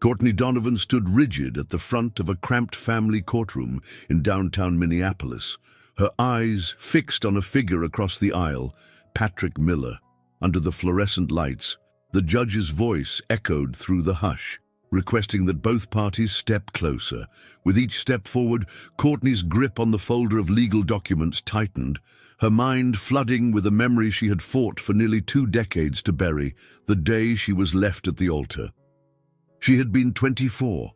Courtney Donovan stood rigid at the front of a cramped family courtroom in downtown Minneapolis, her eyes fixed on a figure across the aisle, Patrick Miller. Under the fluorescent lights, the judge's voice echoed through the hush, requesting that both parties step closer. With each step forward, Courtney's grip on the folder of legal documents tightened, her mind flooding with a memory she had fought for nearly 2 decades to bury, the day she was left at the altar. She had been 24,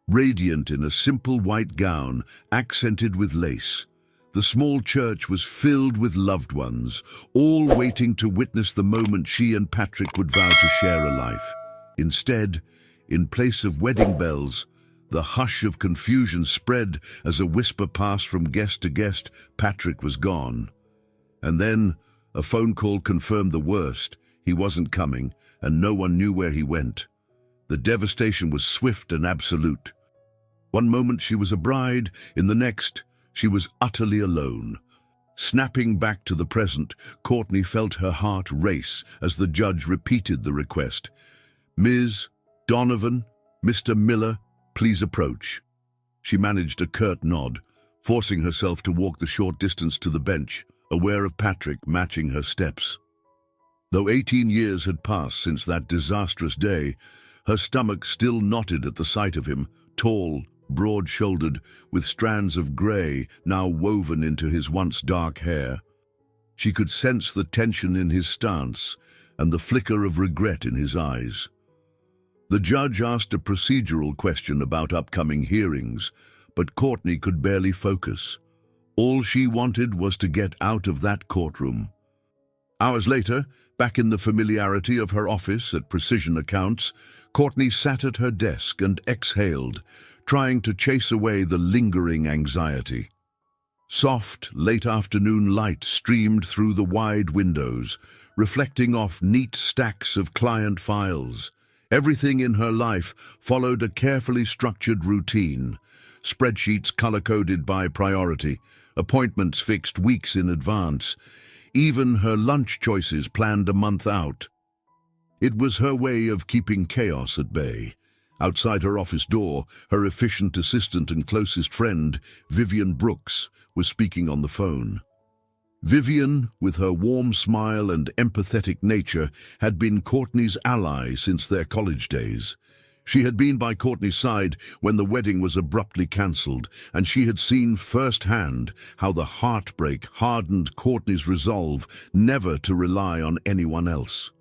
radiant in a simple white gown, accented with lace. The small church was filled with loved ones, all waiting to witness the moment she and Patrick would vow to share a life. Instead, in place of wedding bells, the hush of confusion spread as a whisper passed from guest to guest. Patrick was gone. And then, a phone call confirmed the worst. He wasn't coming, and no one knew where he went. The devastation was swift and absolute. One moment she was a bride, in the next, she was utterly alone. Snapping back to the present, Courtney felt her heart race as the judge repeated the request. "Ms. Donovan, Mr. Miller, please approach." She managed a curt nod, forcing herself to walk the short distance to the bench, aware of Patrick matching her steps. Though 18 years had passed since that disastrous day, her stomach still knotted at the sight of him, tall, broad-shouldered, with strands of grey now woven into his once dark hair. She could sense the tension in his stance and the flicker of regret in his eyes. The judge asked a procedural question about upcoming hearings, but Courtney could barely focus. All she wanted was to get out of that courtroom. Hours later, back in the familiarity of her office at Precision Accounts, Courtney sat at her desk and exhaled, trying to chase away the lingering anxiety. Soft, late-afternoon light streamed through the wide windows, reflecting off neat stacks of client files. Everything in her life followed a carefully structured routine. Spreadsheets color-coded by priority, appointments fixed weeks in advance, even her lunch choices planned a month out. It was her way of keeping chaos at bay. Outside her office door, her efficient assistant and closest friend, Vivian Brooks, was speaking on the phone. Vivian, with her warm smile and empathetic nature, had been Courtney's ally since their college days. She had been by Courtney's side when the wedding was abruptly cancelled, and she had seen firsthand how the heartbreak hardened Courtney's resolve never to rely on anyone else.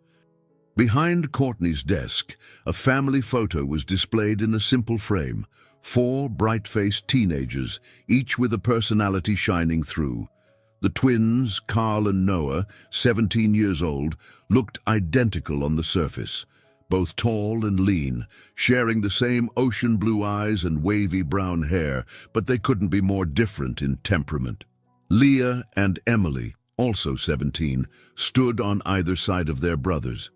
Behind Courtney's desk, a family photo was displayed in a simple frame. 4 bright-faced teenagers, each with a personality shining through. The twins, Carl and Noah, 17 years old, looked identical on the surface, both tall and lean, sharing the same ocean blue eyes and wavy brown hair, but they couldn't be more different in temperament. Leah and Emily, also 17, stood on either side of their brothers.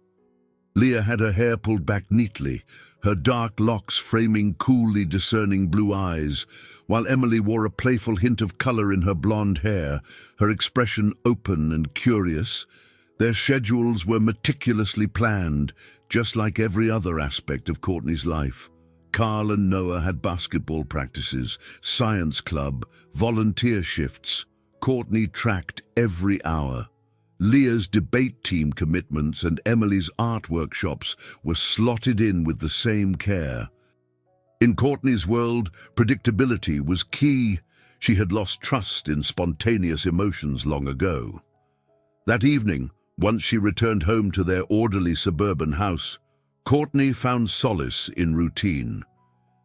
Leah had her hair pulled back neatly, her dark locks framing coolly discerning blue eyes, while Emily wore a playful hint of color in her blonde hair, her expression open and curious. Their schedules were meticulously planned, just like every other aspect of Courtney's life. Carl and Noah had basketball practices, science club, volunteer shifts. Courtney tracked every hour. Leah's debate team commitments and Emily's art workshops were slotted in with the same care. In Courtney's world, predictability was key. She had lost trust in spontaneous emotions long ago. That evening, once she returned home to their orderly suburban house, Courtney found solace in routine.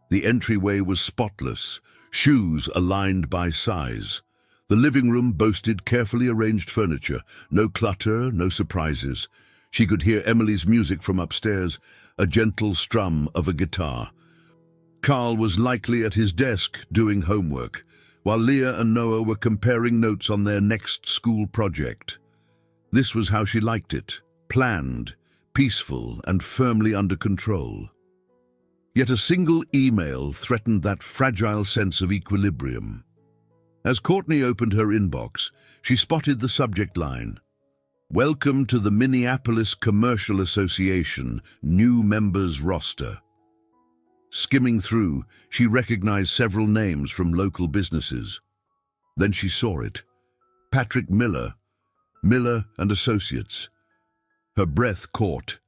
The entryway was spotless, shoes aligned by size. The living room boasted carefully arranged furniture, no clutter, no surprises. She could hear Emily's music from upstairs, a gentle strum of a guitar. Carl was likely at his desk doing homework, while Leah and Noah were comparing notes on their next school project. This was how she liked it, planned, peaceful, and firmly under control. Yet a single email threatened that fragile sense of equilibrium. As Courtney opened her inbox, she spotted the subject line, "Welcome to the Minneapolis Commercial Association, new members roster." Skimming through, she recognized several names from local businesses. Then she saw it. Patrick Miller, Miller and Associates. Her breath caught.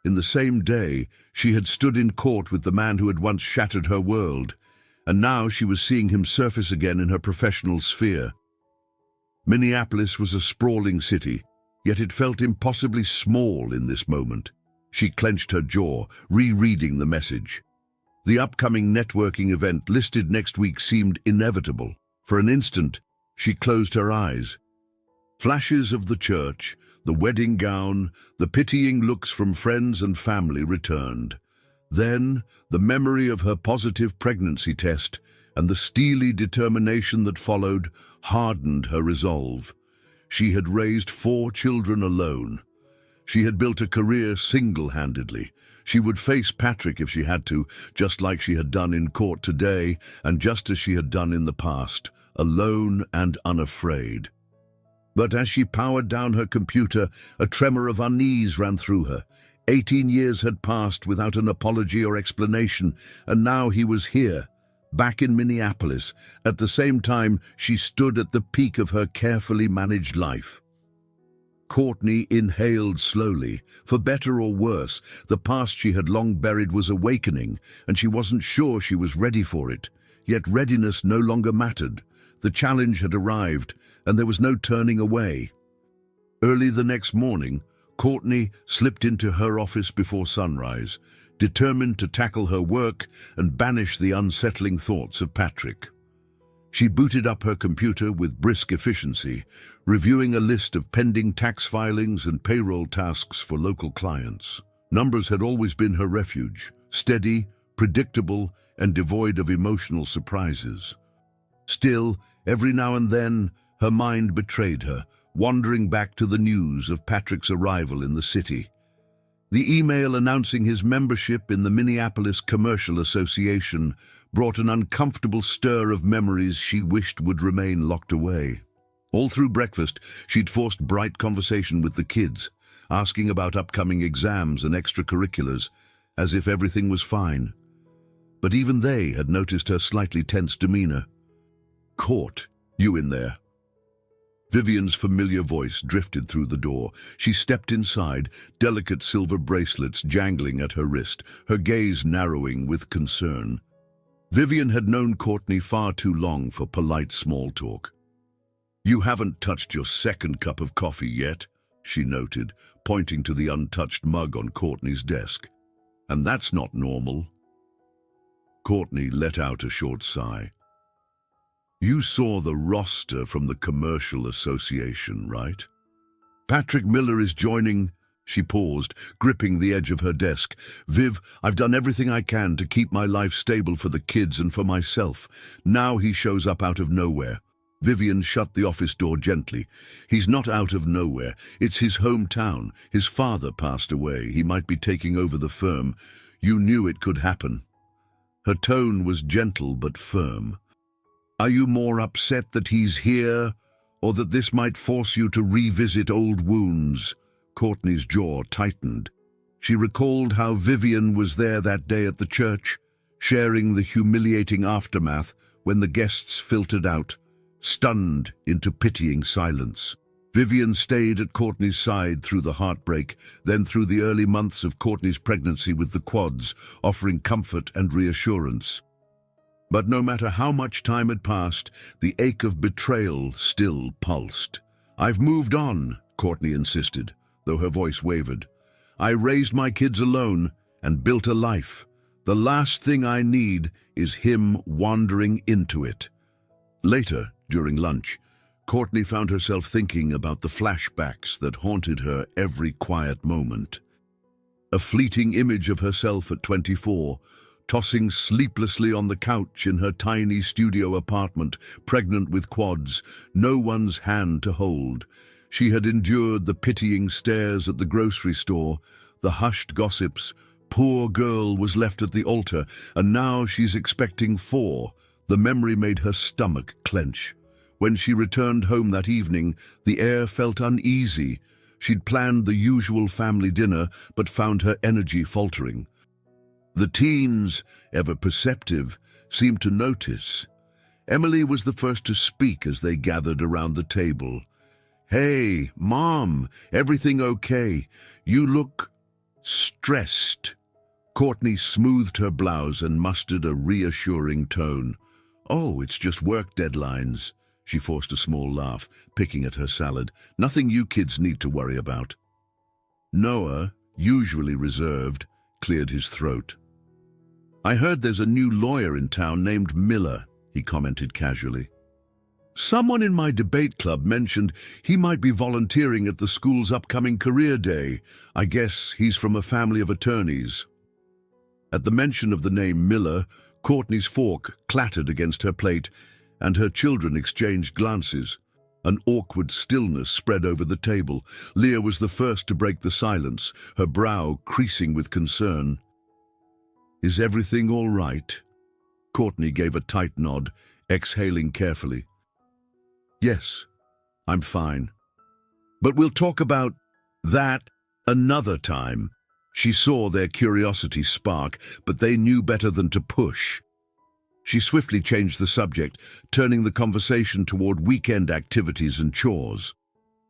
In the same day, she had stood in court with the man who had once shattered her world, and now she was seeing him surface again in her professional sphere. Minneapolis was a sprawling city, yet it felt impossibly small in this moment. She clenched her jaw, rereading the message. The upcoming networking event listed next week seemed inevitable. For an instant, she closed her eyes. Flashes of the church, the wedding gown, the pitying looks from friends and family returned. Then, the memory of her positive pregnancy test and the steely determination that followed hardened her resolve. She had raised 4 children alone. She had built a career single-handedly. She would face Patrick if she had to, just like she had done in court today, and just as she had done in the past, alone and unafraid. But as she powered down her computer, a tremor of unease ran through her. 18 years had passed without an apology or explanation, and now he was here, back in Minneapolis. At the same time, she stood at the peak of her carefully managed life. Courtney inhaled slowly. For better or worse, the past she had long buried was awakening, and she wasn't sure she was ready for it. Yet readiness no longer mattered. The challenge had arrived, and there was no turning away. Early the next morning, Courtney slipped into her office before sunrise, determined to tackle her work and banish the unsettling thoughts of Patrick. She booted up her computer with brisk efficiency, reviewing a list of pending tax filings and payroll tasks for local clients. Numbers had always been her refuge, steady, predictable, and devoid of emotional surprises. Still, every now and then, her mind betrayed her, wandering back to the news of Patrick's arrival in the city. The email announcing his membership in the Minneapolis Commercial Association brought an uncomfortable stir of memories she wished would remain locked away. All through breakfast, she'd forced bright conversation with the kids, asking about upcoming exams and extracurriculars, as if everything was fine. But even they had noticed her slightly tense demeanor. "Court, you in there?" Vivian's familiar voice drifted through the door. She stepped inside, delicate silver bracelets jangling at her wrist, her gaze narrowing with concern. Vivian had known Courtney far too long for polite small talk. "You haven't touched your second cup of coffee yet," she noted, pointing to the untouched mug on Courtney's desk. "And that's not normal." Courtney let out a short sigh. "You saw the roster from the Commercial Association, right? Patrick Miller is joining." She paused, gripping the edge of her desk. "Viv, I've done everything I can to keep my life stable for the kids and for myself. Now he shows up out of nowhere." Vivian shut the office door gently. "He's not out of nowhere. It's his hometown. His father passed away. He might be taking over the firm. You knew it could happen." Her tone was gentle but firm. "Are you more upset that he's here, or that this might force you to revisit old wounds?" Courtney's jaw tightened. She recalled how Vivian was there that day at the church, sharing the humiliating aftermath when the guests filtered out, stunned into pitying silence. Vivian stayed at Courtney's side through the heartbreak, then through the early months of Courtney's pregnancy with the quads, offering comfort and reassurance. But no matter how much time had passed, the ache of betrayal still pulsed. "I've moved on," Courtney insisted, though her voice wavered. "I raised my kids alone and built a life. The last thing I need is him wandering into it." Later, during lunch, Courtney found herself thinking about the flashbacks that haunted her every quiet moment. A fleeting image of herself at 24, tossing sleeplessly on the couch in her tiny studio apartment, pregnant with quads, no one's hand to hold. She had endured the pitying stares at the grocery store, the hushed gossips. Poor girl was left at the altar, and now she's expecting 4. The memory made her stomach clench. When she returned home that evening, the air felt uneasy. She'd planned the usual family dinner, but found her energy faltering. The teens, ever perceptive, seemed to notice. Emily was the first to speak as they gathered around the table. "Hey, Mom, everything okay? You look stressed." Courtney smoothed her blouse and mustered a reassuring tone. "Oh, it's just work deadlines." She forced a small laugh, picking at her salad. "Nothing you kids need to worry about." Noah, usually reserved, cleared his throat. "I heard there's a new lawyer in town named Miller," he commented casually. "Someone in my debate club mentioned he might be volunteering at the school's upcoming career day. I guess he's from a family of attorneys." At the mention of the name Miller, Courtney's fork clattered against her plate, and her children exchanged glances. An awkward stillness spread over the table. Leah was the first to break the silence, her brow creasing with concern. "Is everything all right?" Courtney gave a tight nod, exhaling carefully. "Yes, I'm fine. But we'll talk about that another time." She saw their curiosity spark, but they knew better than to push. She swiftly changed the subject, turning the conversation toward weekend activities and chores.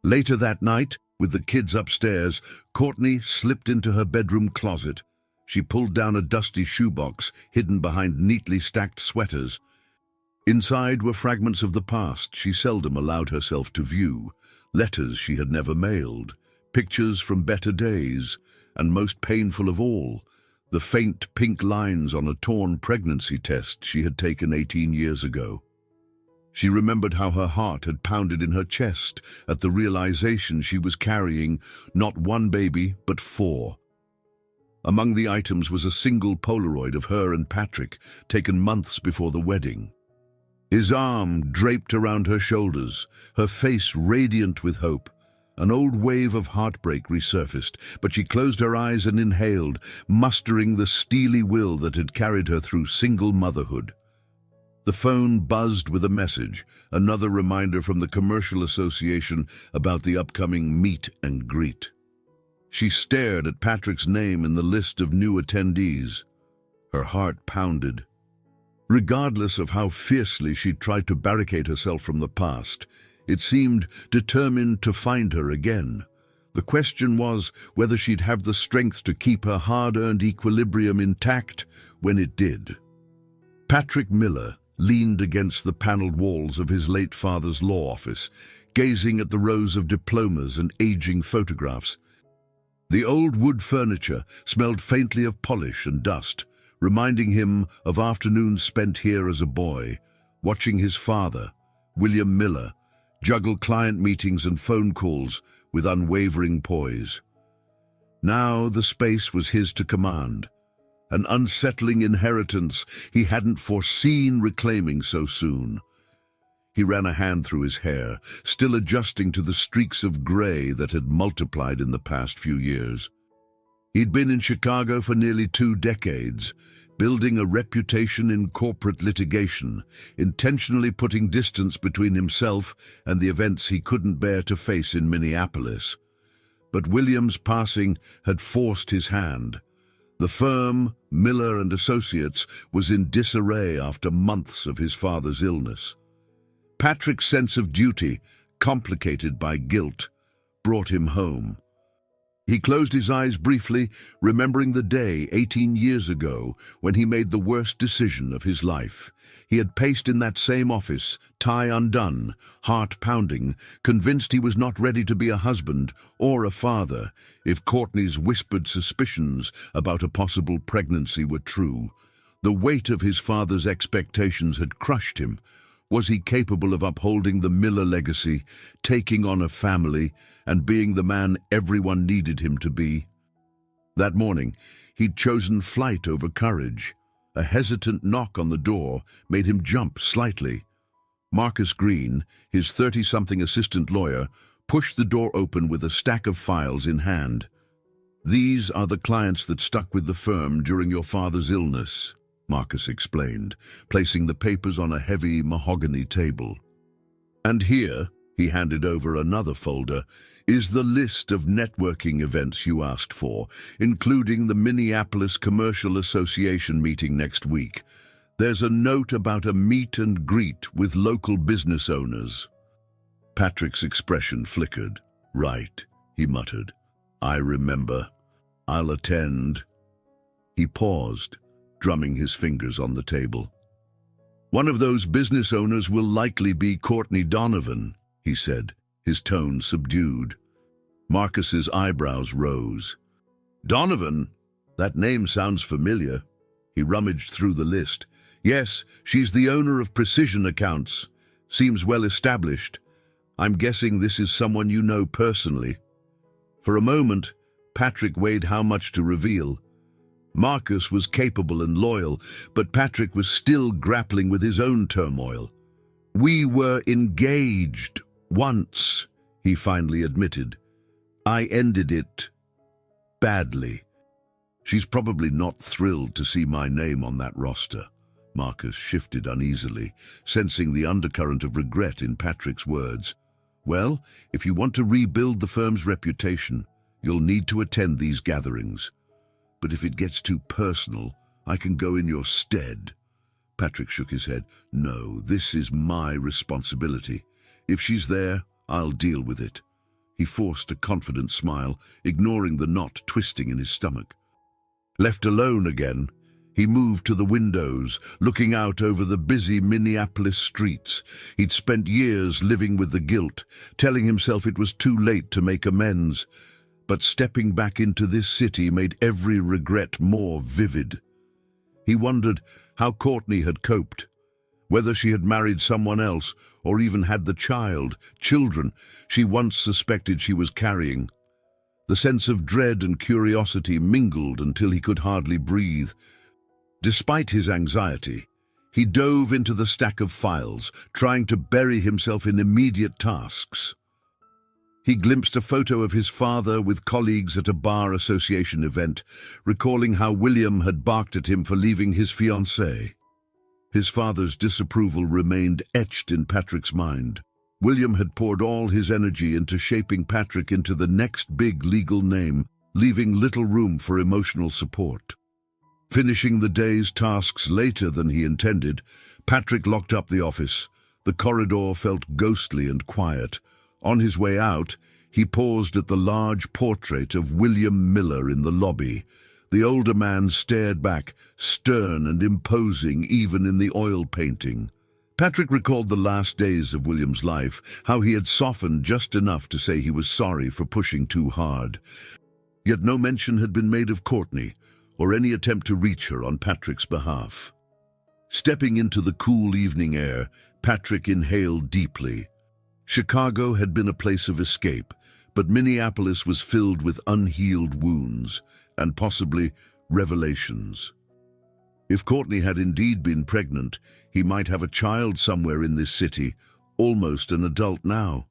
Later that night, with the kids upstairs, Courtney slipped into her bedroom closet. She pulled down a dusty shoebox hidden behind neatly stacked sweaters. Inside were fragments of the past she seldom allowed herself to view, letters she had never mailed, pictures from better days, and most painful of all, the faint pink lines on a torn pregnancy test she had taken 18 years ago. She remembered how her heart had pounded in her chest at the realization she was carrying not one baby, but 4. Among the items was a single Polaroid of her and Patrick, taken months before the wedding. His arm draped around her shoulders, her face radiant with hope. An old wave of heartbreak resurfaced, but she closed her eyes and inhaled, mustering the steely will that had carried her through single motherhood. The phone buzzed with a message, another reminder from the Commercial Association about the upcoming meet and greet. She stared at Patrick's name in the list of new attendees. Her heart pounded. Regardless of how fiercely she tried to barricade herself from the past, it seemed determined to find her again. The question was whether she'd have the strength to keep her hard-earned equilibrium intact when it did. Patrick Miller leaned against the paneled walls of his late father's law office, gazing at the rows of diplomas and aging photographs. The old wood furniture smelled faintly of polish and dust, reminding him of afternoons spent here as a boy, watching his father, William Miller, juggle client meetings and phone calls with unwavering poise. Now the space was his to command, an unsettling inheritance he hadn't foreseen reclaiming so soon. He ran a hand through his hair, still adjusting to the streaks of gray that had multiplied in the past few years. He'd been in Chicago for nearly 2 decades, building a reputation in corporate litigation, intentionally putting distance between himself and the events he couldn't bear to face in Minneapolis. But William's passing had forced his hand. The firm, Miller and Associates, was in disarray after months of his father's illness. Patrick's sense of duty, complicated by guilt, brought him home. He closed his eyes briefly, remembering the day 18 years ago when he made the worst decision of his life. He had paced in that same office, tie undone, heart pounding, convinced he was not ready to be a husband or a father if Courtney's whispered suspicions about a possible pregnancy were true. The weight of his father's expectations had crushed him. Was he capable of upholding the Miller legacy, taking on a family, and being the man everyone needed him to be? That morning, he'd chosen flight over courage. A hesitant knock on the door made him jump slightly. Marcus Green, his 30-something assistant lawyer, pushed the door open with a stack of files in hand. "These are the clients that stuck with the firm during your father's illness," Marcus explained, placing the papers on a heavy mahogany table. "And here," He handed over another folder. "Is the list of networking events you asked for, including the Minneapolis Commercial Association meeting next week. There's a note about a meet and greet with local business owners." Patrick's expression flickered. "Right," he muttered. "I remember. I'll attend." He paused, drumming his fingers on the table. "One of those business owners will likely be Courtney Donovan," he said, his tone subdued. Marcus's eyebrows rose. "Donovan? That name sounds familiar." He rummaged through the list. "Yes, she's the owner of Precision Accounts. Seems well established. I'm guessing this is someone you know personally." For a moment, Patrick weighed how much to reveal. Marcus was capable and loyal, but Patrick was still grappling with his own turmoil. "We were engaged once," he finally admitted. "I ended it badly." "She's probably not thrilled to see my name on that roster." Marcus shifted uneasily, sensing the undercurrent of regret in Patrick's words. "Well, if you want to rebuild the firm's reputation, you'll need to attend these gatherings. But if it gets too personal, I can go in your stead." Patrick shook his head. "No, this is my responsibility. If she's there, I'll deal with it." He forced a confident smile, ignoring the knot twisting in his stomach. Left alone again, he moved to the windows, looking out over the busy Minneapolis streets. He'd spent years living with the guilt, telling himself it was too late to make amends. But stepping back into this city made every regret more vivid. He wondered how Courtney had coped, whether she had married someone else or even had the children she once suspected she was carrying. The sense of dread and curiosity mingled until he could hardly breathe. Despite his anxiety, he dove into the stack of files, trying to bury himself in immediate tasks. He glimpsed a photo of his father with colleagues at a bar association event, recalling how William had barked at him for leaving his fiancée. His father's disapproval remained etched in Patrick's mind. William had poured all his energy into shaping Patrick into the next big legal name, leaving little room for emotional support. Finishing the day's tasks later than he intended, Patrick locked up the office. The corridor felt ghostly and quiet. On his way out, he paused at the large portrait of William Miller in the lobby. The older man stared back, stern and imposing even in the oil painting. Patrick recalled the last days of William's life, how he had softened just enough to say he was sorry for pushing too hard. Yet no mention had been made of Courtney, or any attempt to reach her on Patrick's behalf. Stepping into the cool evening air, Patrick inhaled deeply. Chicago had been a place of escape, but Minneapolis was filled with unhealed wounds, and possibly revelations. If Courtney had indeed been pregnant, he might have a child somewhere in this city, almost an adult now.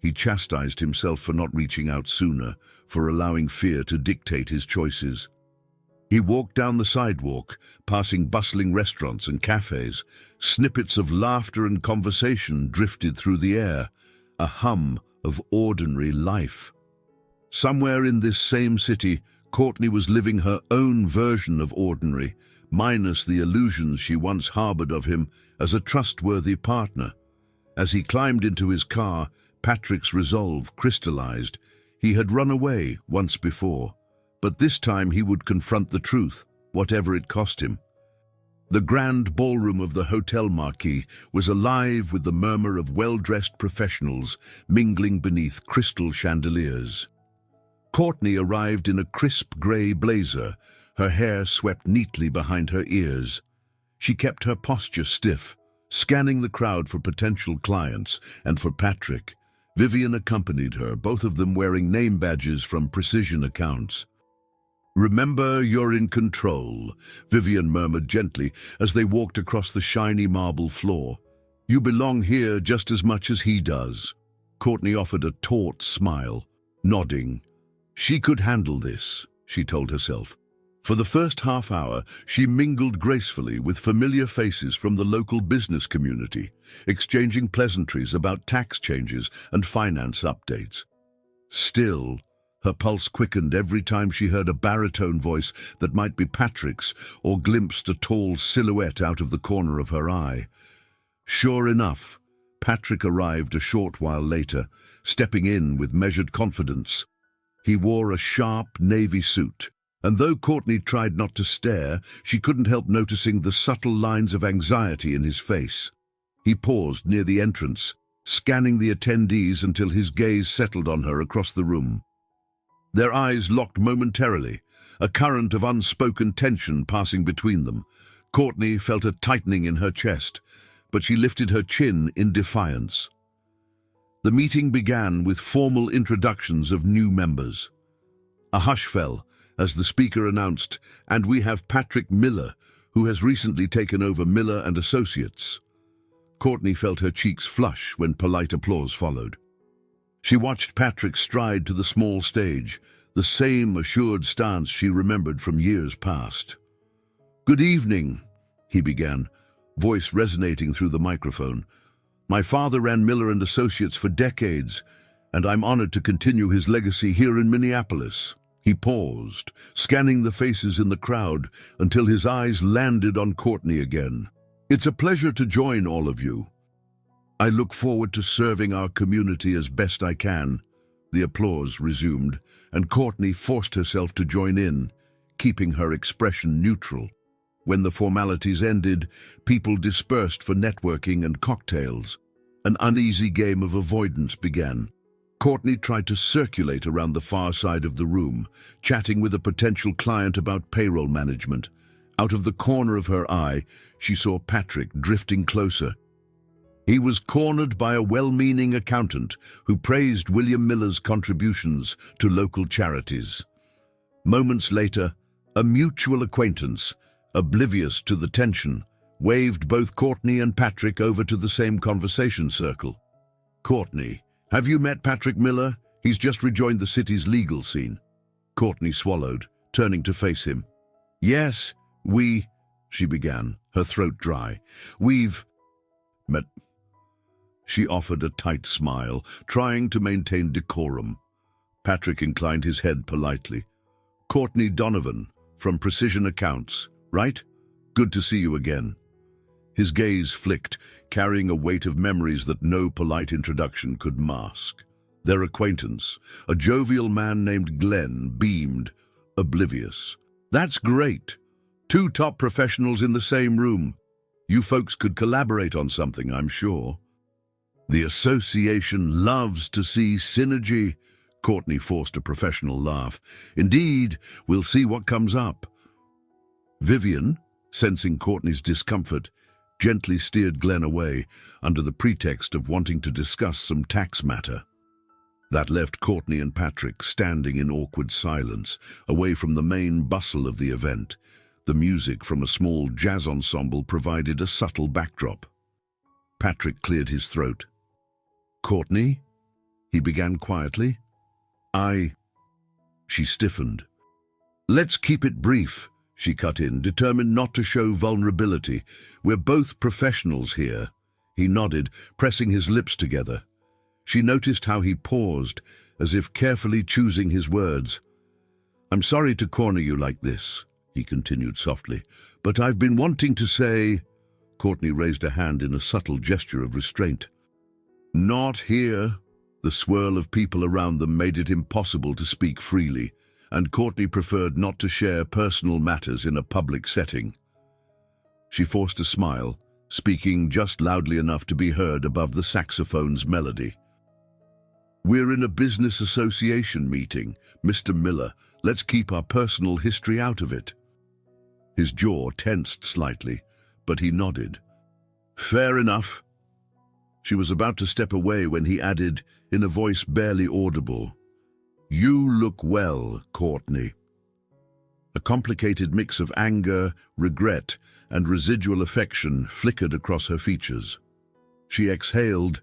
He chastised himself for not reaching out sooner, for allowing fear to dictate his choices. He walked down the sidewalk, passing bustling restaurants and cafes. Snippets of laughter and conversation drifted through the air, a hum of ordinary life. Somewhere in this same city, Courtney was living her own version of ordinary, minus the illusions she once harbored of him as a trustworthy partner. As he climbed into his car, Patrick's resolve crystallized. He had run away once before, but this time he would confront the truth, whatever it cost him. The grand ballroom of the Hotel Marquis was alive with the murmur of well-dressed professionals mingling beneath crystal chandeliers. Courtney arrived in a crisp grey blazer, her hair swept neatly behind her ears. She kept her posture stiff, scanning the crowd for potential clients, and for Patrick. Vivian accompanied her, both of them wearing name badges from Precision Accounts. "Remember, you're in control," Vivian murmured gently as they walked across the shiny marble floor. "You belong here just as much as he does." Courtney offered a taut smile, nodding. She could handle this, she told herself. For the first half hour, she mingled gracefully with familiar faces from the local business community, exchanging pleasantries about tax changes and finance updates. Still, her pulse quickened every time she heard a baritone voice that might be Patrick's or glimpsed a tall silhouette out of the corner of her eye. Sure enough, Patrick arrived a short while later, stepping in with measured confidence. He wore a sharp navy suit, and though Courtney tried not to stare, she couldn't help noticing the subtle lines of anxiety in his face. He paused near the entrance, scanning the attendees until his gaze settled on her across the room. Their eyes locked momentarily, a current of unspoken tension passing between them. Courtney felt a tightening in her chest, but she lifted her chin in defiance. The meeting began with formal introductions of new members. A hush fell as the speaker announced, "And we have Patrick Miller, who has recently taken over Miller and Associates." Courtney felt her cheeks flush when polite applause followed. She watched Patrick stride to the small stage, the same assured stance she remembered from years past. "Good evening," he began, voice resonating through the microphone. "My father ran Miller and Associates for decades, and I'm honored to continue his legacy here in Minneapolis." He paused, scanning the faces in the crowd until his eyes landed on Courtney again. "It's a pleasure to join all of you. I look forward to serving our community as best I can." The applause resumed, and Courtney forced herself to join in, keeping her expression neutral. When the formalities ended, people dispersed for networking and cocktails. An uneasy game of avoidance began. Courtney tried to circulate around the far side of the room, chatting with a potential client about payroll management. Out of the corner of her eye, she saw Patrick drifting closer. He was cornered by a well-meaning accountant who praised William Miller's contributions to local charities. Moments later, a mutual acquaintance, oblivious to the tension, waved both Courtney and Patrick over to the same conversation circle. "Courtney, have you met Patrick Miller? He's just rejoined the city's legal scene." Courtney swallowed, turning to face him. "Yes, she began, her throat dry. "We've met." She offered a tight smile, trying to maintain decorum. Patrick inclined his head politely. "Courtney Donovan, from Precision Accounts, right? Good to see you again." His gaze flicked, carrying a weight of memories that no polite introduction could mask. Their acquaintance, a jovial man named Glenn, beamed, oblivious. "That's great. Two top professionals in the same room. You folks could collaborate on something, I'm sure." "The association loves to see synergy." Courtney forced a professional laugh. "Indeed, we'll see what comes up." Vivian, sensing Courtney's discomfort, gently steered Glenn away under the pretext of wanting to discuss some tax matter. That left Courtney and Patrick standing in awkward silence, away from the main bustle of the event. The music from a small jazz ensemble provided a subtle backdrop. Patrick cleared his throat. "Courtney?" he began quietly. She stiffened. "Let's keep it brief," she cut in, determined not to show vulnerability. "We're both professionals here." He nodded, pressing his lips together. She noticed how he paused, as if carefully choosing his words. "I'm sorry to corner you like this," he continued softly, "but I've been wanting to say—" Courtney raised a hand in a subtle gesture of restraint. "Not here." The swirl of people around them made it impossible to speak freely, and Courtney preferred not to share personal matters in a public setting. She forced a smile, speaking just loudly enough to be heard above the saxophone's melody. "We're in a business association meeting, Mr. Miller. Let's keep our personal history out of it." His jaw tensed slightly, but he nodded. "Fair enough." She was about to step away when he added, in a voice barely audible, "You look well, Courtney." A complicated mix of anger, regret, and residual affection flickered across her features. She exhaled,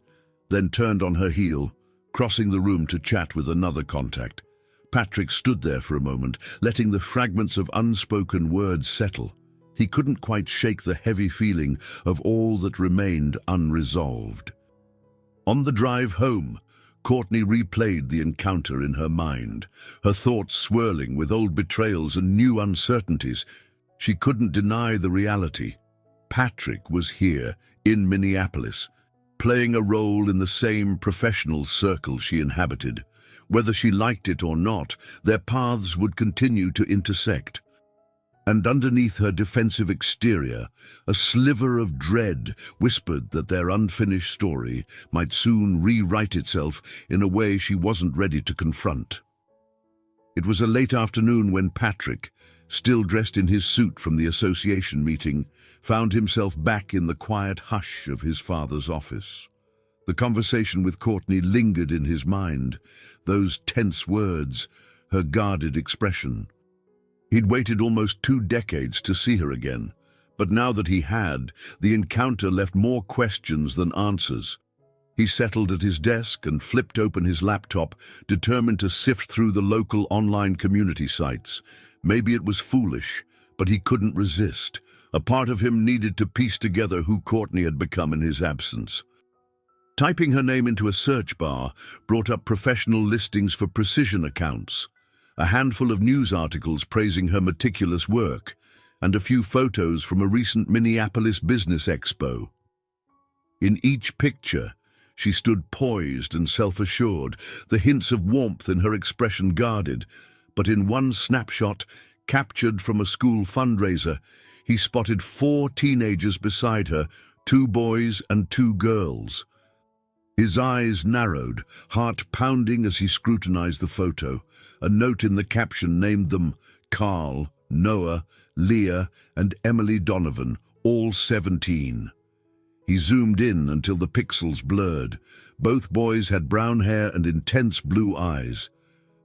then turned on her heel, crossing the room to chat with another contact. Patrick stood there for a moment, letting the fragments of unspoken words settle. He couldn't quite shake the heavy feeling of all that remained unresolved. On the drive home, Courtney replayed the encounter in her mind, her thoughts swirling with old betrayals and new uncertainties. She couldn't deny the reality. Patrick was here, in Minneapolis, playing a role in the same professional circle she inhabited. Whether she liked it or not, their paths would continue to intersect. And underneath her defensive exterior, a sliver of dread whispered that their unfinished story might soon rewrite itself in a way she wasn't ready to confront. It was a late afternoon when Patrick, still dressed in his suit from the association meeting, found himself back in the quiet hush of his father's office. The conversation with Courtney lingered in his mind, those tense words, her guarded expression. He'd waited almost 2 decades to see her again, but now that he had, the encounter left more questions than answers. He settled at his desk and flipped open his laptop, determined to sift through the local online community sites. Maybe it was foolish, but he couldn't resist. A part of him needed to piece together who Courtney had become in his absence. Typing her name into a search bar brought up professional listings for precision accounts, a handful of news articles praising her meticulous work, and a few photos from a recent Minneapolis Business Expo. In each picture, she stood poised and self-assured, the hints of warmth in her expression guarded. But in one snapshot, captured from a school fundraiser, he spotted 4 teenagers beside her, 2 boys and 2 girls. His eyes narrowed, heart pounding as he scrutinized the photo. A note in the caption named them Carl, Noah, Leah, and Emily Donovan, all 17. He zoomed in until the pixels blurred. Both boys had brown hair and intense blue eyes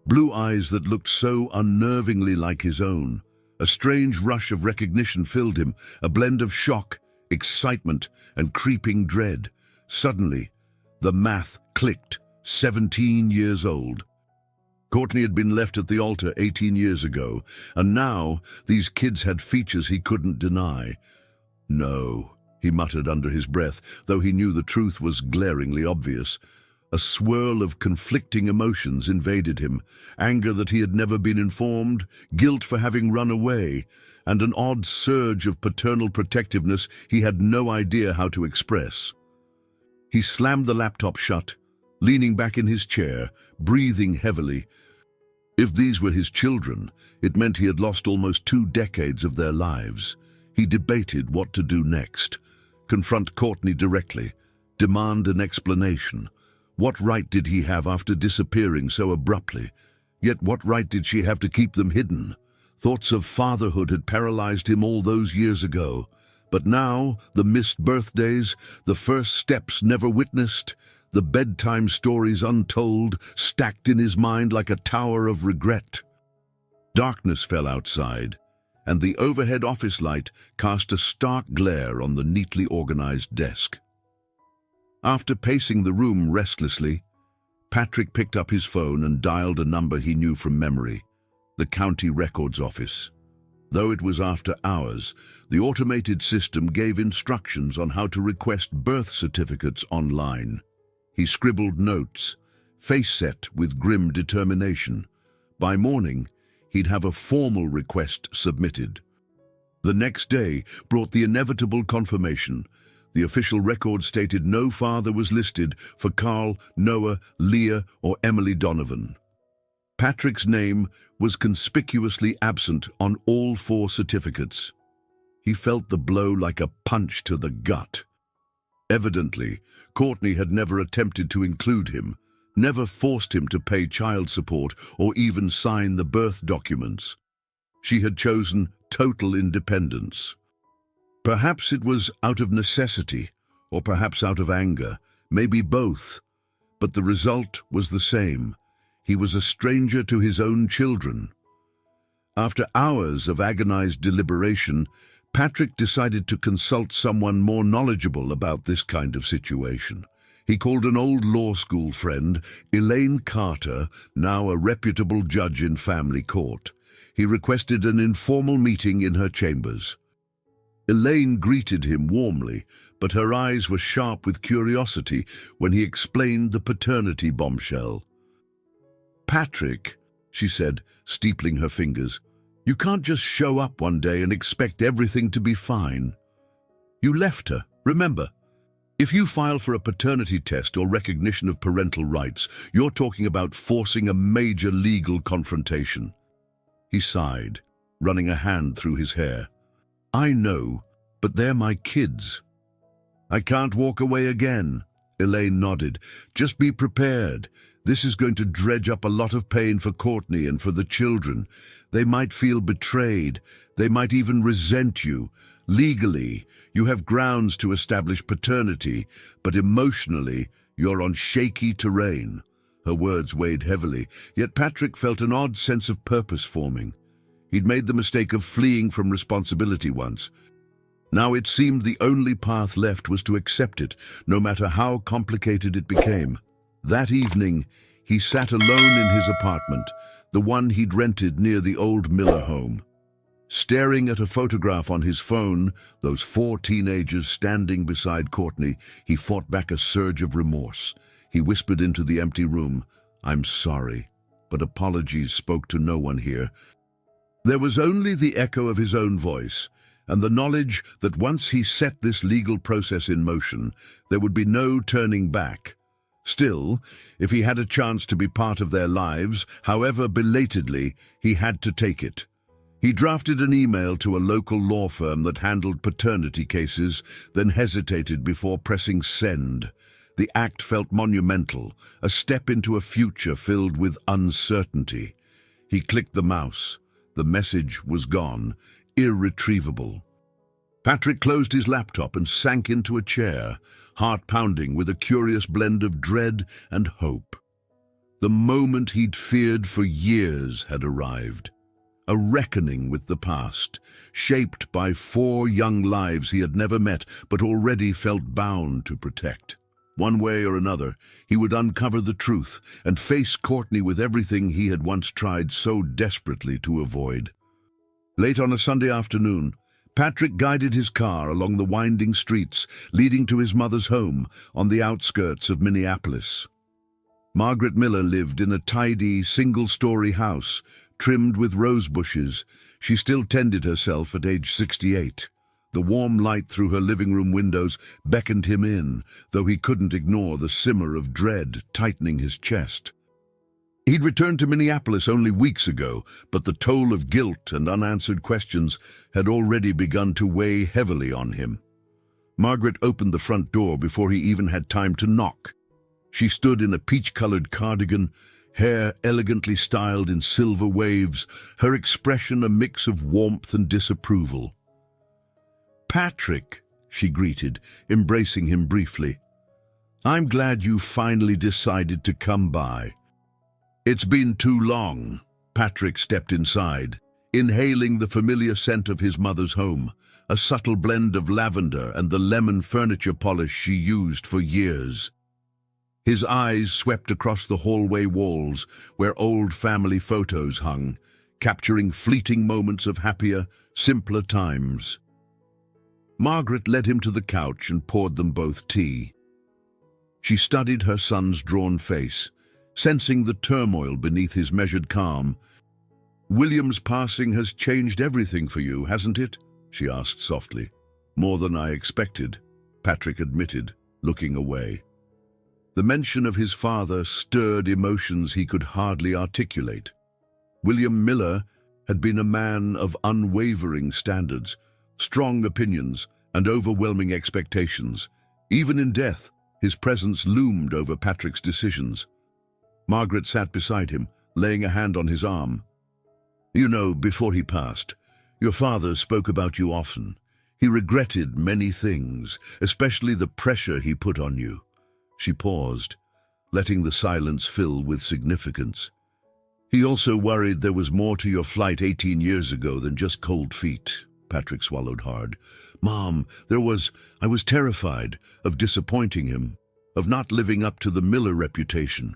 that looked so unnervingly like his own. A strange rush of recognition filled him, a blend of shock, excitement, and creeping dread. Suddenly, the math clicked. 17 years old. Courtney had been left at the altar 18 years ago, and now these kids had features he couldn't deny. No, he muttered under his breath, though he knew the truth was glaringly obvious. A swirl of conflicting emotions invaded him, anger that he had never been informed, guilt for having run away, and an odd surge of paternal protectiveness he had no idea how to express. He slammed the laptop shut, leaning back in his chair, breathing heavily. If these were his children, it meant he had lost almost 2 decades of their lives. He debated what to do next. Confront Courtney directly, demand an explanation. What right did he have after disappearing so abruptly? Yet what right did she have to keep them hidden? Thoughts of fatherhood had paralyzed him all those years ago. But now, the missed birthdays, the first steps never witnessed, the bedtime stories untold, stacked in his mind like a tower of regret. Darkness fell outside, and the overhead office light cast a stark glare on the neatly organized desk. After pacing the room restlessly, Patrick picked up his phone and dialed a number he knew from memory, the county records office. Though it was after hours, the automated system gave instructions on how to request birth certificates online. He scribbled notes, face set with grim determination. By morning, he'd have a formal request submitted. The next day brought the inevitable confirmation. The official record stated no father was listed for Carl, Noah, Leah, or Emily Donovan. Patrick's name was conspicuously absent on all 4 certificates. He felt the blow like a punch to the gut. Evidently, Courtney had never attempted to include him, never forced him to pay child support or even sign the birth documents. She had chosen total independence. Perhaps it was out of necessity, or perhaps out of anger, maybe both, but the result was the same. He was a stranger to his own children. After hours of agonized deliberation, Patrick decided to consult someone more knowledgeable about this kind of situation. He called an old law school friend, Elaine Carter, now a reputable judge in family court. He requested an informal meeting in her chambers. Elaine greeted him warmly, but her eyes were sharp with curiosity when he explained the paternity bombshell. "Patrick," she said, steepling her fingers, "you can't just show up one day and expect everything to be fine. You left her, remember? If you file for a paternity test or recognition of parental rights, you're talking about forcing a major legal confrontation." He sighed, running a hand through his hair. "I know, but they're my kids." "I can't walk away again," Elaine nodded. "Just be prepared. This is going to dredge up a lot of pain for Courtney and for the children. They might feel betrayed. They might even resent you. Legally, you have grounds to establish paternity, but emotionally, you're on shaky terrain." Her words weighed heavily, yet Patrick felt an odd sense of purpose forming. He'd made the mistake of fleeing from responsibility once. Now it seemed the only path left was to accept it, no matter how complicated it became. That evening, he sat alone in his apartment, the one he'd rented near the old Miller home. Staring at a photograph on his phone, those 4 teenagers standing beside Courtney, he fought back a surge of remorse. He whispered into the empty room, "I'm sorry, but apologies spoke to no one here." There was only the echo of his own voice, and the knowledge that once he set this legal process in motion, there would be no turning back. Still, if he had a chance to be part of their lives, however belatedly, he had to take it. He drafted an email to a local law firm that handled paternity cases, then hesitated before pressing send. The act felt monumental, a step into a future filled with uncertainty. He clicked the mouse. The message was gone, irretrievable. Patrick closed his laptop and sank into a chair, heart pounding with a curious blend of dread and hope. The moment he'd feared for years had arrived. A reckoning with the past, shaped by 4 young lives he had never met but already felt bound to protect. One way or another, he would uncover the truth and face Courtney with everything he had once tried so desperately to avoid. Late on a Sunday afternoon, Patrick guided his car along the winding streets leading to his mother's home on the outskirts of Minneapolis. Margaret Miller lived in a tidy, single-story house, trimmed with rose bushes. She still tended herself at age 68. The warm light through her living room windows beckoned him in, though he couldn't ignore the simmer of dread tightening his chest. He'd returned to Minneapolis only weeks ago, but the toll of guilt and unanswered questions had already begun to weigh heavily on him. Margaret opened the front door before he even had time to knock. She stood in a peach-colored cardigan, hair elegantly styled in silver waves, her expression a mix of warmth and disapproval. "Patrick," she greeted, embracing him briefly. "I'm glad you finally decided to come by." "It's been too long." Patrick stepped inside, inhaling the familiar scent of his mother's home, a subtle blend of lavender and the lemon furniture polish she used for years. His eyes swept across the hallway walls where old family photos hung, capturing fleeting moments of happier, simpler times. Margaret led him to the couch and poured them both tea. She studied her son's drawn face, sensing the turmoil beneath his measured calm. "William's passing has changed everything for you, hasn't it?" she asked softly. "More than I expected," Patrick admitted, looking away. The mention of his father stirred emotions he could hardly articulate. William Miller had been a man of unwavering standards, strong opinions, and overwhelming expectations. Even in death, his presence loomed over Patrick's decisions. Margaret sat beside him, laying a hand on his arm. "You know, before he passed, your father spoke about you often. He regretted many things, especially the pressure he put on you." She paused, letting the silence fill with significance. "He also worried there was more to your flight 18 years ago than just cold feet." Patrick swallowed hard. "Mom, I was terrified of disappointing him." of not living up to the Miller reputation.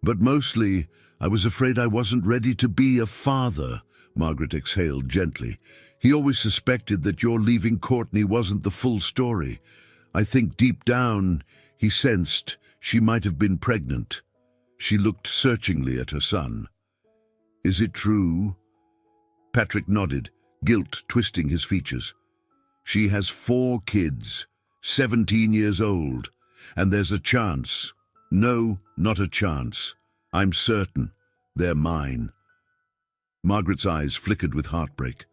But mostly, I was afraid I wasn't ready to be a father, Margaret exhaled gently. He always suspected that your leaving Courtney wasn't the full story. I think deep down, he sensed she might have been pregnant. She looked searchingly at her son. Is it true? Patrick nodded, guilt twisting his features. She has 4 kids, 17 years old, and there's a chance. No, not a chance. I'm certain they're mine. Margaret's eyes flickered with heartbreak.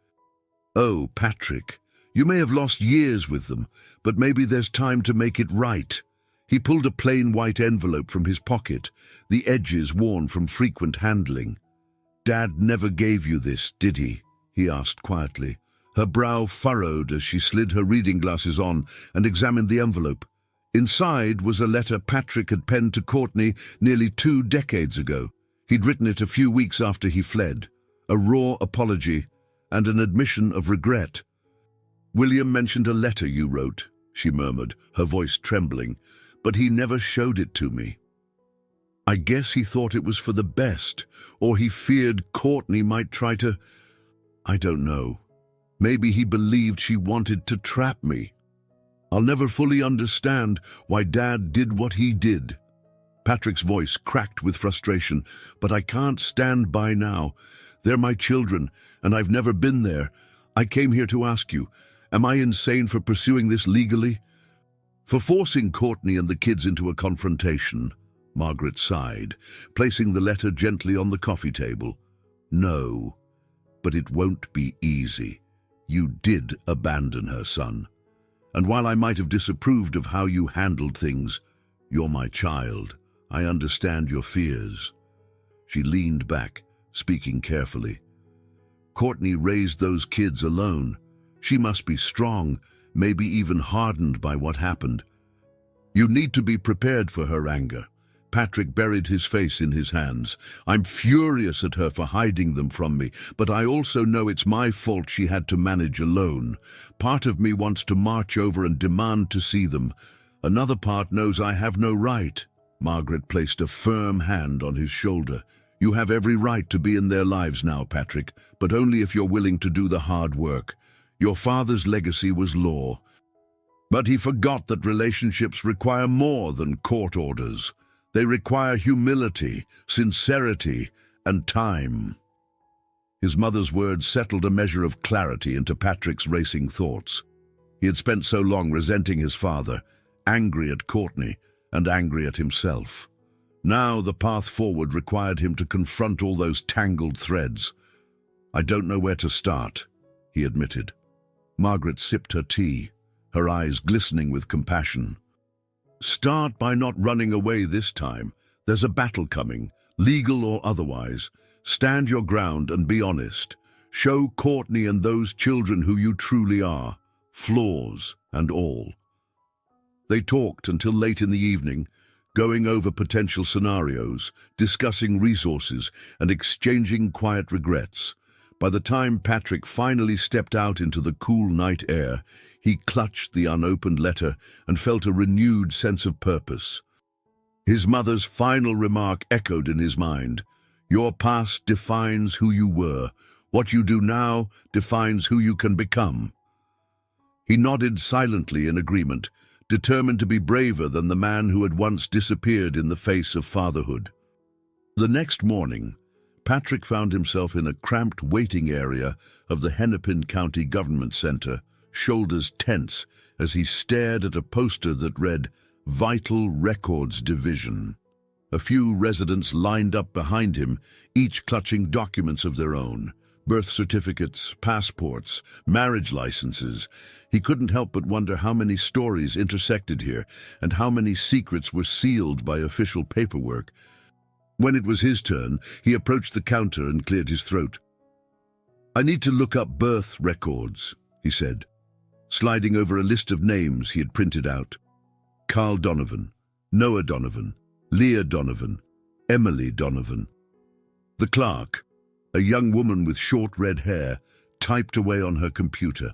Oh, Patrick, you may have lost years with them, but maybe there's time to make it right. He pulled a plain white envelope from his pocket, the edges worn from frequent handling. Dad never gave you this, did he? He asked quietly. Her brow furrowed as she slid her reading glasses on and examined the envelope. Inside was a letter Patrick had penned to Courtney nearly 2 decades ago. He'd written it a few weeks after he fled. A raw apology and an admission of regret. William mentioned a letter you wrote, she murmured, her voice trembling, but he never showed it to me. I guess he thought it was for the best, or he feared Courtney might try to... I don't know. Maybe he believed she wanted to trap me. I'll never fully understand why Dad did what he did. Patrick's voice cracked with frustration, but I can't stand by now. They're my children, and I've never been there. I came here to ask you, am I insane for pursuing this legally? For forcing Courtney and the kids into a confrontation, Margaret sighed, placing the letter gently on the coffee table. No, but it won't be easy. You did abandon her, son. And while I might have disapproved of how you handled things, you're my child. I understand your fears. She leaned back, speaking carefully. Courtney raised those kids alone. She must be strong, maybe even hardened by what happened. You need to be prepared for her anger. Patrick buried his face in his hands. I'm furious at her for hiding them from me, but I also know it's my fault she had to manage alone. Part of me wants to march over and demand to see them. Another part knows I have no right. Margaret placed a firm hand on his shoulder. You have every right to be in their lives now, Patrick, but only if you're willing to do the hard work. Your father's legacy was law. But he forgot that relationships require more than court orders. They require humility, sincerity, and time. His mother's words settled a measure of clarity into Patrick's racing thoughts. He had spent so long resenting his father, angry at Courtney, and angry at himself. Now the path forward required him to confront all those tangled threads. I don't know where to start, he admitted. Margaret sipped her tea, her eyes glistening with compassion. Start by not running away this time. There's a battle coming, legal or otherwise. Stand your ground and be honest. Show Courtney and those children who you truly are, flaws and all. They talked until late in the evening, going over potential scenarios, discussing resources, and exchanging quiet regrets. By the time Patrick finally stepped out into the cool night air, he clutched the unopened letter and felt a renewed sense of purpose. His mother's final remark echoed in his mind. Your past defines who you were. What you do now defines who you can become. He nodded silently in agreement, determined to be braver than the man who had once disappeared in the face of fatherhood. The next morning, Patrick found himself in a cramped waiting area of the Hennepin County Government Center, shoulders tense as he stared at a poster that read, Vital Records Division. A few residents lined up behind him, each clutching documents of their own. Birth certificates, passports, marriage licenses. He couldn't help but wonder how many stories intersected here and how many secrets were sealed by official paperwork. When it was his turn, he approached the counter and cleared his throat. I need to look up birth records, he said, sliding over a list of names he had printed out. Carl Donovan, Noah Donovan, Leah Donovan, Emily Donovan. The clerk, a young woman with short red hair, typed away on her computer.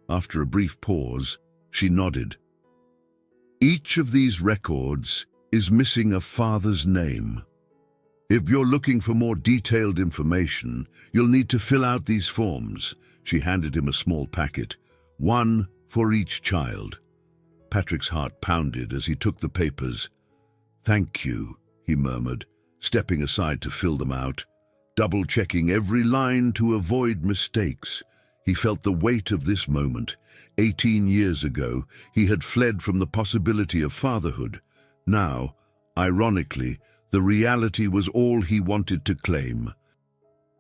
After a brief pause, she nodded. Each of these records is missing a father's name. If you're looking for more detailed information, you'll need to fill out these forms. She handed him a small packet, one for each child. Patrick's heart pounded as he took the papers. "Thank you," he murmured, stepping aside to fill them out, double-checking every line to avoid mistakes. He felt the weight of this moment. 18 years ago, he had fled from the possibility of fatherhood. Now, ironically, the reality was all he wanted to claim.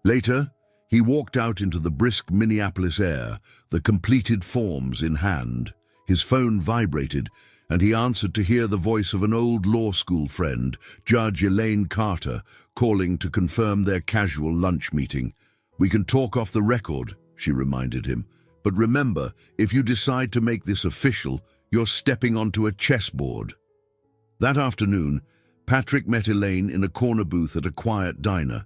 Later, he walked out into the brisk Minneapolis air, the completed forms in hand. His phone vibrated, and he answered to hear the voice of an old law school friend, Judge Elaine Carter, calling to confirm their casual lunch meeting. "We can talk off the record," she reminded him. "But remember, if you decide to make this official, you're stepping onto a chessboard." That afternoon, Patrick met Elaine in a corner booth at a quiet diner.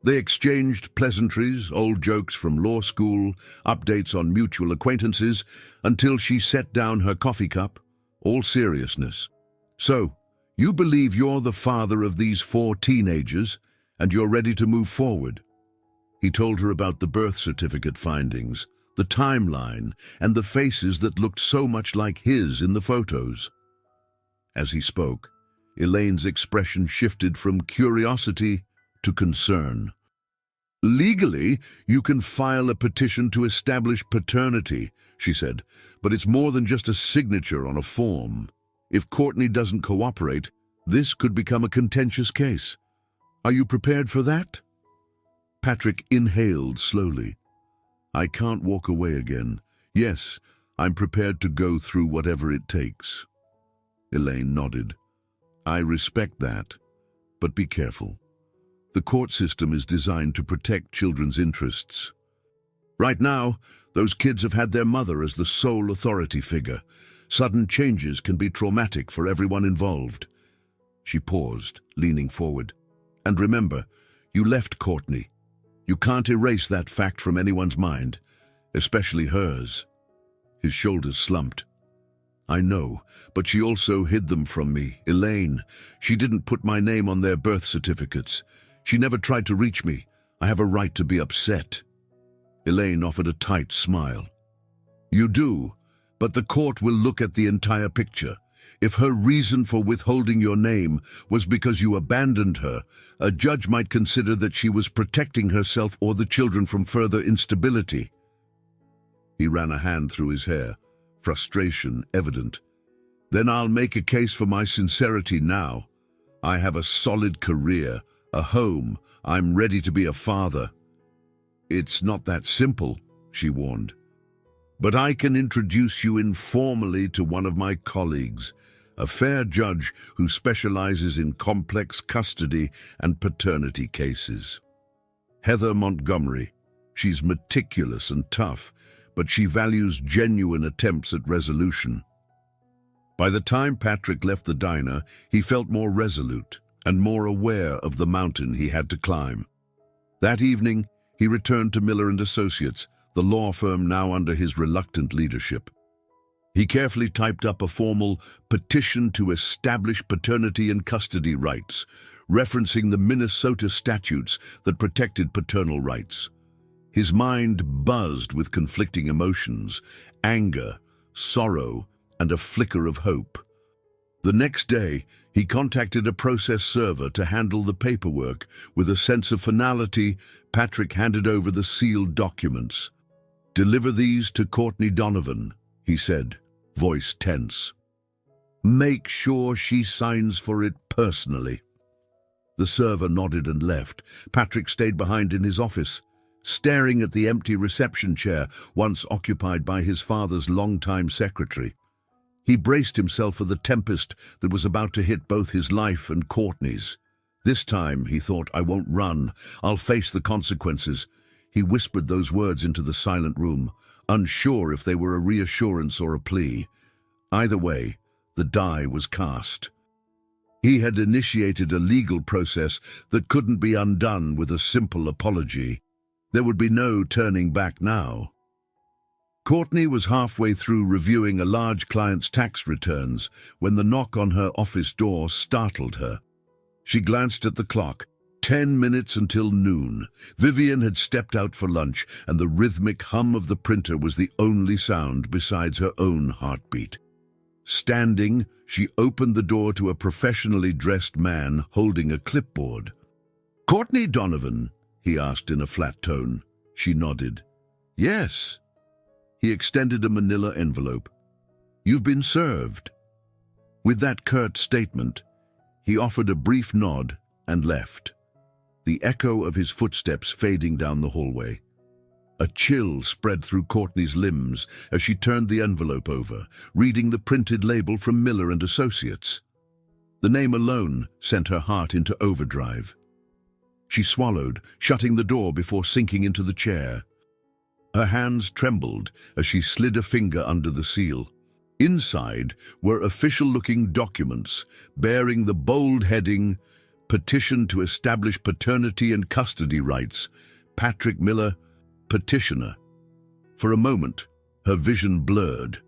They exchanged pleasantries, old jokes from law school, updates on mutual acquaintances, until she set down her coffee cup, all seriousness. "So, you believe you're the father of these 4 teenagers, and you're ready to move forward?" He told her about the birth certificate findings, the timeline, and the faces that looked so much like his in the photos. As he spoke, Elaine's expression shifted from curiosity to concern. "Legally, you can file a petition to establish paternity," she said, "but it's more than just a signature on a form. If Courtney doesn't cooperate, this could become a contentious case. Are you prepared for that?" Patrick inhaled slowly. "I can't walk away again. Yes, I'm prepared to go through whatever it takes." Elaine nodded. "I respect that, but be careful. The court system is designed to protect children's interests. Right now, those kids have had their mother as the sole authority figure. Sudden changes can be traumatic for everyone involved." She paused, leaning forward. "And remember, you left Courtney. You can't erase that fact from anyone's mind, especially hers." His shoulders slumped. "I know, but she also hid them from me, Elaine. She didn't put my name on their birth certificates. She never tried to reach me. I have a right to be upset." Elaine offered a tight smile. "You do, but the court will look at the entire picture. If her reason for withholding your name was because you abandoned her, a judge might consider that she was protecting herself or the children from further instability." He ran a hand through his hair, frustration evident. "Then I'll make a case for my sincerity now. I have a solid career, a home. I'm ready to be a father." "It's not that simple," she warned. "But I can introduce you informally to one of my colleagues, a fair judge who specializes in complex custody and paternity cases. Heather Montgomery. She's meticulous and tough, but she values genuine attempts at resolution." By the time Patrick left the diner, he felt more resolute and more aware of the mountain he had to climb. That evening, he returned to Miller & Associates, the law firm now under his reluctant leadership. He carefully typed up a formal petition to establish paternity and custody rights, referencing the Minnesota statutes that protected paternal rights. His mind buzzed with conflicting emotions, anger, sorrow, and a flicker of hope. The next day, he contacted a process server to handle the paperwork. With a sense of finality, Patrick handed over the sealed documents. "Deliver these to Courtney Donovan," he said, voice tense. "Make sure she signs for it personally." The server nodded and left. Patrick stayed behind in his office, staring at the empty reception chair once occupied by his father's longtime secretary. He braced himself for the tempest that was about to hit both his life and Courtney's. "This time," he thought, "I won't run. I'll face the consequences." He whispered those words into the silent room, unsure if they were a reassurance or a plea. Either way, the die was cast. He had initiated a legal process that couldn't be undone with a simple apology. There would be no turning back now. Courtney was halfway through reviewing a large client's tax returns when the knock on her office door startled her. She glanced at the clock. 10 minutes until noon. Vivian had stepped out for lunch, and the rhythmic hum of the printer was the only sound besides her own heartbeat. Standing, she opened the door to a professionally dressed man holding a clipboard. "Courtney Donovan?" he asked in a flat tone. She nodded. "Yes." He extended a manila envelope. "You've been served." With that curt statement, he offered a brief nod and left, the echo of his footsteps fading down the hallway. A chill spread through Courtney's limbs as she turned the envelope over, reading the printed label from Miller and Associates. The name alone sent her heart into overdrive. She swallowed, shutting the door before sinking into the chair. Her hands trembled as she slid a finger under the seal. Inside were official-looking documents bearing the bold heading, "Petition to establish paternity and custody rights. Patrick Miller, petitioner." For a moment, her vision blurred.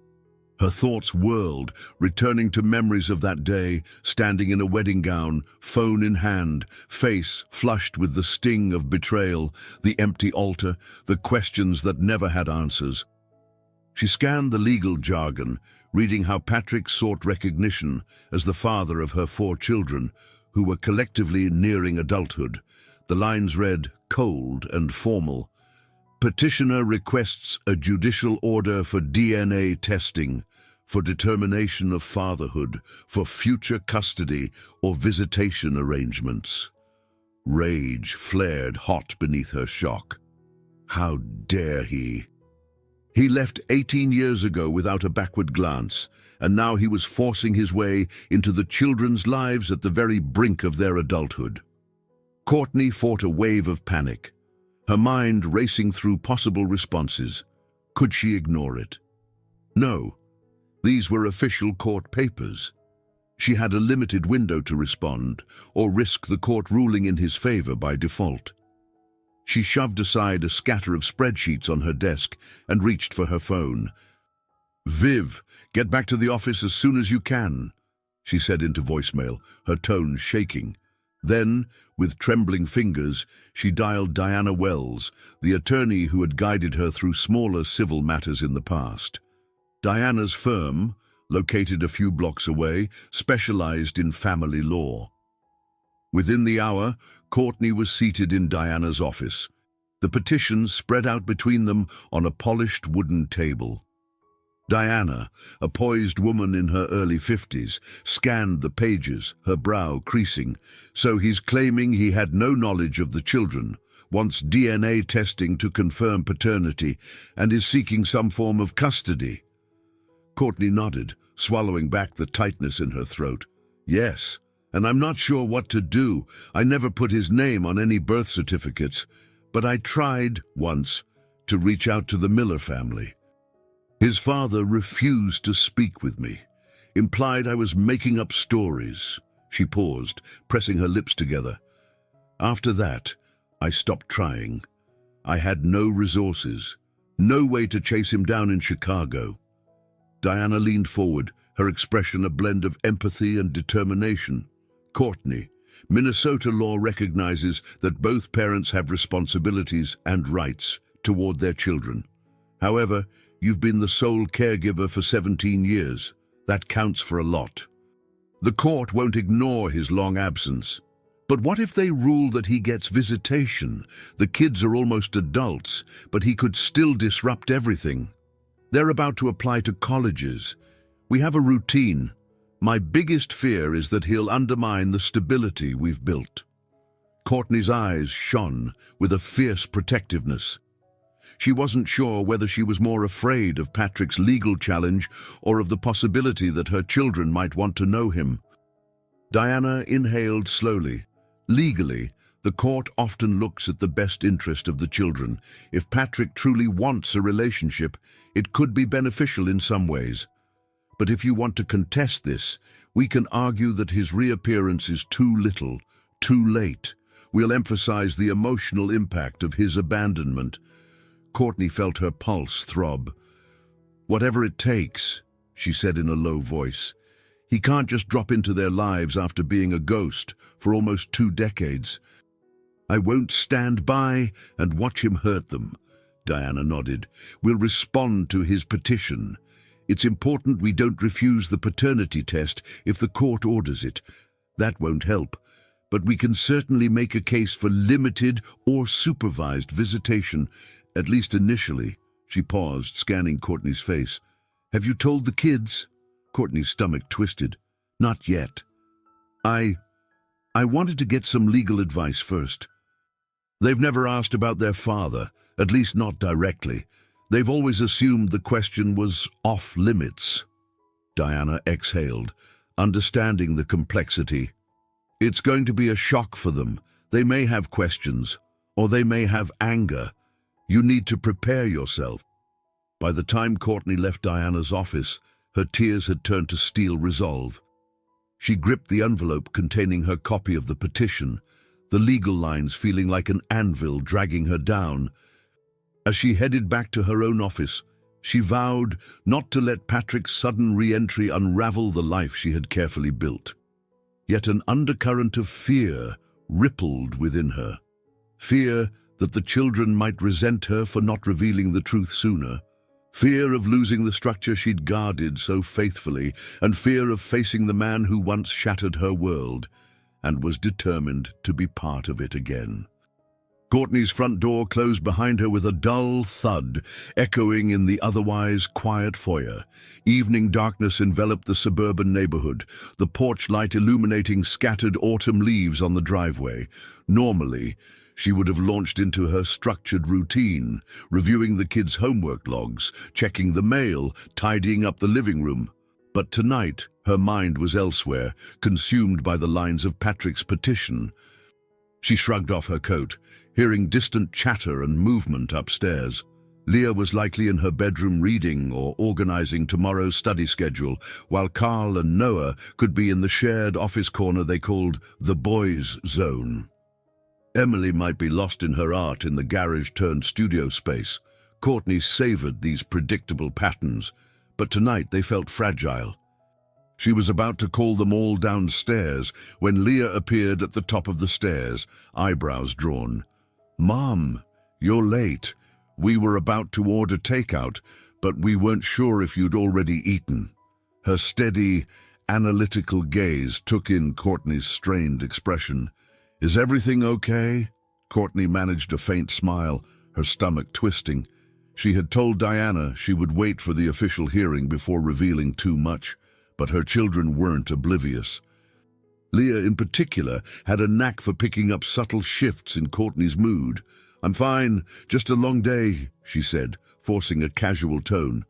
Her thoughts whirled, returning to memories of that day, standing in a wedding gown, phone in hand, face flushed with the sting of betrayal, the empty altar, the questions that never had answers. She scanned the legal jargon, reading how Patrick sought recognition as the father of her 4 children, who were collectively nearing adulthood. The lines read, cold and formal. "Petitioner requests a judicial order for DNA testing, for determination of fatherhood, for future custody or visitation arrangements." Rage flared hot beneath her shock. How dare he? He left 18 years ago without a backward glance, and now he was forcing his way into the children's lives at the very brink of their adulthood. Courtney fought a wave of panic, her mind racing through possible responses. Could she ignore it? No. These were official court papers. She had a limited window to respond, or risk the court ruling in his favor by default. She shoved aside a scatter of spreadsheets on her desk and reached for her phone. "Viv, get back to the office as soon as you can," she said into voicemail, her tone shaking. Then, with trembling fingers, she dialed Diana Wells, the attorney who had guided her through smaller civil matters in the past. Diana's firm, located a few blocks away, specialized in family law. Within the hour, Courtney was seated in Diana's office, the petitions spread out between them on a polished wooden table. Diana, a poised woman in her early 50s, scanned the pages, her brow creasing. "So he's claiming he had no knowledge of the children, wants DNA testing to confirm paternity, and is seeking some form of custody." Courtney nodded, swallowing back the tightness in her throat. "Yes, and I'm not sure what to do. I never put his name on any birth certificates, but I tried, once, to reach out to the Miller family. His father refused to speak with me, implied I was making up stories." She paused, pressing her lips together. "After that, I stopped trying. I had no resources, no way to chase him down in Chicago." Diana leaned forward, her expression a blend of empathy and determination. "Courtney, Minnesota law recognizes that both parents have responsibilities and rights toward their children. However, you've been the sole caregiver for 17 years. That counts for a lot. The court won't ignore his long absence. But what if they rule that he gets visitation? The kids are almost adults, but he could still disrupt everything. They're about to apply to colleges. We have a routine. My biggest fear is that he'll undermine the stability we've built." Courtney's eyes shone with a fierce protectiveness. She wasn't sure whether she was more afraid of Patrick's legal challenge or of the possibility that her children might want to know him. Diana inhaled slowly. Legally, the court often looks at the best interest of the children. If Patrick truly wants a relationship, it could be beneficial in some ways. But if you want to contest this, we can argue that his reappearance is too little, too late. We'll emphasize the emotional impact of his abandonment. Courtney felt her pulse throb. "Whatever it takes," she said in a low voice. "He can't just drop into their lives after being a ghost for almost 2 decades. I won't stand by and watch him hurt them." Diana nodded. "We'll respond to his petition. It's important we don't refuse the paternity test if the court orders it. That won't help, but we can certainly make a case for limited or supervised visitation, at least initially." She paused, scanning Courtney's face. "Have you told the kids?" Courtney's stomach twisted. "Not yet. I wanted to get some legal advice first. They've never asked about their father, at least not directly. They've always assumed the question was off limits." Diana exhaled, understanding the complexity. "It's going to be a shock for them. They may have questions, or they may have anger. You need to prepare yourself." By the time Courtney left Diana's office, her tears had turned to steel resolve. She gripped the envelope containing her copy of the petition, the legal lines feeling like an anvil dragging her down. As she headed back to her own office, she vowed not to let Patrick's sudden re-entry unravel the life she had carefully built. Yet an undercurrent of fear rippled within her. Fear that the children might resent her for not revealing the truth sooner. Fear of losing the structure she'd guarded so faithfully, and fear of facing the man who once shattered her world and was determined to be part of it again. Courtney's front door closed behind her with a dull thud, echoing in the otherwise quiet foyer. Evening darkness enveloped the suburban neighborhood, the porch light illuminating scattered autumn leaves on the driveway. Normally, she would have launched into her structured routine, reviewing the kids' homework logs, checking the mail, tidying up the living room. But tonight, her mind was elsewhere, consumed by the lines of Patrick's petition. She shrugged off her coat, hearing distant chatter and movement upstairs. Leah was likely in her bedroom reading or organizing tomorrow's study schedule, while Carl and Noah could be in the shared office corner they called the boys' zone. Emily might be lost in her art in the garage-turned-studio space. Courtney savored these predictable patterns, but tonight they felt fragile. She was about to call them all downstairs when Leah appeared at the top of the stairs, eyebrows drawn. "Mom, you're late. We were about to order takeout, but we weren't sure if you'd already eaten." Her steady, analytical gaze took in Courtney's strained expression. "Is everything okay?" Courtney managed a faint smile, her stomach twisting. She had told Diana she would wait for the official hearing before revealing too much, but her children weren't oblivious. Leah, in particular, had a knack for picking up subtle shifts in Courtney's mood. "I'm fine, just a long day," she said, forcing a casual tone.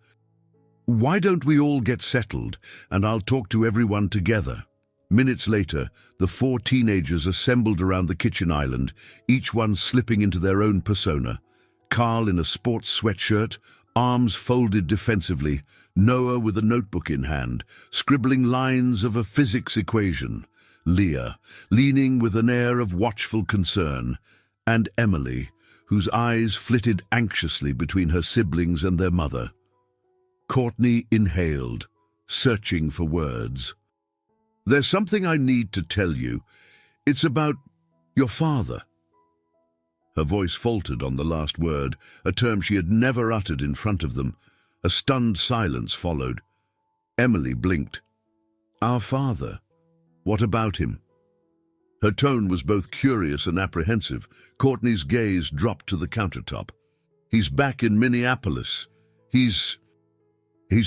"Why don't we all get settled, and I'll talk to everyone together?" Minutes later, the 4 teenagers assembled around the kitchen island, each one slipping into their own persona. Carl in a sports sweatshirt, arms folded defensively, Noah with a notebook in hand, scribbling lines of a physics equation, Leah, leaning with an air of watchful concern, and Emily, whose eyes flitted anxiously between her siblings and their mother. Courtney inhaled, searching for words. "There's something I need to tell you. It's about your father." Her voice faltered on the last word, a term she had never uttered in front of them. A stunned silence followed. Emily blinked. "Our father? What about him?" Her tone was both curious and apprehensive. Courtney's gaze dropped to the countertop. "He's back in Minneapolis. He's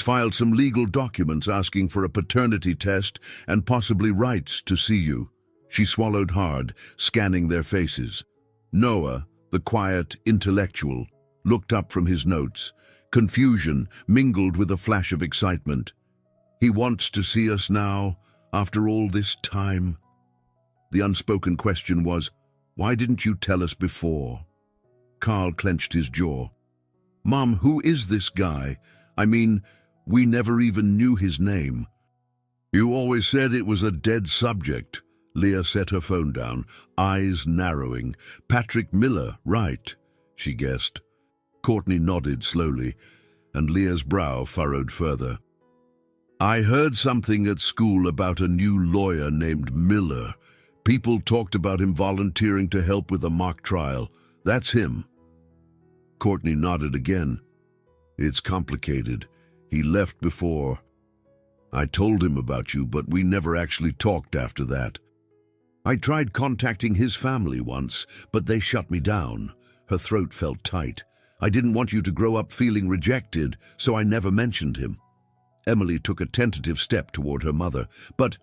filed some legal documents asking for a paternity test and possibly rights to see you." She swallowed hard, scanning their faces. Noah, the quiet intellectual, looked up from his notes. Confusion mingled with a flash of excitement. "He wants to see us now, after all this time?" The unspoken question was, "Why didn't you tell us before?" Carl clenched his jaw. "Mom, who is this guy? I mean, we never even knew his name." "You always said it was a dead subject." Leah set her phone down, eyes narrowing. "Patrick Miller, right?" she guessed. Courtney nodded slowly. and Leah's brow furrowed further. "I heard something at school about a new lawyer named Miller. People talked about him volunteering to help with a mock trial. That's him." Courtney nodded again. "It's complicated. He left before. I told him about you, but we never actually talked after that. I tried contacting his family once, but they shut me down." Her throat felt tight. "I didn't want you to grow up feeling rejected, so I never mentioned him." Emily took a tentative step toward her mother. "But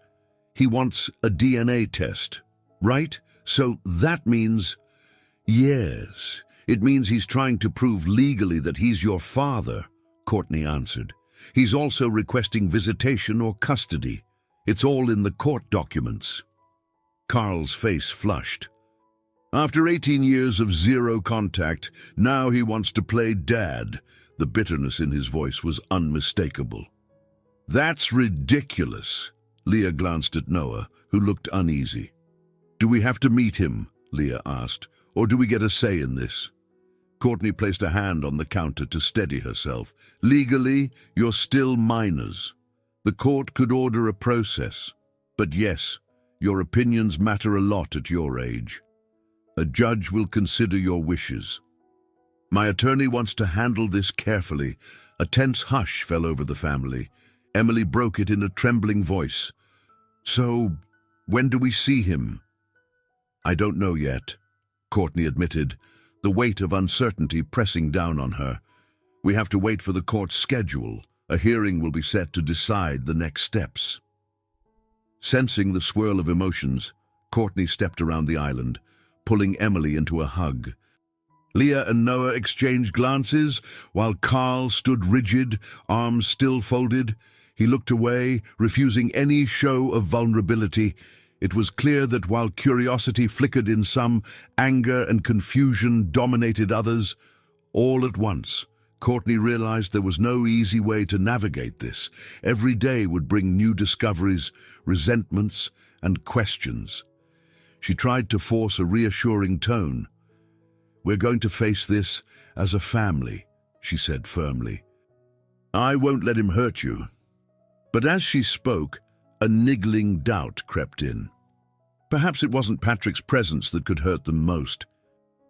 he wants a DNA test, right? So that means—" "Yes, it means he's trying to prove legally that he's your father," Courtney answered. "He's also requesting visitation or custody. It's all in the court documents." Carl's face flushed. "After 18 years of zero contact, now he wants to play dad." The bitterness in his voice was unmistakable. "That's ridiculous." Leah glanced at Noah, who looked uneasy. "Do we have to meet him?" Leah asked. "Or do we get a say in this?" Courtney placed a hand on the counter to steady herself. "Legally, you're still minors. The court could order a process. But yes, your opinions matter a lot at your age. A judge will consider your wishes. My attorney wants to handle this carefully." A tense hush fell over the family. Emily broke it in a trembling voice. "So, when do we see him?" "I don't know yet," Courtney admitted, the weight of uncertainty pressing down on her. "We have to wait for the court's schedule. A hearing will be set to decide the next steps." Sensing the swirl of emotions, Courtney stepped around the island, pulling Emily into a hug. Leah and Noah exchanged glances, while Carl stood rigid, arms still folded. He looked away, refusing any show of vulnerability. It was clear that while curiosity flickered in some, anger and confusion dominated others. All at once, Courtney realized there was no easy way to navigate this. Every day would bring new discoveries, resentments, and questions. She tried to force a reassuring tone. "We're going to face this as a family," she said firmly. "I won't let him hurt you." But as she spoke, a niggling doubt crept in. Perhaps it wasn't Patrick's presence that could hurt them most.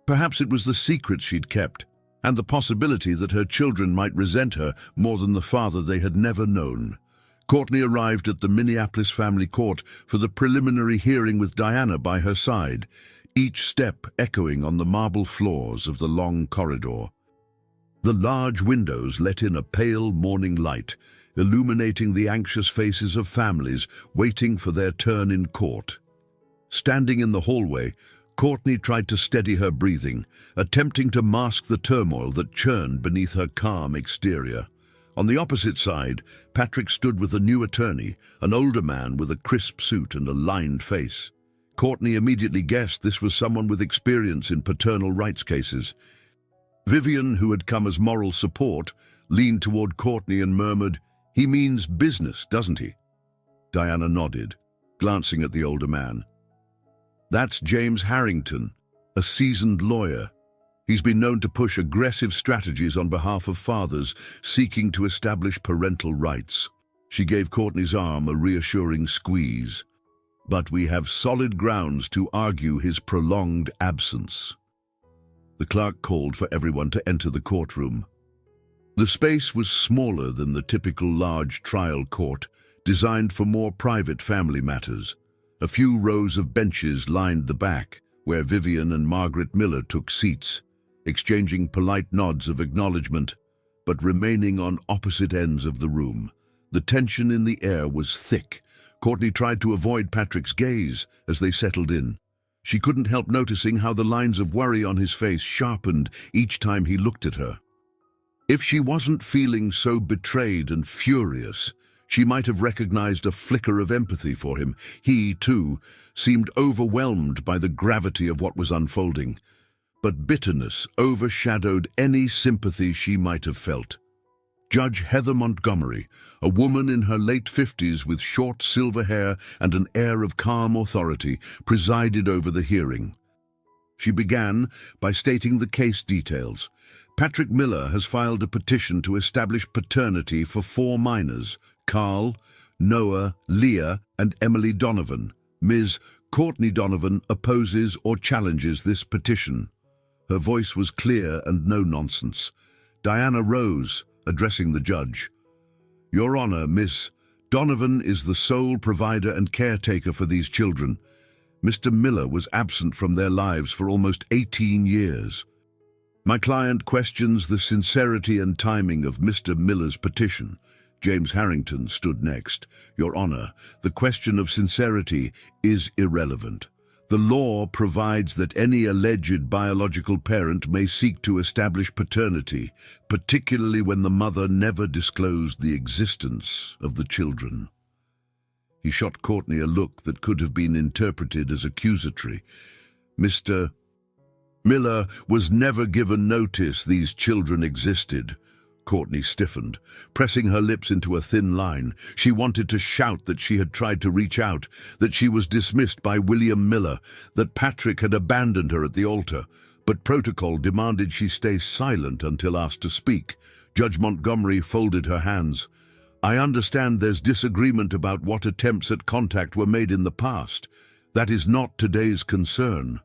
Perhaps it was the secrets she'd kept, and the possibility that her children might resent her more than the father they had never known. Courtney arrived at the Minneapolis family court for the preliminary hearing with Diana by her side, each step echoing on the marble floors of the long corridor. The large windows let in a pale morning light, illuminating the anxious faces of families waiting for their turn in court. Standing in the hallway, Courtney tried to steady her breathing, attempting to mask the turmoil that churned beneath her calm exterior. On the opposite side, Patrick stood with a new attorney, an older man with a crisp suit and a lined face. Courtney immediately guessed this was someone with experience in paternal rights cases. Vivian, who had come as moral support, leaned toward Courtney and murmured, "He means business, doesn't he?" Diana nodded, glancing at the older man. "That's James Harrington, a seasoned lawyer. He's been known to push aggressive strategies on behalf of fathers seeking to establish parental rights." She gave Courtney's arm a reassuring squeeze. "But we have solid grounds to argue his prolonged absence." The clerk called for everyone to enter the courtroom. The space was smaller than the typical large trial court, designed for more private family matters. A few rows of benches lined the back, where Vivian and Margaret Miller took seats, exchanging polite nods of acknowledgement, but remaining on opposite ends of the room. The tension in the air was thick. Courtney tried to avoid Patrick's gaze as they settled in. She couldn't help noticing how the lines of worry on his face sharpened each time he looked at her. If she wasn't feeling so betrayed and furious, she might have recognized a flicker of empathy for him. He, too, seemed overwhelmed by the gravity of what was unfolding. But bitterness overshadowed any sympathy she might have felt. Judge Heather Montgomery, a woman in her late 50s with short silver hair and an air of calm authority, presided over the hearing. She began by stating the case details. Patrick Miller has filed a petition to establish paternity for 4 minors, Carl, Noah, Leah, and Emily Donovan. Ms. Courtney Donovan opposes or challenges this petition. Her voice was clear and no nonsense. Diana rose, addressing the judge. Your Honor, Miss Donovan is the sole provider and caretaker for these children. Mr. Miller was absent from their lives for almost 18 years. My client questions the sincerity and timing of Mr. Miller's petition. James Harrington stood next. Your Honor, the question of sincerity is irrelevant. The law provides that any alleged biological parent may seek to establish paternity, particularly when the mother never disclosed the existence of the children. He shot Courtney a look that could have been interpreted as accusatory. Mr. Miller was never given notice these children existed. Courtney stiffened, pressing her lips into a thin line. She wanted to shout that she had tried to reach out, that she was dismissed by William Miller, that Patrick had abandoned her at the altar. But protocol demanded she stay silent until asked to speak. Judge Montgomery folded her hands. I understand there's disagreement about what attempts at contact were made in the past. That is not today's concern.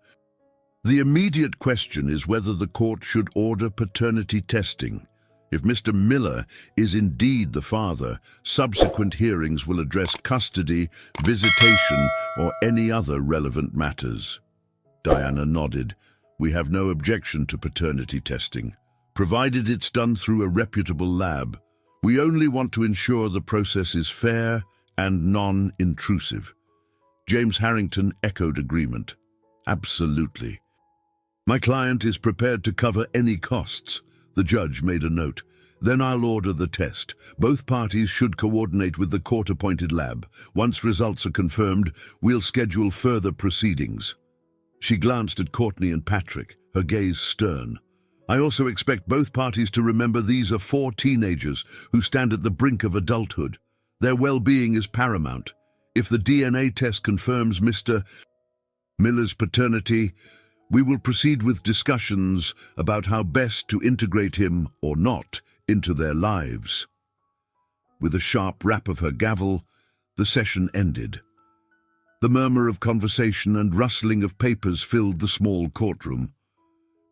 The immediate question is whether the court should order paternity testing. If Mr. Miller is indeed the father, subsequent hearings will address custody, visitation, or any other relevant matters. Diana nodded. We have no objection to paternity testing, provided it's done through a reputable lab. We only want to ensure the process is fair and non-intrusive. James Harrington echoed agreement. Absolutely. My client is prepared to cover any costs. The judge made a note. Then I'll order the test. Both parties should coordinate with the court-appointed lab. Once results are confirmed, we'll schedule further proceedings. She glanced at Courtney and Patrick, her gaze stern. I also expect both parties to remember these are 4 teenagers who stand at the brink of adulthood. Their well-being is paramount. If the DNA test confirms Mr. Miller's paternity, we will proceed with discussions about how best to integrate him, or not, into their lives. With a sharp rap of her gavel, the session ended. The murmur of conversation and rustling of papers filled the small courtroom.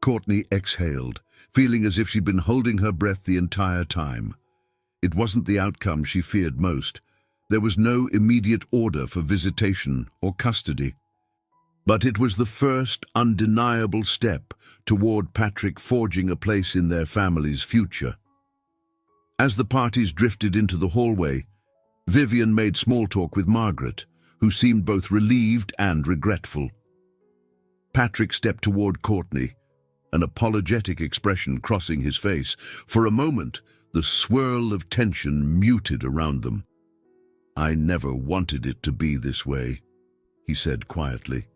Courtney exhaled, feeling as if she'd been holding her breath the entire time. It wasn't the outcome she feared most. There was no immediate order for visitation or custody. But it was the first undeniable step toward Patrick forging a place in their family's future. As the parties drifted into the hallway, Vivian made small talk with Margaret, who seemed both relieved and regretful. Patrick stepped toward Courtney, an apologetic expression crossing his face. For a moment, the swirl of tension muted around them. I never wanted it to be this way, he said quietly.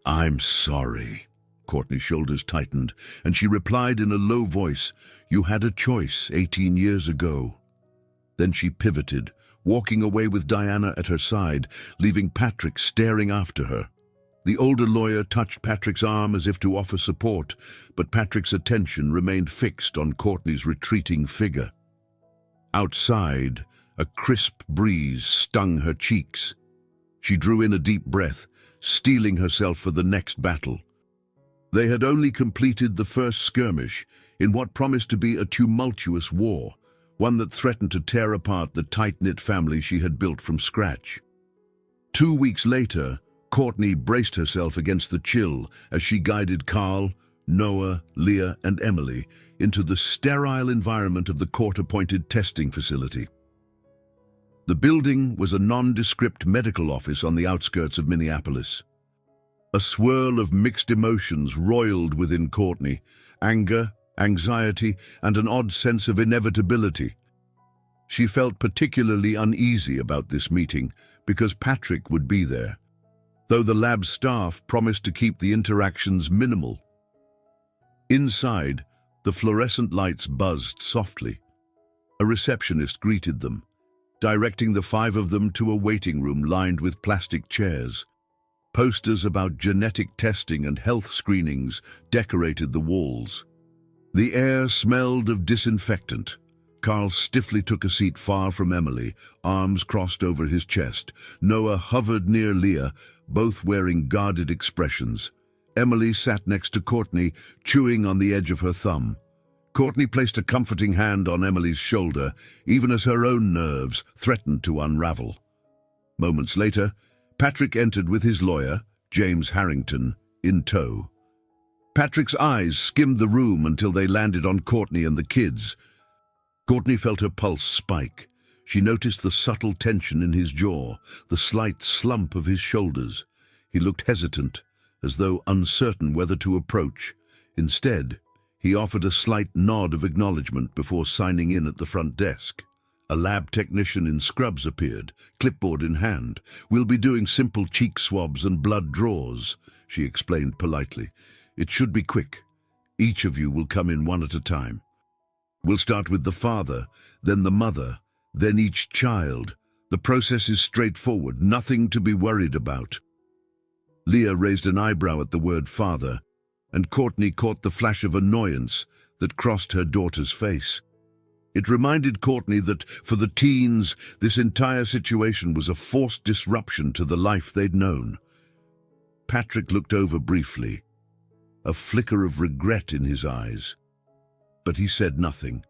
I'm sorry. Courtney's shoulders tightened, and she replied in a low voice, You had a choice 18 years ago. Then she pivoted, walking away with Diana at her side, leaving Patrick staring after her. The older lawyer touched Patrick's arm as if to offer support, but Patrick's attention remained fixed on Courtney's retreating figure. Outside, a crisp breeze stung her cheeks. She drew in a deep breath, steeling herself for the next battle. They had only completed the first skirmish in what promised to be a tumultuous war, one that threatened to tear apart the tight-knit family she had built from scratch. 2 weeks later, Courtney braced herself against the chill as she guided Carl, Noah, Leah, and Emily into the sterile environment of the court-appointed testing facility. The building was a nondescript medical office on the outskirts of Minneapolis. A swirl of mixed emotions roiled within Courtney: anger, anxiety, and an odd sense of inevitability. She felt particularly uneasy about this meeting because Patrick would be there, though the lab staff promised to keep the interactions minimal. Inside, the fluorescent lights buzzed softly. A receptionist greeted them, directing the 5 of them to a waiting room lined with plastic chairs. Posters about genetic testing and health screenings decorated the walls. The air smelled of disinfectant. Carl stiffly took a seat far from Emily, arms crossed over his chest. Noah hovered near Leah, both wearing guarded expressions. Emily sat next to Courtney, chewing on the edge of her thumb. Courtney placed a comforting hand on Emily's shoulder, even as her own nerves threatened to unravel. Moments later, Patrick entered with his lawyer, James Harrington, in tow. Patrick's eyes skimmed the room until they landed on Courtney and the kids. Courtney felt her pulse spike. She noticed the subtle tension in his jaw, the slight slump of his shoulders. He looked hesitant, as though uncertain whether to approach. Instead, he offered a slight nod of acknowledgement before signing in at the front desk. A lab technician in scrubs appeared, clipboard in hand. "We'll be doing simple cheek swabs and blood draws," she explained politely. "It should be quick. Each of you will come in one at a time. We'll start with the father, then the mother, then each child. The process is straightforward, nothing to be worried about." Leah raised an eyebrow at the word father, and Courtney caught the flash of annoyance that crossed her daughter's face. It reminded Courtney that, for the teens, this entire situation was a forced disruption to the life they'd known. Patrick looked over briefly, a flicker of regret in his eyes, but he said nothing.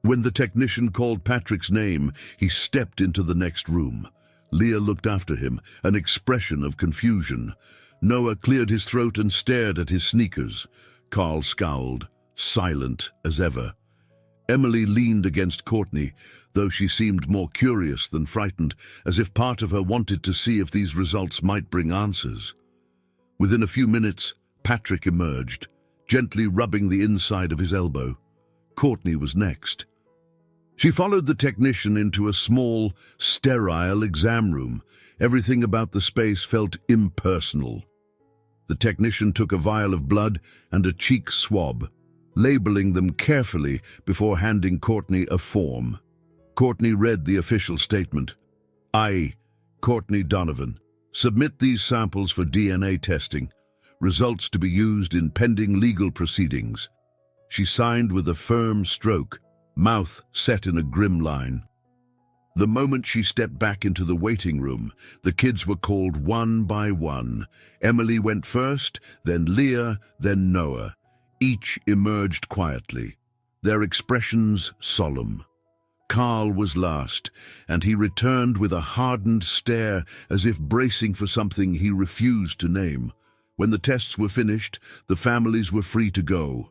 When the technician called Patrick's name, he stepped into the next room. Leah looked after him, an expression of confusion. Noah cleared his throat and stared at his sneakers. Carl scowled, silent as ever. Emily leaned against Courtney, though she seemed more curious than frightened, as if part of her wanted to see if these results might bring answers. Within a few minutes, Patrick emerged, gently rubbing the inside of his elbow. Courtney was next. She followed the technician into a small, sterile exam room. Everything about the space felt impersonal. The technician took a vial of blood and a cheek swab, labeling them carefully before handing Courtney a form. Courtney read the official statement. "I, Courtney Donovan, submit these samples for DNA testing. Results to be used in pending legal proceedings." She signed with a firm stroke, mouth set in a grim line. The moment she stepped back into the waiting room, the kids were called one by one. Emily went first, then Leah, then Noah. Each emerged quietly, their expressions solemn. Carl was last, and he returned with a hardened stare as if bracing for something he refused to name. When the tests were finished, the families were free to go.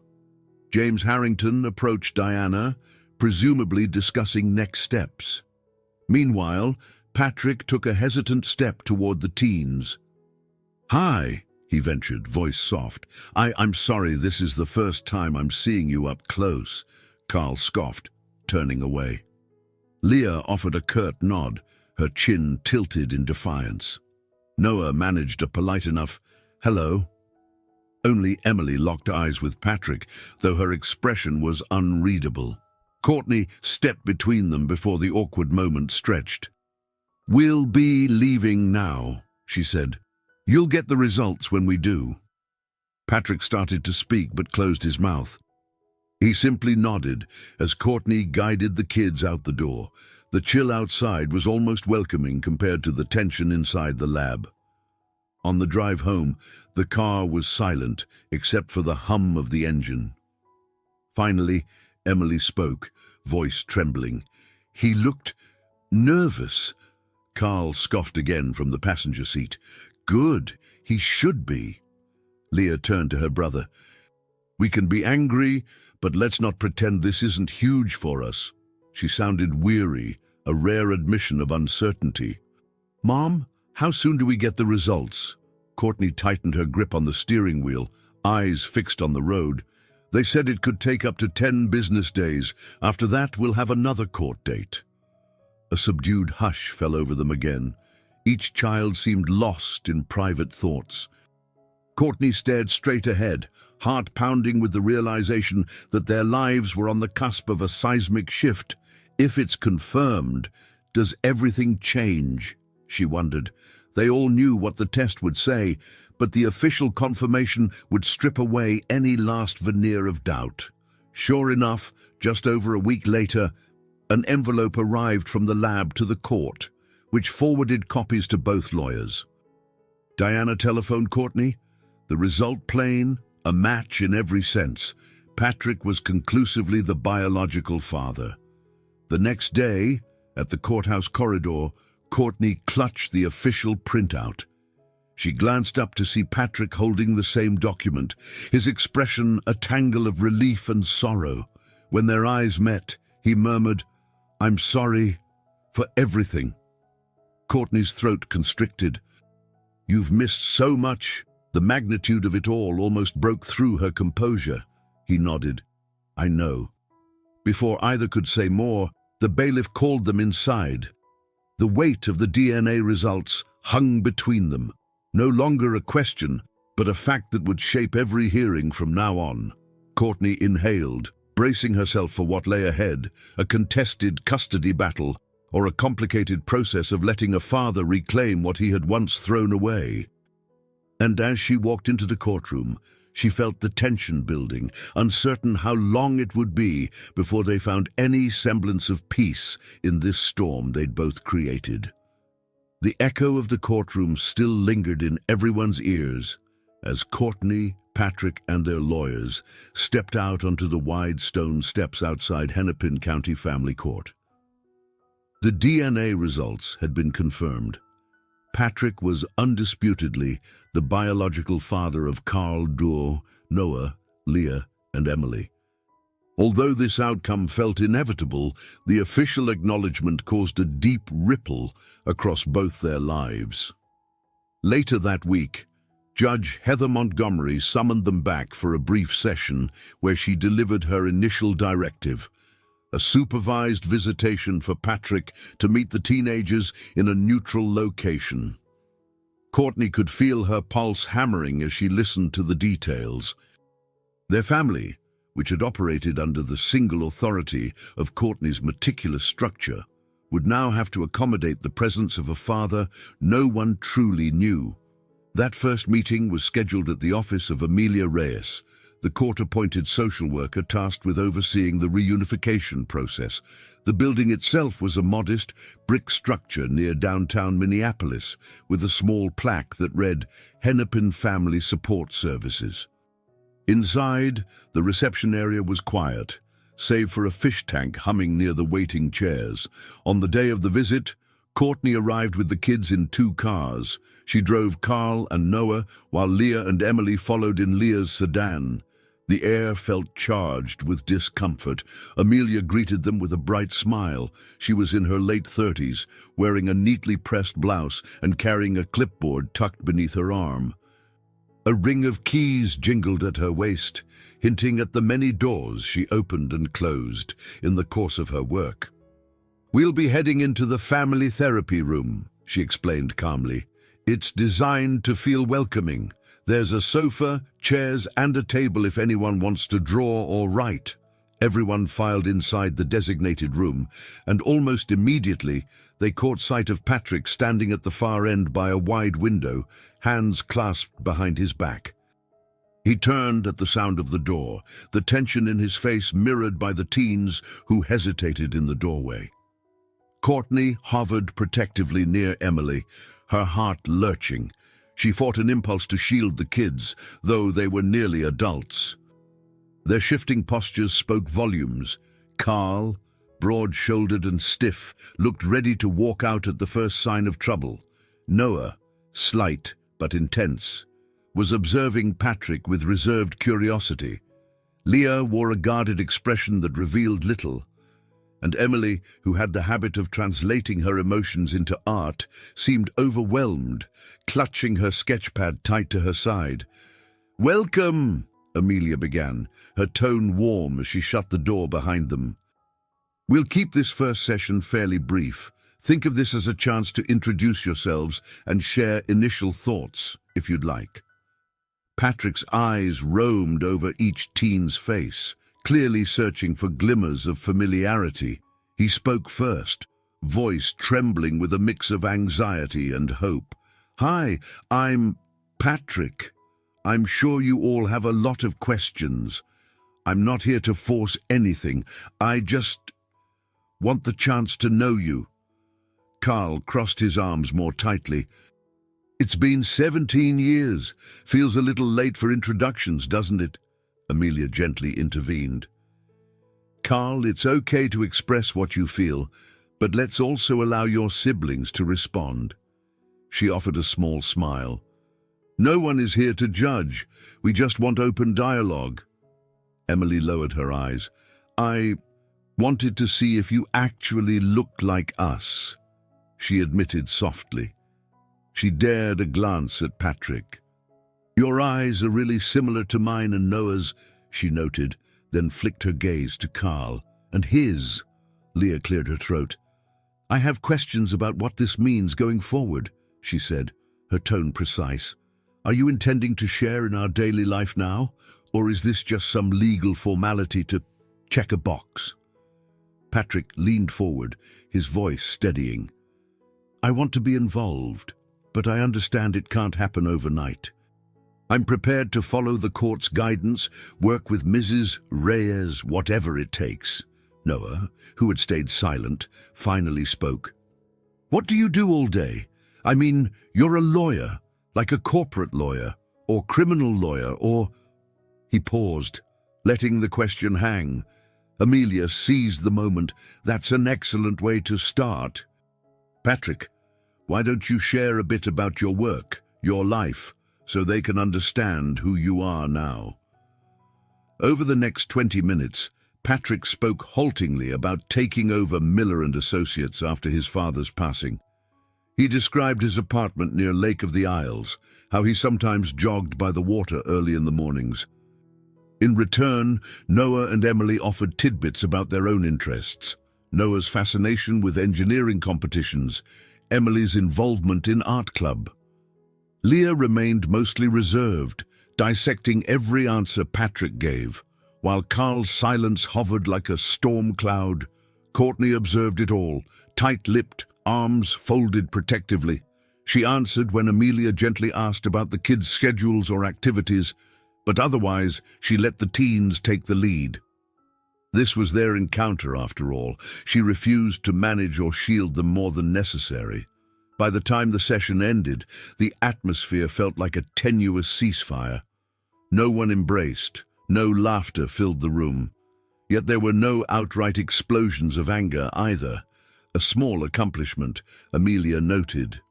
James Harrington approached Diana, presumably discussing next steps. Meanwhile, Patrick took a hesitant step toward the teens. "Hi," he ventured, voice soft. I'm sorry, this is the first time I'm seeing you up close," Carl scoffed, turning away. Leah offered a curt nod, her chin tilted in defiance. Noah managed a polite enough, "Hello." Only Emily locked eyes with Patrick, though her expression was unreadable. Courtney stepped between them before the awkward moment stretched. "We'll be leaving now," she said. "You'll get the results when we do." Patrick started to speak but closed his mouth. He simply nodded as Courtney guided the kids out the door. The chill outside was almost welcoming compared to the tension inside the lab. On the drive home, the car was silent except for the hum of the engine. Finally, Emily spoke, voice trembling. "He looked nervous." Carl scoffed again from the passenger seat. "Good, he should be." Leah turned to her brother. "We can be angry, but let's not pretend this isn't huge for us." She sounded weary, a rare admission of uncertainty. "Mom, how soon do we get the results?" Courtney tightened her grip on the steering wheel, eyes fixed on the road. "They said it could take up to 10 business days. After that, we'll have another court date." A subdued hush fell over them again. Each child seemed lost in private thoughts. Courtney stared straight ahead, heart pounding with the realization that their lives were on the cusp of a seismic shift. If it's confirmed, does everything change? She wondered. They all knew what the test would say, but the official confirmation would strip away any last veneer of doubt. Sure enough, just over a week later, an envelope arrived from the lab to the court, which forwarded copies to both lawyers. Diana telephoned Courtney. The result plain, a match in every sense. Patrick was conclusively the biological father. The next day, at the courthouse corridor, Courtney clutched the official printout. She glanced up to see Patrick holding the same document, his expression a tangle of relief and sorrow. When their eyes met, he murmured, "I'm sorry for everything." Courtney's throat constricted. "You've missed so much." The magnitude of it all almost broke through her composure. He nodded. "I know." Before either could say more, the bailiff called them inside. The weight of the DNA results hung between them. No longer a question, but a fact that would shape every hearing from now on. Courtney inhaled, bracing herself for what lay ahead, a contested custody battle, or a complicated process of letting a father reclaim what he had once thrown away. And as she walked into the courtroom, she felt the tension building, uncertain how long it would be before they found any semblance of peace in this storm they'd both created. The echo of the courtroom still lingered in everyone's ears as Courtney, Patrick, and their lawyers stepped out onto the wide stone steps outside Hennepin County Family Court. The DNA results had been confirmed. Patrick was undisputedly the biological father of Carl, Duo, Noah, Leah, and Emily. Although this outcome felt inevitable, the official acknowledgement caused a deep ripple across both their lives. Later that week, Judge Heather Montgomery summoned them back for a brief session where she delivered her initial directive, a supervised visitation for Patrick to meet the teenagers in a neutral location. Courtney could feel her pulse hammering as she listened to the details. Their family, which had operated under the single authority of Courtney's meticulous structure, would now have to accommodate the presence of a father no one truly knew. That first meeting was scheduled at the office of Amelia Reyes, the court-appointed social worker tasked with overseeing the reunification process. The building itself was a modest, brick structure near downtown Minneapolis, with a small plaque that read, "Hennepin Family Support Services." Inside, the reception area was quiet, save for a fish tank humming near the waiting chairs. On the day of the visit, Courtney arrived with the kids in 2 cars. She drove Carl and Noah, while Leah and Emily followed in Leah's sedan. The air felt charged with discomfort. Amelia greeted them with a bright smile. She was in her late 30s, wearing a neatly pressed blouse and carrying a clipboard tucked beneath her arm. A ring of keys jingled at her waist, hinting at the many doors she opened and closed in the course of her work. "We'll be heading into the family therapy room," she explained calmly. "It's designed to feel welcoming. There's a sofa, chairs, and a table if anyone wants to draw or write." Everyone filed inside the designated room, and almost immediately they caught sight of Patrick standing at the far end by a wide window, hands clasped behind his back. He turned at the sound of the door, the tension in his face mirrored by the teens who hesitated in the doorway. Courtney hovered protectively near Emily, her heart lurching. She fought an impulse to shield the kids, though they were nearly adults. Their shifting postures spoke volumes. Carl, broad-shouldered and stiff, looked ready to walk out at the first sign of trouble. Noah, slight but intense, was observing Patrick with reserved curiosity. Leah wore a guarded expression that revealed little, and Emily, who had the habit of translating her emotions into art, seemed overwhelmed, clutching her sketchpad tight to her side. "Welcome," Amelia began, her tone warm as she shut the door behind them. "We'll keep this first session fairly brief. Think of this as a chance to introduce yourselves and share initial thoughts, if you'd like." Patrick's eyes roamed over each teen's face, clearly searching for glimmers of familiarity. He spoke first, voice trembling with a mix of anxiety and hope. "Hi, I'm Patrick. I'm sure you all have a lot of questions. I'm not here to force anything. I just want the chance to know you." Carl crossed his arms more tightly. "It's been 17 years. Feels a little late for introductions, doesn't it?" Amelia gently intervened. "Carl, it's okay to express what you feel, but let's also allow your siblings to respond." She offered a small smile. "No one is here to judge. We just want open dialogue." Emily lowered her eyes. "I wanted to see if you actually looked like us," she admitted softly. She dared a glance at Patrick. "Your eyes are really similar to mine and Noah's," she noted, then flicked her gaze to Carl. "And his." Leah cleared her throat. "I have questions about what this means going forward," she said, her tone precise. "Are you intending to share in our daily life now, or is this just some legal formality to check a box?" Patrick leaned forward, his voice steadying. "I want to be involved, but I understand it can't happen overnight. I'm prepared to follow the court's guidance, work with Mrs. Reyes, whatever it takes." Noah, who had stayed silent, finally spoke. "What do you do all day? I mean, you're a lawyer, like a corporate lawyer, or criminal lawyer, or—" He paused, letting the question hang. Amelia seized the moment. "That's an excellent way to start. Patrick, why don't you share a bit about your work, your life, so they can understand who you are now?" Over the next 20 minutes, Patrick spoke haltingly about taking over Miller and Associates after his father's passing. He described his apartment near Lake of the Isles, how he sometimes jogged by the water early in the mornings. In return, Noah and Emily offered tidbits about their own interests. Noah's fascination with engineering competitions, Emily's involvement in art club. Leah remained mostly reserved, dissecting every answer Patrick gave, while Carl's silence hovered like a storm cloud. Courtney observed it all, tight-lipped, arms folded protectively. She answered when Amelia gently asked about the kids' schedules or activities, but otherwise she let the teens take the lead. This was their encounter, after all. She refused to manage or shield them more than necessary. By the time the session ended, the atmosphere felt like a tenuous ceasefire. No one embraced, no laughter filled the room. Yet there were no outright explosions of anger either, a small accomplishment, Amelia noted.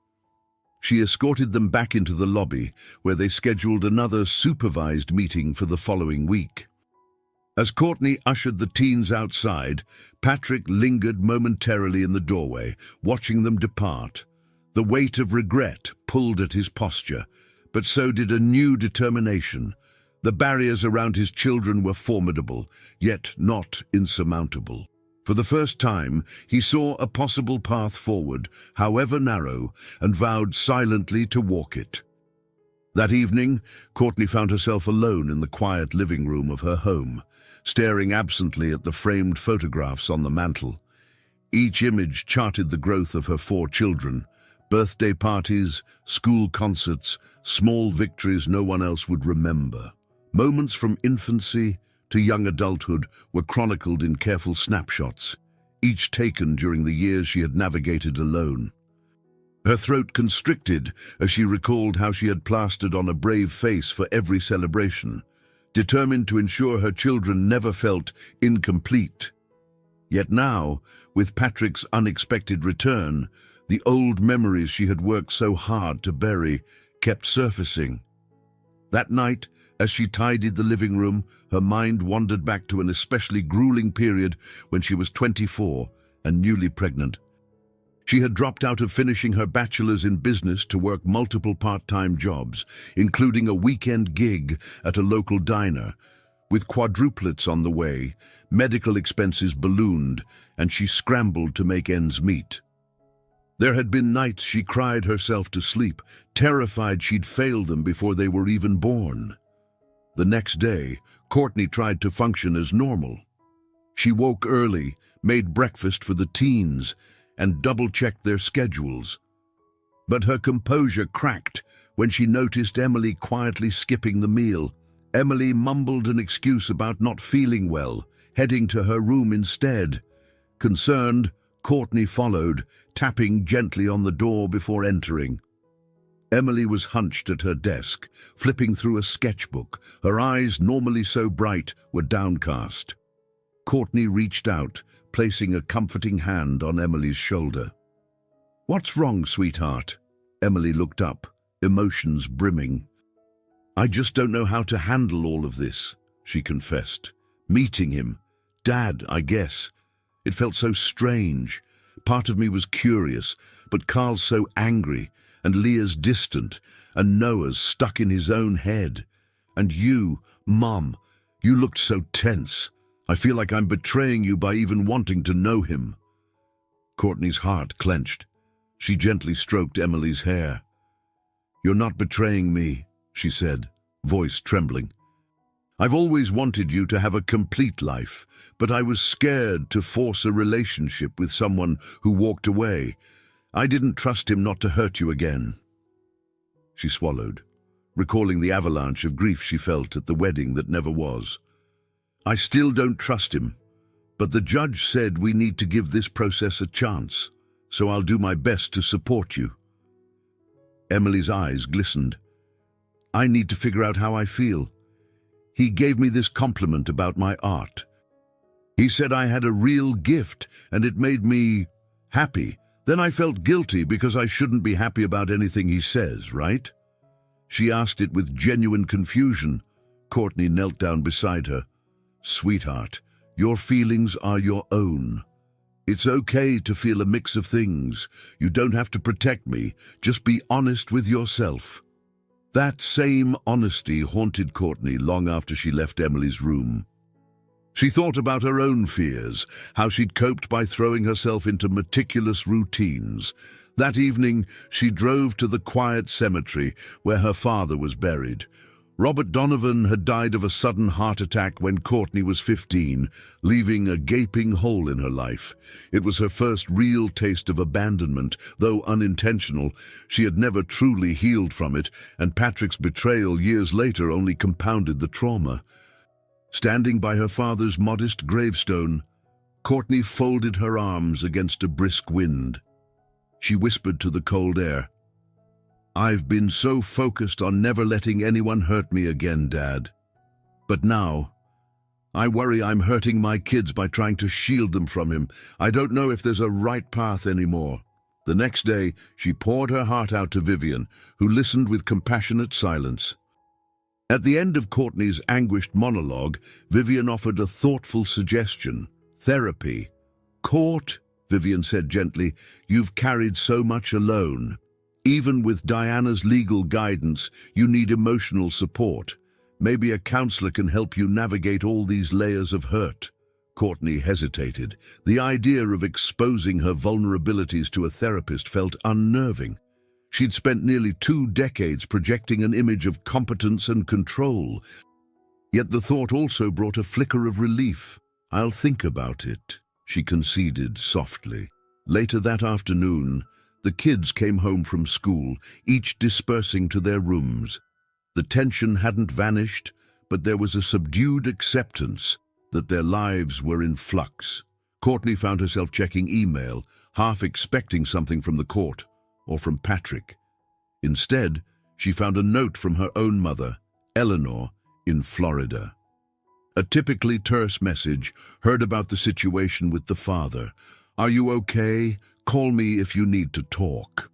She escorted them back into the lobby, where they scheduled another supervised meeting for the following week. As Courtney ushered the teens outside, Patrick lingered momentarily in the doorway, watching them depart. The weight of regret pulled at his posture, but so did a new determination. The barriers around his children were formidable, yet not insurmountable. For the first time, he saw a possible path forward, however narrow, and vowed silently to walk it. That evening, Courtney found herself alone in the quiet living room of her home, staring absently at the framed photographs on the mantel. Each image charted the growth of her 4 children, birthday parties, school concerts, small victories no one else would remember. Moments from infancy to young adulthood were chronicled in careful snapshots, each taken during the years she had navigated alone. Her throat constricted as she recalled how she had plastered on a brave face for every celebration, determined to ensure her children never felt incomplete. Yet now, with Patrick's unexpected return, the old memories she had worked so hard to bury kept surfacing. That night, as she tidied the living room, her mind wandered back to an especially grueling period when she was 24 and newly pregnant. She had dropped out of finishing her bachelor's in business to work multiple part-time jobs, including a weekend gig at a local diner. With quadruplets on the way, medical expenses ballooned, and she scrambled to make ends meet. There had been nights she cried herself to sleep, terrified she'd failed them before they were even born. The next day, Courtney tried to function as normal. She woke early, made breakfast for the teens, and double-checked their schedules. But her composure cracked when she noticed Emily quietly skipping the meal. Emily mumbled an excuse about not feeling well, heading to her room instead. Concerned, Courtney followed, tapping gently on the door before entering. Emily was hunched at her desk, flipping through a sketchbook. Her eyes, normally so bright, were downcast. Courtney reached out, placing a comforting hand on Emily's shoulder. "What's wrong, sweetheart?" Emily looked up, emotions brimming. "I just don't know how to handle all of this," she confessed. "Meeting him. Dad, I guess. It felt so strange. Part of me was curious, but Carl's so angry, and Leah's distant, and Noah's stuck in his own head. And you, Mom, you looked so tense. I feel like I'm betraying you by even wanting to know him." Courtney's heart clenched. She gently stroked Emily's hair. "You're not betraying me," she said, voice trembling. "I've always wanted you to have a complete life, but I was scared to force a relationship with someone who walked away. I didn't trust him not to hurt you again." She swallowed, recalling the avalanche of grief she felt at the wedding that never was. "I still don't trust him, but the judge said we need to give this process a chance, so I'll do my best to support you." Emily's eyes glistened. "I need to figure out how I feel. He gave me this compliment about my art. He said I had a real gift, and it made me happy. Then I felt guilty because I shouldn't be happy about anything he says, right?" She asked it with genuine confusion. Courtney knelt down beside her. "Sweetheart, your feelings are your own. It's okay to feel a mix of things. You don't have to protect me. Just be honest with yourself." That same honesty haunted Courtney long after she left Emily's room. She thought about her own fears, how she'd coped by throwing herself into meticulous routines. That evening, she drove to the quiet cemetery where her father was buried. Robert Donovan had died of a sudden heart attack when Courtney was 15, leaving a gaping hole in her life. It was her first real taste of abandonment, though unintentional. She had never truly healed from it, and Patrick's betrayal years later only compounded the trauma. Standing by her father's modest gravestone, Courtney folded her arms against a brisk wind. She whispered to the cold air, "I've been so focused on never letting anyone hurt me again, Dad. But now, I worry I'm hurting my kids by trying to shield them from him. I don't know if there's a right path anymore." The next day, she poured her heart out to Vivian, who listened with compassionate silence. At the end of Courtney's anguished monologue, Vivian offered a thoughtful suggestion: therapy. "Court," Vivian said gently, "you've carried so much alone. Even with Diana's legal guidance, you need emotional support. Maybe a counselor can help you navigate all these layers of hurt." Courtney hesitated. The idea of exposing her vulnerabilities to a therapist felt unnerving. She'd spent nearly 2 decades projecting an image of competence and control. Yet the thought also brought a flicker of relief. "I'll think about it," she conceded softly. Later that afternoon, the kids came home from school, each dispersing to their rooms. The tension hadn't vanished, but there was a subdued acceptance that their lives were in flux. Courtney found herself checking email, half expecting something from the court or from Patrick. Instead, she found a note from her own mother, Eleanor, in Florida. A typically terse message: "Heard about the situation with the father. Are you okay? Call me if you need to talk."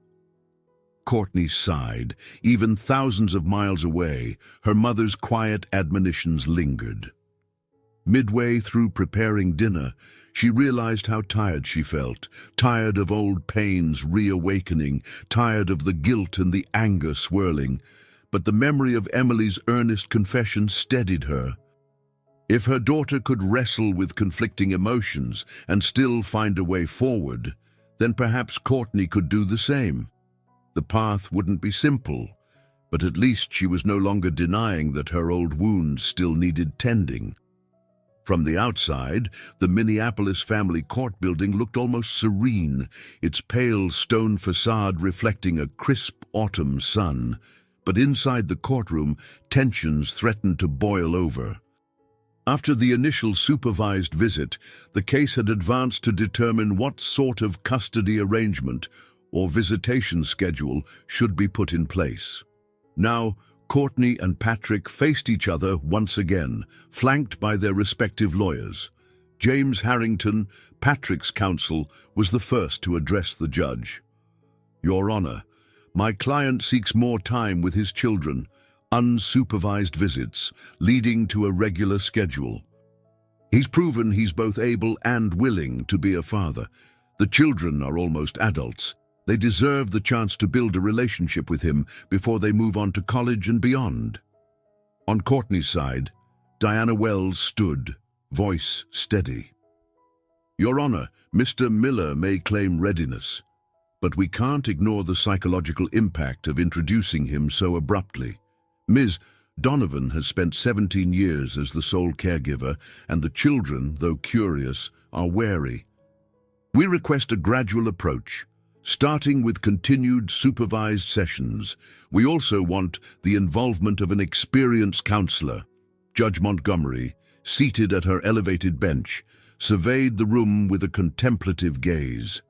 Courtney sighed. Even thousands of miles away, her mother's quiet admonitions lingered. Midway through preparing dinner, she realized how tired she felt, tired of old pains reawakening, tired of the guilt and the anger swirling. But the memory of Emily's earnest confession steadied her. If her daughter could wrestle with conflicting emotions and still find a way forward, then perhaps Courtney could do the same. The path wouldn't be simple, but at least she was no longer denying that her old wounds still needed tending. From the outside, the Minneapolis family court building looked almost serene, its pale stone facade reflecting a crisp autumn sun. but inside the courtroom, tensions threatened to boil over. After the initial supervised visit, the case had advanced to determine what sort of custody arrangement or visitation schedule should be put in place. Now, Courtney and Patrick faced each other once again, flanked by their respective lawyers. James Harrington, Patrick's counsel, was the first to address the judge. "Your Honor, my client seeks more time with his children, unsupervised visits, leading to a regular schedule. He's proven he's both able and willing to be a father. The children are almost adults. They deserve the chance to build a relationship with him before they move on to college and beyond." On Courtney's side, Diana Wells stood, voice steady. "Your Honor, Mr. Miller may claim readiness, but we can't ignore the psychological impact of introducing him so abruptly. Ms. Donovan has spent 17 years as the sole caregiver, and the children, though curious, are wary. We request a gradual approach, starting with continued supervised sessions. We also want the involvement of an experienced counselor." Judge Montgomery, seated at her elevated bench, surveyed the room with a contemplative gaze.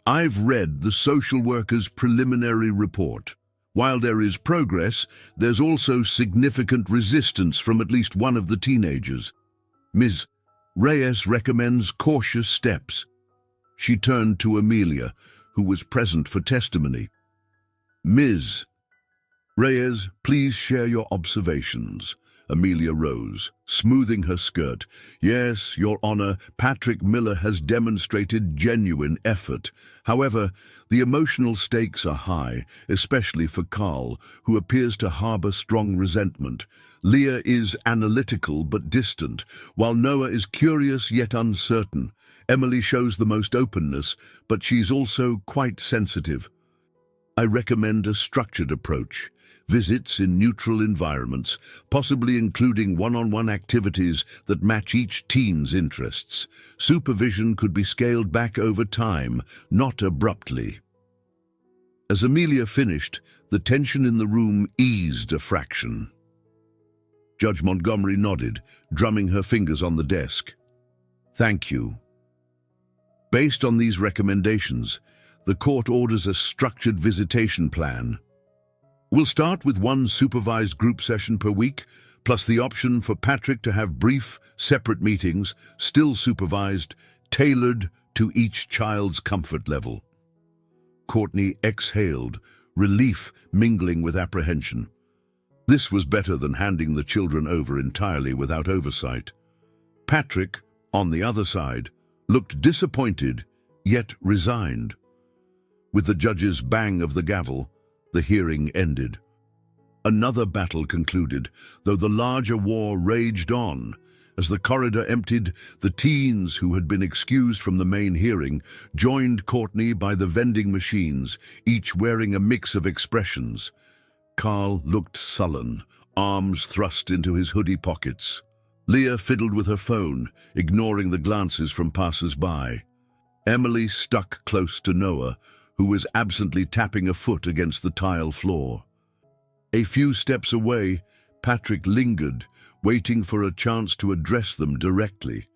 "I've read the social worker's preliminary report. While there is progress, there's also significant resistance from at least one of the teenagers. Ms. Reyes recommends cautious steps." She turned to Amelia, who was present for testimony. "Ms. Reyes, please share your observations." Amelia rose, smoothing her skirt. "Yes, Your Honor, Patrick Miller has demonstrated genuine effort. However, the emotional stakes are high, especially for Carl, who appears to harbor strong resentment. Leah is analytical but distant, while Noah is curious yet uncertain. Emily shows the most openness, but she's also quite sensitive. I recommend a structured approach. Visits in neutral environments, possibly including one-on-one activities that match each teen's interests. Supervision could be scaled back over time, not abruptly." As Amelia finished, the tension in the room eased a fraction. Judge Montgomery nodded, drumming her fingers on the desk. "Thank you. Based on these recommendations, the court orders a structured visitation plan. We'll start with one supervised group session per week, plus the option for Patrick to have brief, separate meetings, still supervised, tailored to each child's comfort level." Courtney exhaled, relief mingling with apprehension. This was better than handing the children over entirely without oversight. Patrick, on the other side, looked disappointed, yet resigned. With the judge's bang of the gavel, the hearing ended. Another battle concluded, though the larger war raged on. As the corridor emptied, the teens who had been excused from the main hearing joined Courtney by the vending machines, each wearing a mix of expressions. Carl looked sullen, arms thrust into his hoodie pockets. Leah fiddled with her phone, ignoring the glances from passers-by. Emily stuck close to Noah, who was absently tapping a foot against the tile floor. A few steps away, Patrick lingered, waiting for a chance to address them directly.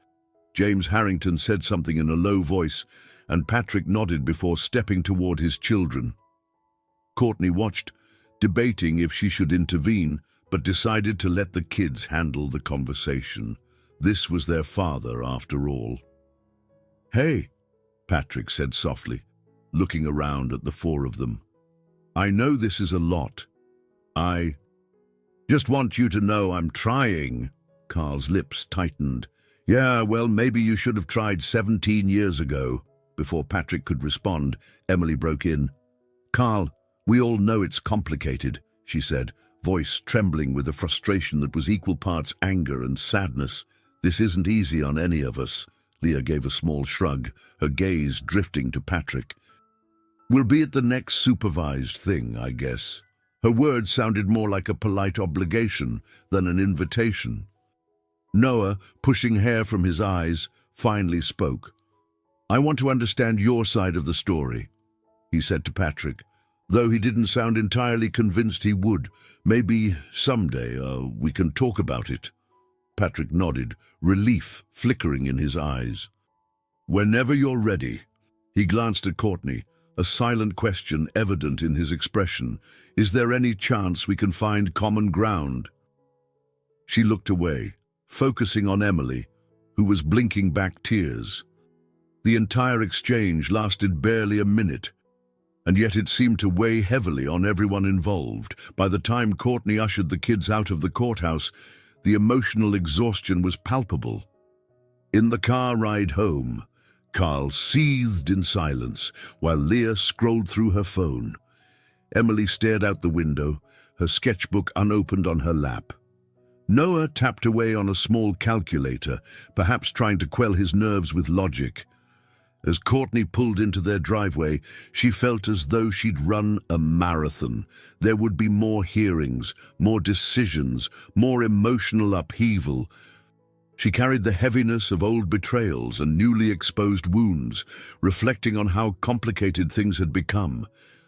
James Harrington said something in a low voice, and Patrick nodded before stepping toward his children. Courtney watched, debating if she should intervene, but decided to let the kids handle the conversation. This was their father, after all. "Hey," Patrick said softly, looking around at the four of them. "I know this is a lot. I just want you to know I'm trying." Carl's lips tightened. "Yeah, well, maybe you should have tried 17 years ago." Before Patrick could respond, Emily broke in. "Carl, we all know it's complicated," she said, voice trembling with a frustration that was equal parts anger and sadness. "This isn't easy on any of us." Leah gave a small shrug, her gaze drifting to Patrick. "We'll be at the next supervised thing, I guess." Her words sounded more like a polite obligation than an invitation. Noah, pushing hair from his eyes, finally spoke. "I want to understand your side of the story," he said to Patrick. though he didn't sound entirely convinced he would. Maybe someday, we can talk about it. Patrick nodded, relief flickering in his eyes. Whenever you're ready. He glanced at Courtney, a silent question evident in his expression. Is there any chance we can find common ground? She looked away, focusing on Emily, who was blinking back tears. The entire exchange lasted barely a minute, and yet it seemed to weigh heavily on everyone involved. By the time Courtney ushered the kids out of the courthouse, the emotional exhaustion was palpable. In the car ride home, Carl seethed in silence while Leah scrolled through her phone. Emily stared out the window, her sketchbook unopened on her lap. Noah tapped away on a small calculator, perhaps trying to quell his nerves with logic. As Courtney pulled into their driveway, she felt as though she'd run a marathon. There would be more hearings, more decisions, more emotional upheaval. She carried the heaviness of old betrayals and newly exposed wounds, reflecting on how complicated things had become.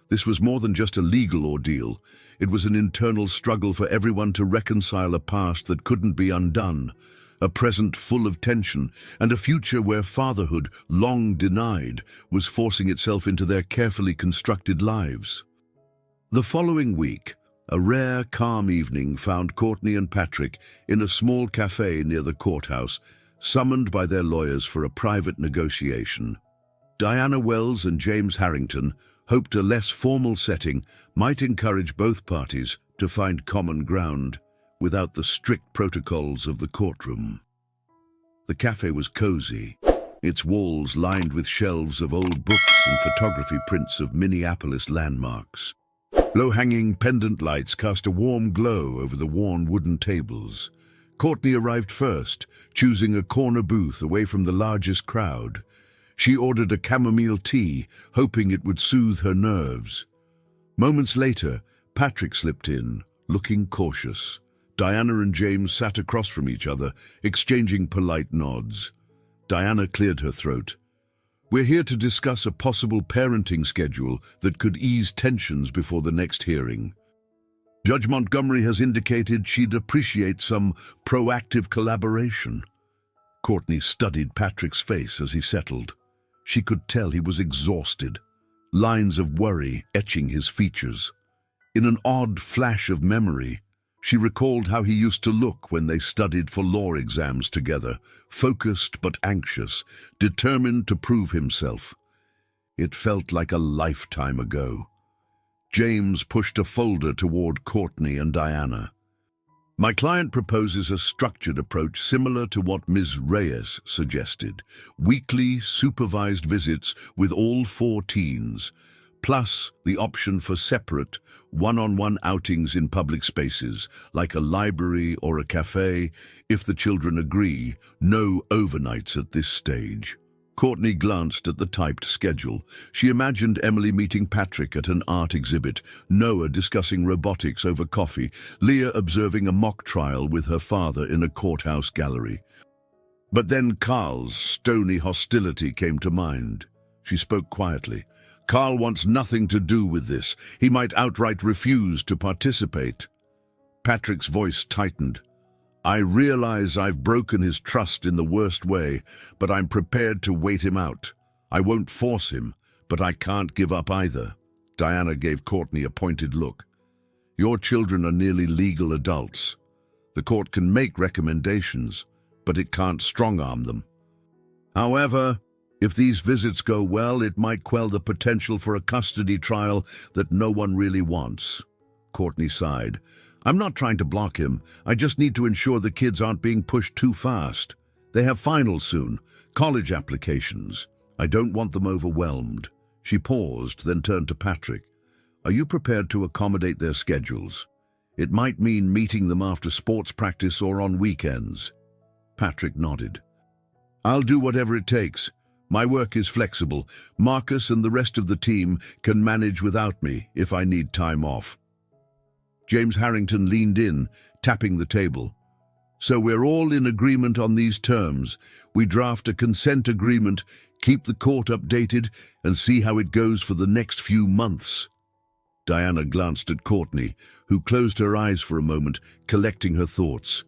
This was more than just a legal ordeal. It was an internal struggle for everyone to reconcile a past that couldn't be undone, a present full of tension, and a future where fatherhood, long denied, was forcing itself into their carefully constructed lives. The following week, a rare, calm evening found Courtney and Patrick in a small cafe near the courthouse, summoned by their lawyers for a private negotiation. Diana Wells and James Harrington hoped a less formal setting might encourage both parties to find common ground without the strict protocols of the courtroom. The cafe was cozy, its walls lined with shelves of old books and photography prints of Minneapolis landmarks. Low-hanging pendant lights cast a warm glow over the worn wooden tables. Courtney arrived first, choosing a corner booth away from the largest crowd. She ordered a chamomile tea, hoping it would soothe her nerves. Moments later, Patrick slipped in, looking cautious. Diana and James sat across from each other, exchanging polite nods. Diana cleared her throat. We're here to discuss a possible parenting schedule that could ease tensions before the next hearing. Judge Montgomery has indicated she'd appreciate some proactive collaboration. Courtney studied Patrick's face as he settled. She could tell he was exhausted, lines of worry etching his features. In an odd flash of memory, she recalled how he used to look when they studied for law exams together, focused but anxious, determined to prove himself. It felt like a lifetime ago. James pushed a folder toward Courtney and Diana. My client proposes a structured approach similar to what Ms. Reyes suggested. Weekly, supervised visits with all 4 teens, plus the option for separate, one-on-one outings in public spaces, like a library or a cafe, if the children agree. No overnights at this stage. Courtney glanced at the typed schedule. She imagined Emily meeting Patrick at an art exhibit, Noah discussing robotics over coffee, Leah observing a mock trial with her father in a courthouse gallery. But then Carl's stony hostility came to mind. She spoke quietly. Carl wants nothing to do with this. He might outright refuse to participate. Patrick's voice tightened. I realize I've broken his trust in the worst way, but I'm prepared to wait him out. I won't force him, but I can't give up either. Diana gave Courtney a pointed look. Your children are nearly legal adults. The court can make recommendations, but it can't strong-arm them. However, if these visits go well, it might quell the potential for a custody trial that no one really wants. Courtney sighed. I'm not trying to block him. I just need to ensure the kids aren't being pushed too fast. They have finals soon, college applications. I don't want them overwhelmed. She paused, then turned to Patrick. Are you prepared to accommodate their schedules? It might mean meeting them after sports practice or on weekends. Patrick nodded. I'll do whatever it takes. My work is flexible. Marcus and the rest of the team can manage without me if I need time off. James Harrington leaned in, tapping the table. So we're all in agreement on these terms. We draft a consent agreement, keep the court updated, and see how it goes for the next few months. Diana glanced at Courtney, who closed her eyes for a moment, collecting her thoughts.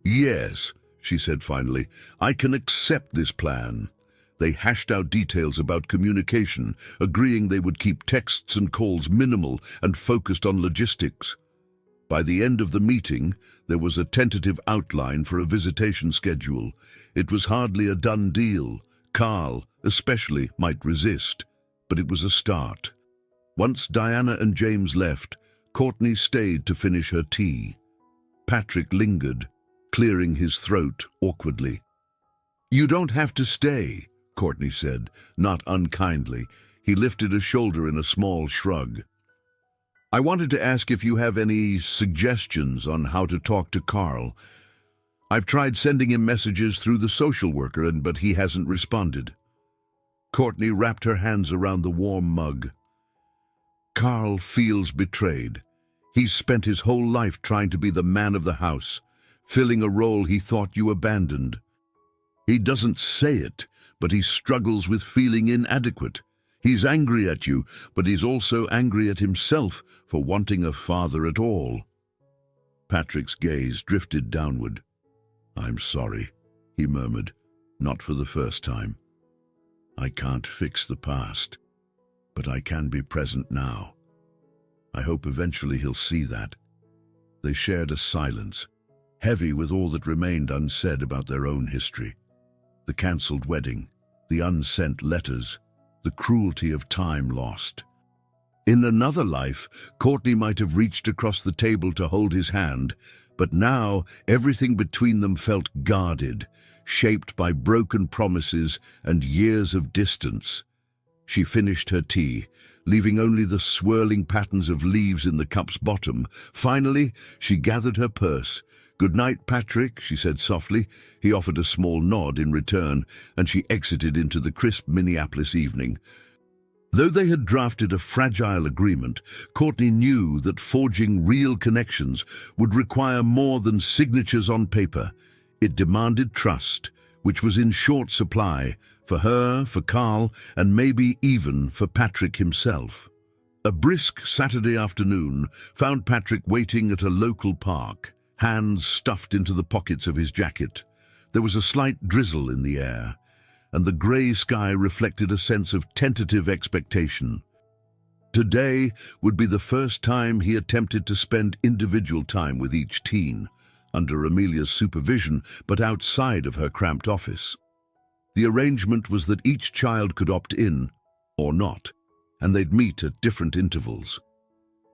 "Yes," she said finally, "I can accept this plan." They hashed out details about communication, agreeing they would keep texts and calls minimal and focused on logistics. By the end of the meeting, there was a tentative outline for a visitation schedule. It was hardly a done deal. Carl, especially, might resist, but it was a start. Once Diana and James left, Courtney stayed to finish her tea. Patrick lingered, clearing his throat awkwardly. "You don't have to stay," Courtney said, not unkindly. He lifted a shoulder in a small shrug. "I wanted to ask if you have any suggestions on how to talk to Carl. I've tried sending him messages through the social worker, but he hasn't responded." Courtney wrapped her hands around the warm mug. "Carl feels betrayed. He's spent his whole life trying to be the man of the house, filling a role he thought you abandoned. He doesn't say it, but he struggles with feeling inadequate. He's angry at you, but he's also angry at himself for wanting a father at all." Patrick's gaze drifted downward. "I'm sorry," he murmured, not for the first time. "I can't fix the past, but I can be present now. I hope eventually he'll see that." They shared a silence, heavy with all that remained unsaid about their own history. The cancelled wedding, the unsent letters, the cruelty of time lost. In another life, Courtney might have reached across the table to hold his hand, but now everything between them felt guarded, shaped by broken promises and years of distance. She finished her tea, leaving only the swirling patterns of leaves in the cup's bottom. Finally, she gathered her purse. "Good night, Patrick," she said softly. He offered a small nod in return, and she exited into the crisp Minneapolis evening. Though they had drafted a fragile agreement, Courtney knew that forging real connections would require more than signatures on paper. It demanded trust, which was in short supply, for her, for Carl, and maybe even for Patrick himself. A brisk Saturday afternoon found Patrick waiting at a local park, hands stuffed into the pockets of his jacket. There was a slight drizzle in the air, and the grey sky reflected a sense of tentative expectation. Today would be the first time he attempted to spend individual time with each teen, under Amelia's supervision, but outside of her cramped office. The arrangement was that each child could opt in, or not, and they'd meet at different intervals.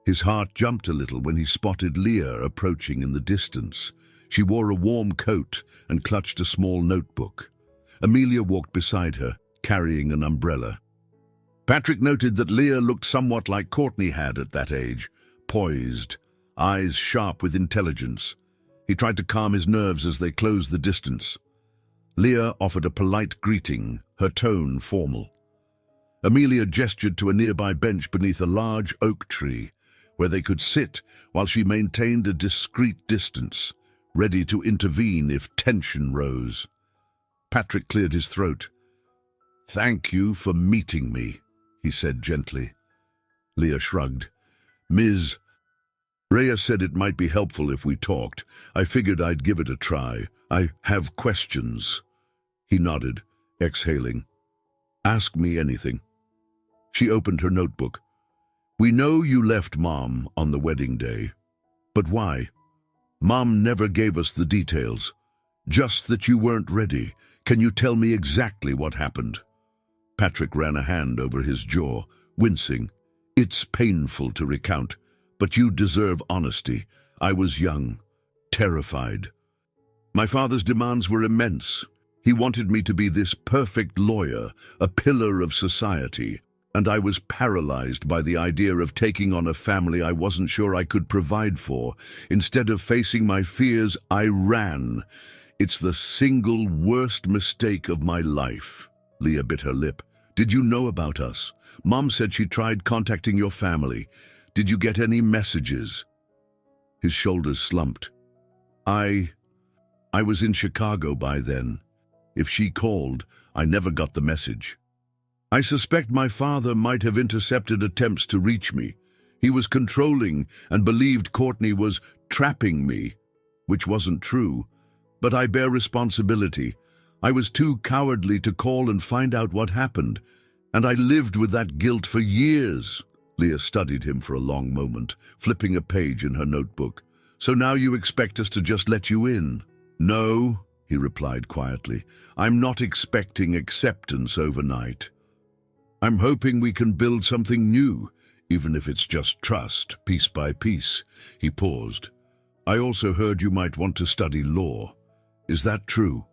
His heart jumped a little when he spotted Leah approaching in the distance. She wore a warm coat and clutched a small notebook. Amelia walked beside her, carrying an umbrella. Patrick noted that Leah looked somewhat like Courtney had at that age, poised, eyes sharp with intelligence. He tried to calm his nerves as they closed the distance. Leah offered a polite greeting, her tone formal. Amelia gestured to a nearby bench beneath a large oak tree, where they could sit while she maintained a discreet distance, ready to intervene if tension rose. Patrick cleared his throat. "Thank you for meeting me," he said gently. Leah shrugged. "Ms. Rhea said it might be helpful if we talked. I figured I'd give it a try. I have questions." He nodded, exhaling. "Ask me anything." She opened her notebook. "We know you left Mom on the wedding day. But why? Mom never gave us the details. Just that you weren't ready. Can you tell me exactly what happened?" Patrick ran a hand over his jaw, wincing. "It's painful to recount, but you deserve honesty. I was young, terrified. My father's demands were immense. He wanted me to be this perfect lawyer, a pillar of society, and I was paralyzed by the idea of taking on a family I wasn't sure I could provide for. Instead of facing my fears, I ran. It's the single worst mistake of my life." Leah bit her lip. "Did you know about us? Mom said she tried contacting your family. Did you get any messages?" His shoulders slumped. I was in Chicago by then. If she called, I never got the message. I suspect my father might have intercepted attempts to reach me. He was controlling and believed Courtney was trapping me, which wasn't true. But I bear responsibility. I was too cowardly to call and find out what happened, and I lived with that guilt for years. Leah studied him for a long moment, flipping a page in her notebook. So now you expect us to just let you in? No, he replied quietly. I'm not expecting acceptance overnight. I'm hoping we can build something new, even if it's just trust, piece by piece. He paused. I also heard you might want to study law. Is that true?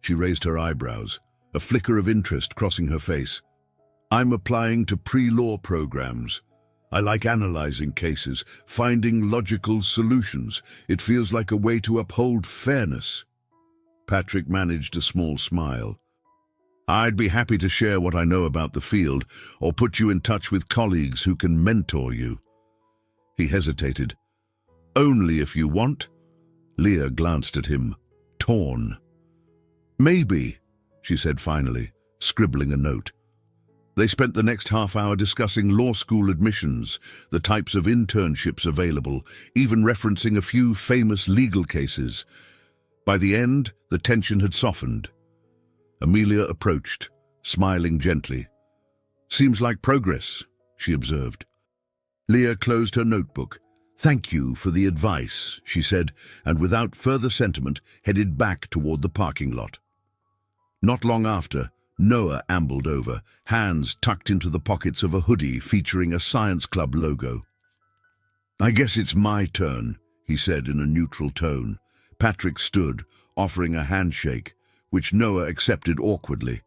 She raised her eyebrows, a flicker of interest crossing her face. I'm applying to pre-law programs. I like analyzing cases, finding logical solutions. It feels like a way to uphold fairness. Patrick managed a small smile. I'd be happy to share what I know about the field, or put you in touch with colleagues who can mentor you. He hesitated. Only if you want? Leah glanced at him, torn. Maybe, she said finally, scribbling a note. They spent the next half hour discussing law school admissions, the types of internships available, even referencing a few famous legal cases. By the end, the tension had softened. Amelia approached, smiling gently. Seems like progress, she observed. Leah closed her notebook. Thank you for the advice, she said, and without further sentiment, headed back toward the parking lot. Not long after, Noah ambled over, hands tucked into the pockets of a hoodie featuring a science club logo. I guess it's my turn, he said in a neutral tone. Patrick stood, offering a handshake, which Noah accepted awkwardly.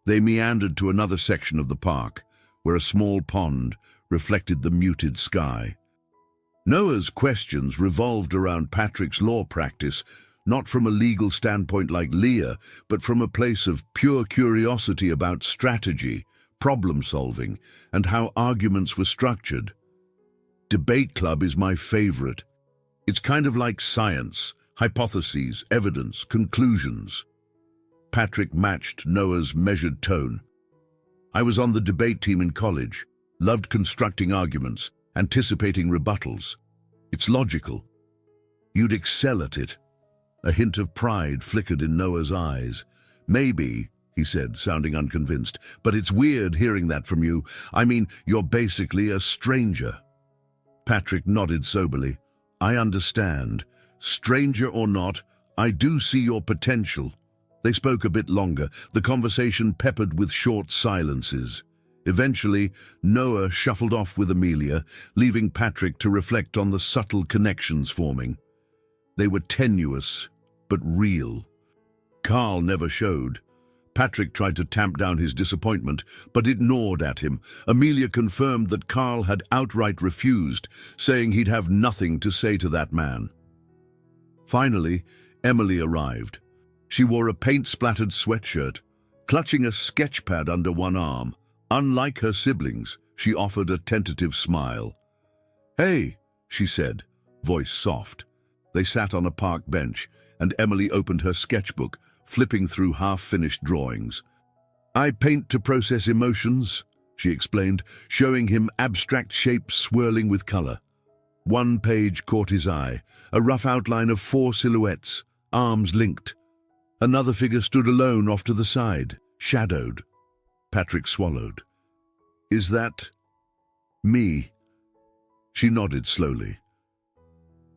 They meandered to another section of the park, where a small pond reflected the muted sky. Noah's questions revolved around Patrick's law practice, not from a legal standpoint like Leah, but from a place of pure curiosity about strategy, problem-solving, and how arguments were structured. Debate club is my favorite. It's kind of like science, hypotheses, evidence, conclusions. Patrick matched Noah's measured tone. I was on the debate team in college, loved constructing arguments, anticipating rebuttals. It's logical. You'd excel at it. A hint of pride flickered in Noah's eyes. Maybe, he said, sounding unconvinced, but it's weird hearing that from you. I mean, you're basically a stranger. Patrick nodded soberly. I understand. Stranger or not, I do see your potential. They spoke a bit longer, the conversation peppered with short silences. Eventually, Noah shuffled off with Amelia, leaving Patrick to reflect on the subtle connections forming. They were tenuous, but real. Carl never showed. Patrick tried to tamp down his disappointment, but it gnawed at him. Amelia confirmed that Carl had outright refused, saying he'd have nothing to say to that man. Finally, Emily arrived. She wore a paint-splattered sweatshirt, clutching a sketch pad under one arm. Unlike her siblings, she offered a tentative smile. Hey, she said, voice soft. They sat on a park bench, and Emily opened her sketchbook, flipping through half-finished drawings. I paint to process emotions, she explained, showing him abstract shapes swirling with color. One page caught his eye, a rough outline of 4 silhouettes, arms linked. Another figure stood alone off to the side, shadowed. Patrick swallowed. Is that me? She nodded slowly.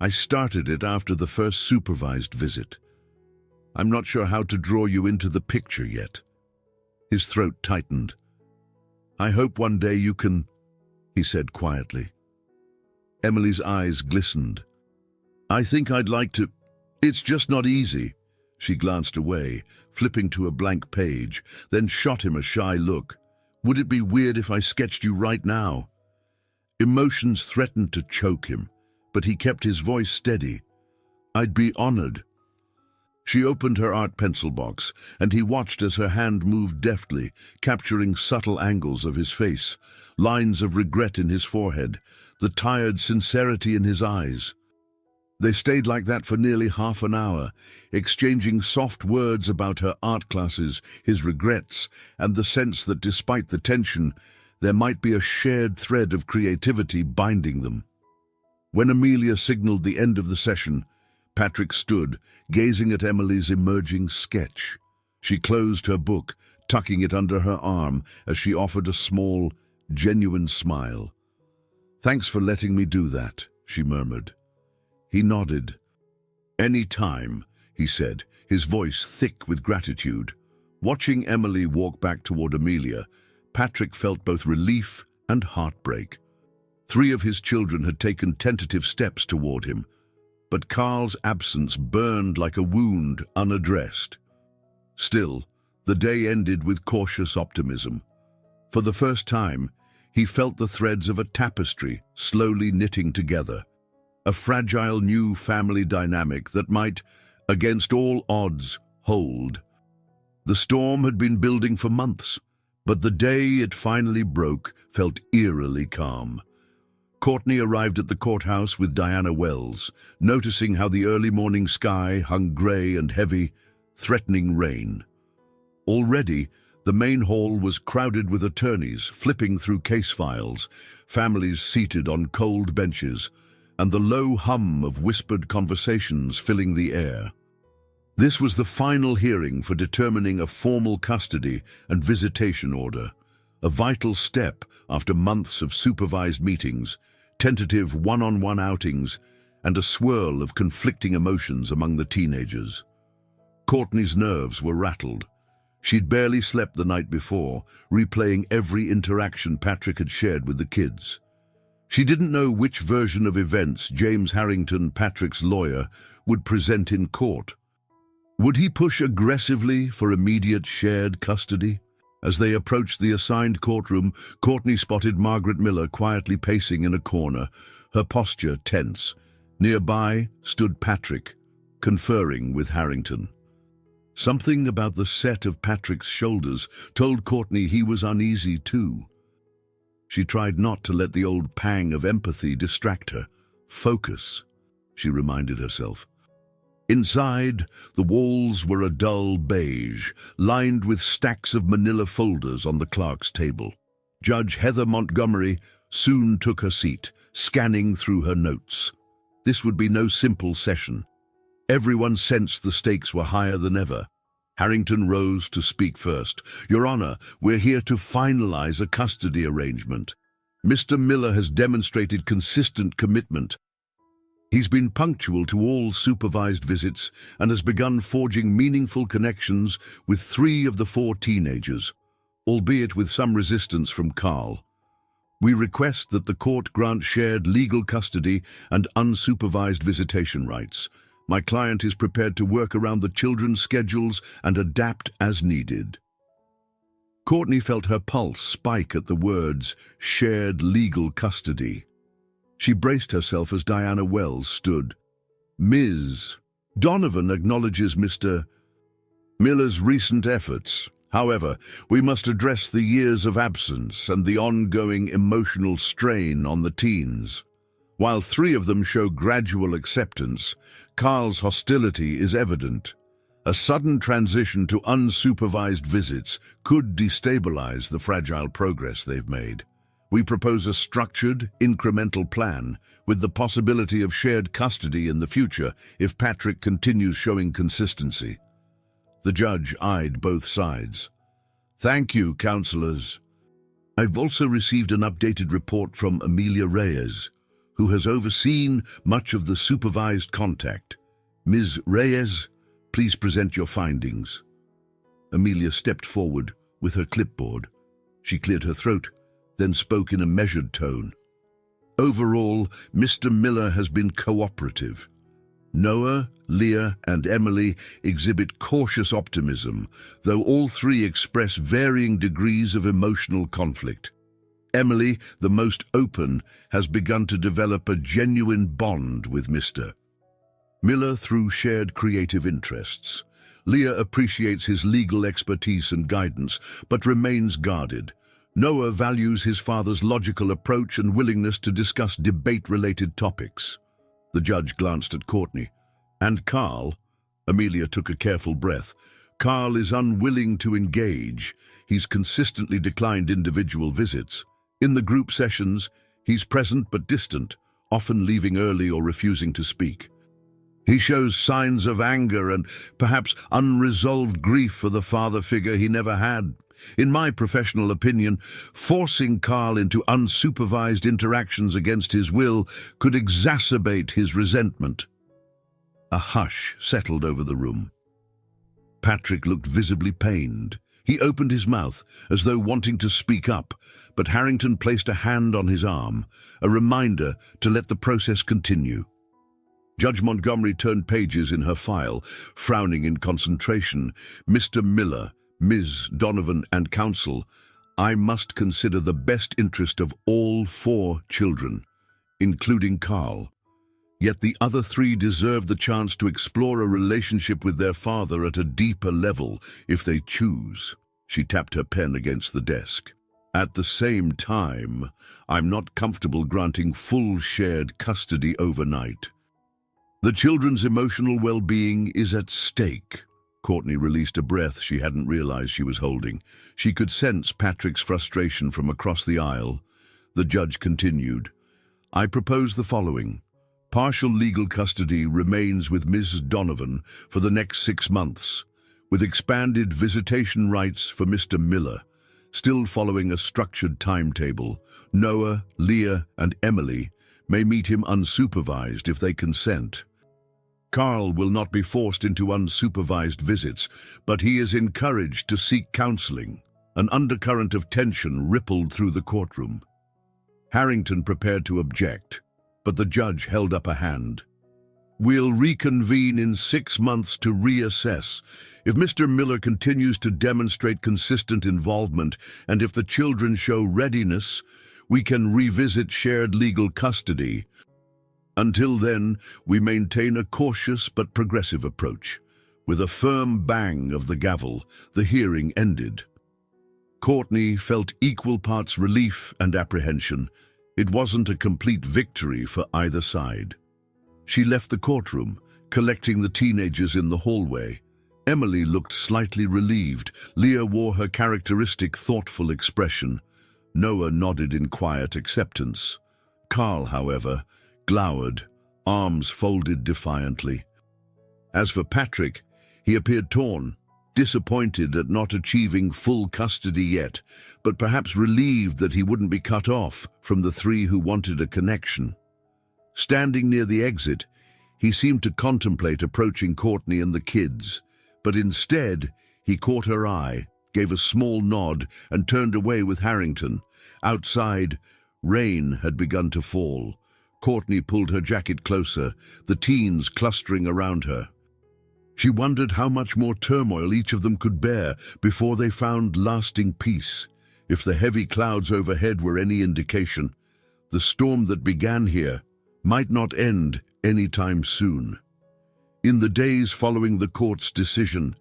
I started it after the first supervised visit. I'm not sure how to draw you into the picture yet. His throat tightened. I hope one day you can, he said quietly. Emily's eyes glistened. I think I'd like to. It's just not easy. She glanced away, flipping to a blank page, then shot him a shy look. Would it be weird if I sketched you right now? Emotions threatened to choke him, but he kept his voice steady. I'd be honored. She opened her art pencil box, and he watched as her hand moved deftly, capturing subtle angles of his face, lines of regret in his forehead, the tired sincerity in his eyes. They stayed like that for nearly half an hour, exchanging soft words about her art classes, his regrets, and the sense that despite the tension, There might be a shared thread of creativity binding them. When Amelia signaled the end of the session, Patrick stood, gazing at Emily's emerging sketch. She closed her book, tucking it under her arm as she offered a small, genuine smile. "Thanks for letting me do that," she murmured. He nodded. "Any time," he said, his voice thick with gratitude. Watching Emily walk back toward Amelia, Patrick felt both relief and heartbreak. 3 of his children had taken tentative steps toward him, but Carl's absence burned like a wound unaddressed. Still, the day ended with cautious optimism. For the first time, he felt the threads of a tapestry slowly knitting together, a fragile new family dynamic that might, against all odds, hold. The storm had been building for months, but the day it finally broke felt eerily calm. Courtney arrived at the courthouse with Diana Wells, noticing how the early morning sky hung grey and heavy, threatening rain. Already, the main hall was crowded with attorneys flipping through case files, families seated on cold benches, and the low hum of whispered conversations filling the air. This was the final hearing for determining a formal custody and visitation order, a vital step after months of supervised meetings, tentative one-on-one outings, and a swirl of conflicting emotions among the teenagers. Courtney's nerves were rattled. She'd barely slept the night before, replaying every interaction Patrick had shared with the kids. She didn't know which version of events James Harrington, Patrick's lawyer, would present in court. Would he push aggressively for immediate shared custody? As they approached the assigned courtroom, Courtney spotted Margaret Miller quietly pacing in a corner, her posture tense. Nearby stood Patrick, conferring with Harrington. Something about the set of Patrick's shoulders told Courtney he was uneasy too. She tried not to let the old pang of empathy distract her. "Focus," she reminded herself. Inside, the walls were a dull beige, lined with stacks of manila folders on the clerk's table. Judge Heather Montgomery soon took her seat, scanning through her notes. This would be no simple session. Everyone sensed the stakes were higher than ever. Harrington rose to speak first. "Your Honor, we're here to finalize a custody arrangement. Mr. Miller has demonstrated consistent commitment. He's been punctual to all supervised visits and has begun forging meaningful connections with 3 of the 4 teenagers, albeit with some resistance from Carl. We request that the court grant shared legal custody and unsupervised visitation rights. My client is prepared to work around the children's schedules and adapt as needed." Courtney felt her pulse spike at the words, "shared legal custody." She braced herself as Diana Wells stood. "Ms. Donovan acknowledges Mr. Miller's recent efforts. However, we must address the years of absence and the ongoing emotional strain on the teens. While 3 of them show gradual acceptance, Carl's hostility is evident. A sudden transition to unsupervised visits could destabilize the fragile progress they've made. We propose a structured, incremental plan with the possibility of shared custody in the future if Patrick continues showing consistency." The judge eyed both sides. "Thank you, counselors. I've also received an updated report from Amelia Reyes, who has overseen much of the supervised contact. Ms. Reyes, please present your findings." Amelia stepped forward with her clipboard. She cleared her throat, then spoke in a measured tone. "Overall, Mr. Miller has been cooperative. Noah, Leah, and Emily exhibit cautious optimism, though all 3 express varying degrees of emotional conflict. Emily, the most open, has begun to develop a genuine bond with Mr. Miller through shared creative interests. Leah appreciates his legal expertise and guidance, but remains guarded. Noah values his father's logical approach and willingness to discuss debate-related topics." The judge glanced at Courtney. "And Carl?" Amelia took a careful breath. "Carl is unwilling to engage. He's consistently declined individual visits. In the group sessions, he's present but distant, often leaving early or refusing to speak. He shows signs of anger and perhaps unresolved grief for the father figure he never had. In my professional opinion, forcing Carl into unsupervised interactions against his will could exacerbate his resentment. A hush settled over the room. Patrick looked visibly pained. He opened his mouth, as though wanting to speak up, but Harrington placed a hand on his arm, a reminder to let the process continue. Judge Montgomery turned pages in her file, frowning in concentration. "Mr. Miller, Ms. Donovan, and counsel, I must consider the best interest of all 4 children, including Carl. Yet the other 3 deserve the chance to explore a relationship with their father at a deeper level, if they choose." She tapped her pen against the desk. "At the same time, I'm not comfortable granting full shared custody overnight. The children's emotional well-being is at stake." Courtney released a breath she hadn't realized she was holding. She could sense Patrick's frustration from across the aisle. The judge continued, "I propose the following. Partial legal custody remains with Ms. Donovan for the next 6 months, with expanded visitation rights for Mr. Miller, still following a structured timetable. Noah, Leah, and Emily may meet him unsupervised if they consent. Carl will not be forced into unsupervised visits, but he is encouraged to seek counseling." An undercurrent of tension rippled through the courtroom. Harrington prepared to object, but the judge held up a hand. "We'll reconvene in 6 months to reassess. If Mr. Miller continues to demonstrate consistent involvement, and if the children show readiness, we can revisit shared legal custody. Until then, we maintain a cautious but progressive approach." With a firm bang of the gavel, the hearing ended. Courtney felt equal parts relief and apprehension. It wasn't a complete victory for either side. She left the courtroom, collecting the teenagers in the hallway. Emily looked slightly relieved. Leah wore her characteristic thoughtful expression. Noah nodded in quiet acceptance. Carl, however, glowered, arms folded defiantly. As for Patrick, he appeared torn, disappointed at not achieving full custody yet, but perhaps relieved that he wouldn't be cut off from the 3 who wanted a connection. Standing near the exit, he seemed to contemplate approaching Courtney and the kids, but instead he caught her eye, gave a small nod, and turned away with Harrington. Outside, rain had begun to fall. Courtney pulled her jacket closer, the teens clustering around her. She wondered how much more turmoil each of them could bear before they found lasting peace. If the heavy clouds overhead were any indication, the storm that began here might not end any time soon. In the days following the court's decision,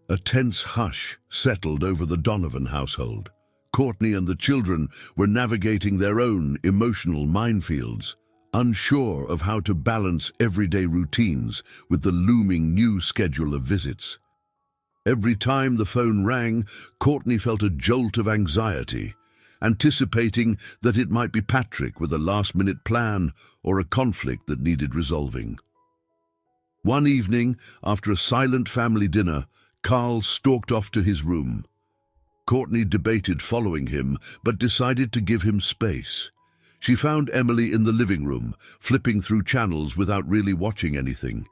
a tense hush settled over the Donovan household. Courtney and the children were navigating their own emotional minefields, unsure of how to balance everyday routines with the looming new schedule of visits. Every time the phone rang, Courtney felt a jolt of anxiety, anticipating that it might be Patrick with a last-minute plan or a conflict that needed resolving. One evening, after a silent family dinner, Carl stalked off to his room. Courtney debated following him, but decided to give him space. She found Emily in the living room, flipping through channels without really watching anything.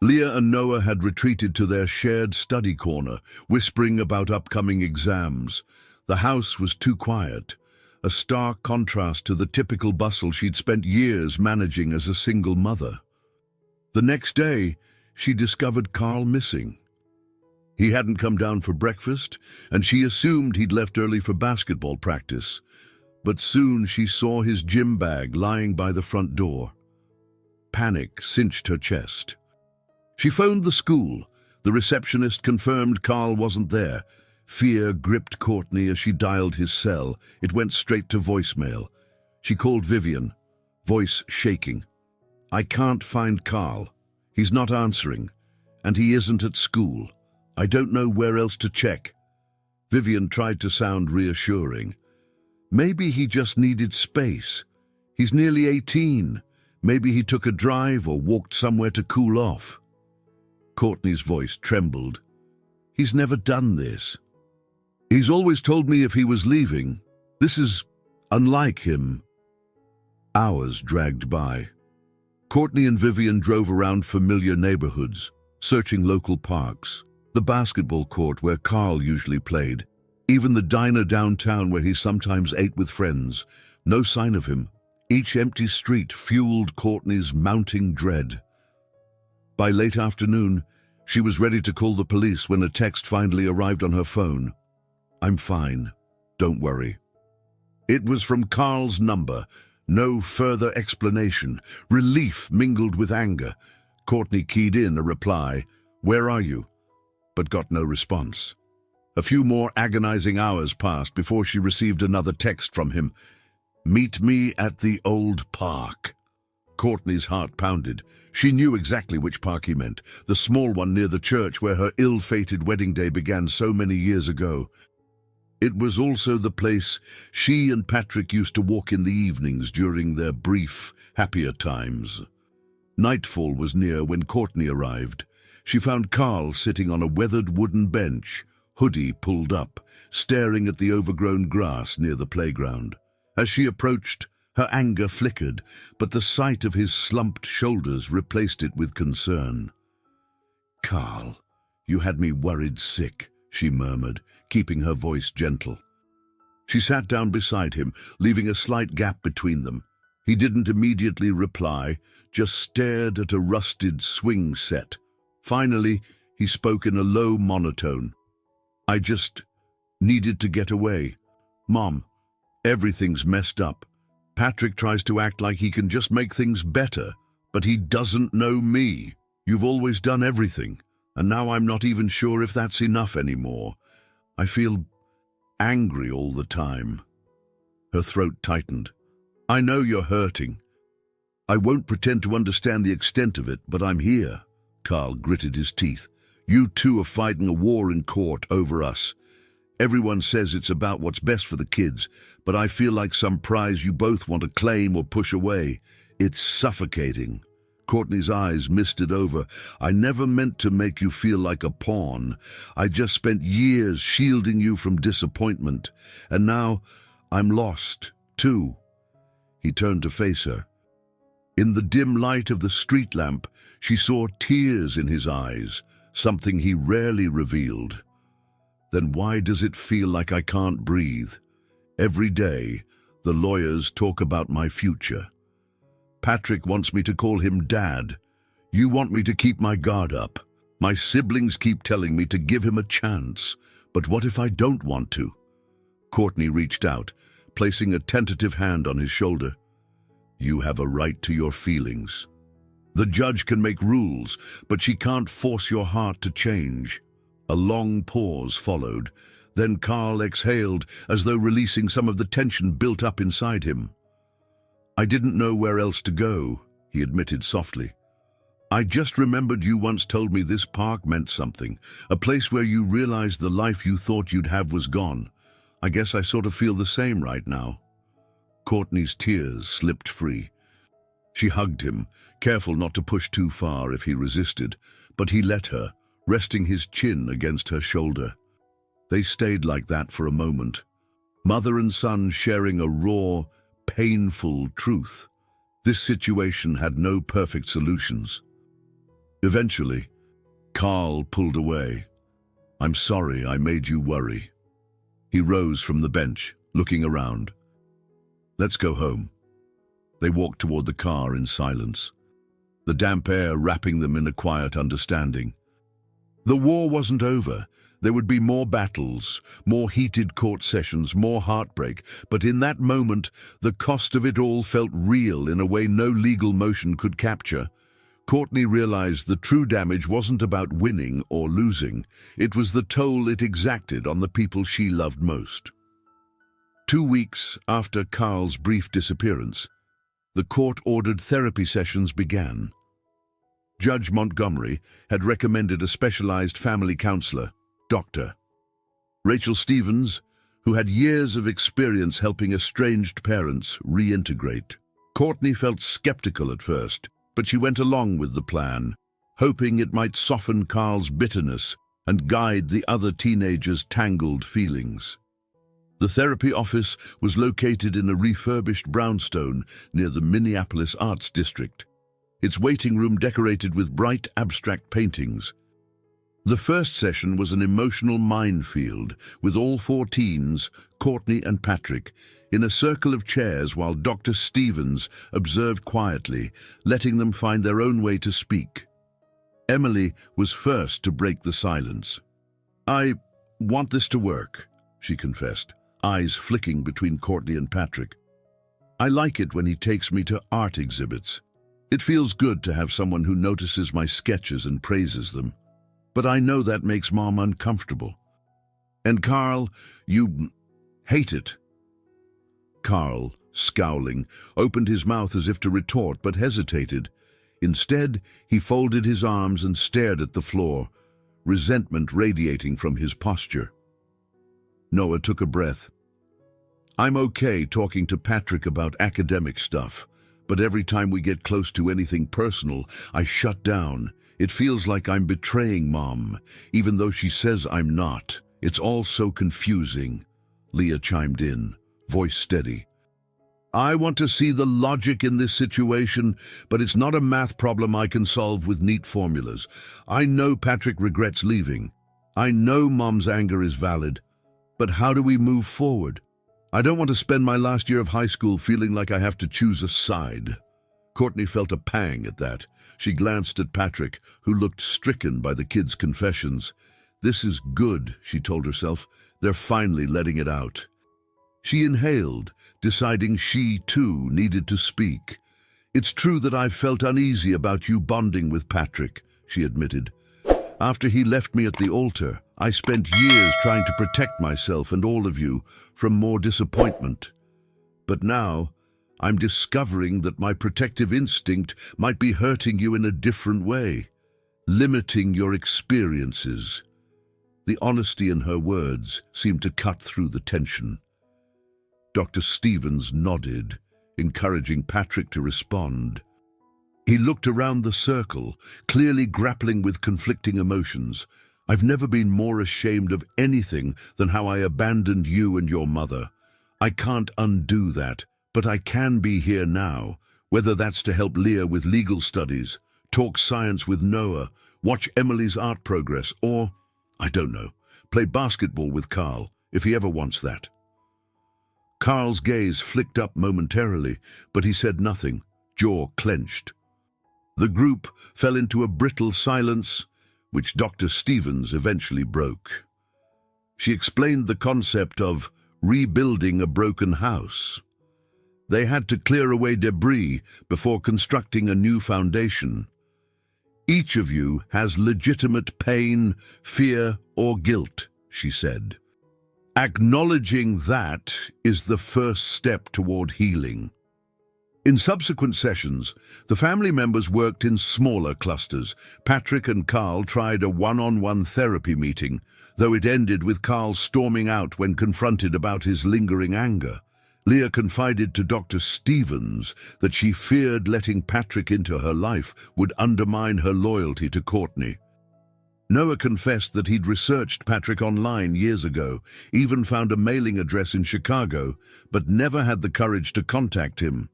Leah and Noah had retreated to their shared study corner, whispering about upcoming exams. The house was too quiet, a stark contrast to the typical bustle she'd spent years managing as a single mother. The next day, she discovered Carl missing. He hadn't come down for breakfast, and she assumed he'd left early for basketball practice. But soon she saw his gym bag lying by the front door. Panic cinched her chest. She phoned the school. The receptionist confirmed Carl wasn't there. Fear gripped Courtney as she dialed his cell. It went straight to voicemail. She called Vivian, voice shaking. "I can't find Carl. He's not answering, and he isn't at school. I don't know where else to check." Vivian tried to sound reassuring. Maybe he just needed space. He's nearly 18. Maybe he took a drive or walked somewhere to cool off. Courtney's voice trembled. He's never done this. He's always told me if he was leaving. This is unlike him. Hours dragged by. Courtney and Vivian drove around familiar neighborhoods, searching local parks, the basketball court where Carl usually played, even the diner downtown where he sometimes ate with friends. No sign of him. Each empty street fueled Courtney's mounting dread. By late afternoon, she was ready to call the police when a text finally arrived on her phone. "I'm fine. Don't worry." It was from Carl's number. No further explanation. Relief mingled with anger. Courtney keyed in a reply, "Where are you?" but got no response. A few more agonizing hours passed before she received another text from him. "Meet me at the old park." Courtney's heart pounded. She knew exactly which park he meant, the small one near the church where her ill-fated wedding day began so many years ago. It was also the place she and Patrick used to walk in the evenings during their brief, happier times. Nightfall was near when Courtney arrived. She found Carl sitting on a weathered wooden bench, hoodie pulled up, staring at the overgrown grass near the playground. As she approached, her anger flickered, but the sight of his slumped shoulders replaced it with concern. "Carl, you had me worried sick," she murmured, keeping her voice gentle. She sat down beside him, leaving a slight gap between them. He didn't immediately reply, just stared at a rusted swing set. Finally, he spoke in a low monotone. "I just needed to get away. Mom, everything's messed up. Patrick tries to act like he can just make things better, but he doesn't know me. You've always done everything, and now I'm not even sure if that's enough anymore. I feel angry all the time." Her throat tightened. "I know you're hurting. I won't pretend to understand the extent of it, but I'm here." Carl gritted his teeth. "You two are fighting a war in court over us. Everyone says it's about what's best for the kids, but I feel like some prize you both want to claim or push away. It's suffocating." Courtney's eyes misted over. "I never meant to make you feel like a pawn. I just spent years shielding you from disappointment, and now I'm lost, too." He turned to face her. In the dim light of the street lamp, she saw tears in his eyes, something he rarely revealed. "Then why does it feel like I can't breathe? Every day, the lawyers talk about my future. Patrick wants me to call him Dad. You want me to keep my guard up. My siblings keep telling me to give him a chance. But what if I don't want to?" Courtney reached out, placing a tentative hand on his shoulder. "You have a right to your feelings. The judge can make rules, but she can't force your heart to change." A long pause followed. Then Carl exhaled, as though releasing some of the tension built up inside him. "I didn't know where else to go," he admitted softly. "I just remembered you once told me this park meant something, a place where you realized the life you thought you'd have was gone. I guess I sort of feel the same right now." Courtney's tears slipped free. She hugged him, careful not to push too far if he resisted, but he let her, resting his chin against her shoulder. They stayed like that for a moment, mother and son sharing a raw, painful truth. This situation had no perfect solutions. Eventually, Carl pulled away. "I'm sorry I made you worry." He rose from the bench, looking around. "Let's go home." They walked toward the car in silence, the damp air wrapping them in a quiet understanding. The war wasn't over. There would be more battles, more heated court sessions, more heartbreak, but in that moment, the cost of it all felt real in a way no legal motion could capture. Courtney realized the true damage wasn't about winning or losing. It was the toll it exacted on the people she loved most. 2 weeks after Carl's brief disappearance, the court-ordered therapy sessions began. Judge Montgomery had recommended a specialized family counselor, Dr. Rachel Stevens, who had years of experience helping estranged parents reintegrate. Courtney felt skeptical at first, but she went along with the plan, hoping it might soften Carl's bitterness and guide the other teenagers' tangled feelings. The therapy office was located in a refurbished brownstone near the Minneapolis Arts District, its waiting room decorated with bright abstract paintings. The first session was an emotional minefield, with all 4 teens, Courtney and Patrick, in a circle of chairs while Dr. Stevens observed quietly, letting them find their own way to speak. Emily was first to break the silence. "I want this to work," she confessed, eyes flicking between Courtney and Patrick. "I like it when he takes me to art exhibits. It feels good to have someone who notices my sketches and praises them. But I know that makes Mom uncomfortable. And Carl, you hate it." Carl, scowling, opened his mouth as if to retort, but hesitated. Instead, he folded his arms and stared at the floor, resentment radiating from his posture. Noah took a breath. "I'm okay talking to Patrick about academic stuff, but every time we get close to anything personal, I shut down. It feels like I'm betraying Mom, even though she says I'm not. It's all so confusing." Leah chimed in, voice steady. "I want to see the logic in this situation, but it's not a math problem I can solve with neat formulas. I know Patrick regrets leaving. I know Mom's anger is valid. But how do we move forward? I don't want to spend my last year of high school feeling like I have to choose a side." Courtney felt a pang at that. She glanced at Patrick, who looked stricken by the kid's confessions. "This is good," she told herself. "They're finally letting it out." She inhaled, deciding she, too, needed to speak. "It's true that I've felt uneasy about you bonding with Patrick," she admitted. "After he left me at the altar, I spent years trying to protect myself and all of you from more disappointment. But now, I'm discovering that my protective instinct might be hurting you in a different way, limiting your experiences." The honesty in her words seemed to cut through the tension. Dr. Stevens nodded, encouraging Patrick to respond. He looked around the circle, clearly grappling with conflicting emotions. "I've never been more ashamed of anything than how I abandoned you and your mother. I can't undo that, but I can be here now, whether that's to help Leah with legal studies, talk science with Noah, watch Emily's art progress, or, I don't know, play basketball with Carl, if he ever wants that." Carl's gaze flicked up momentarily, but he said nothing, jaw clenched. The group fell into a brittle silence, which Dr. Stevens eventually broke. She explained the concept of rebuilding a broken house. They had to clear away debris before constructing a new foundation. "Each of you has legitimate pain, fear, or guilt," she said. "Acknowledging that is the first step toward healing." In subsequent sessions, the family members worked in smaller clusters. Patrick and Carl tried a one-on-one therapy meeting, though it ended with Carl storming out when confronted about his lingering anger. Leah confided to Dr. Stevens that she feared letting Patrick into her life would undermine her loyalty to Courtney. Noah confessed that he'd researched Patrick online years ago, even found a mailing address in Chicago, but never had the courage to contact him.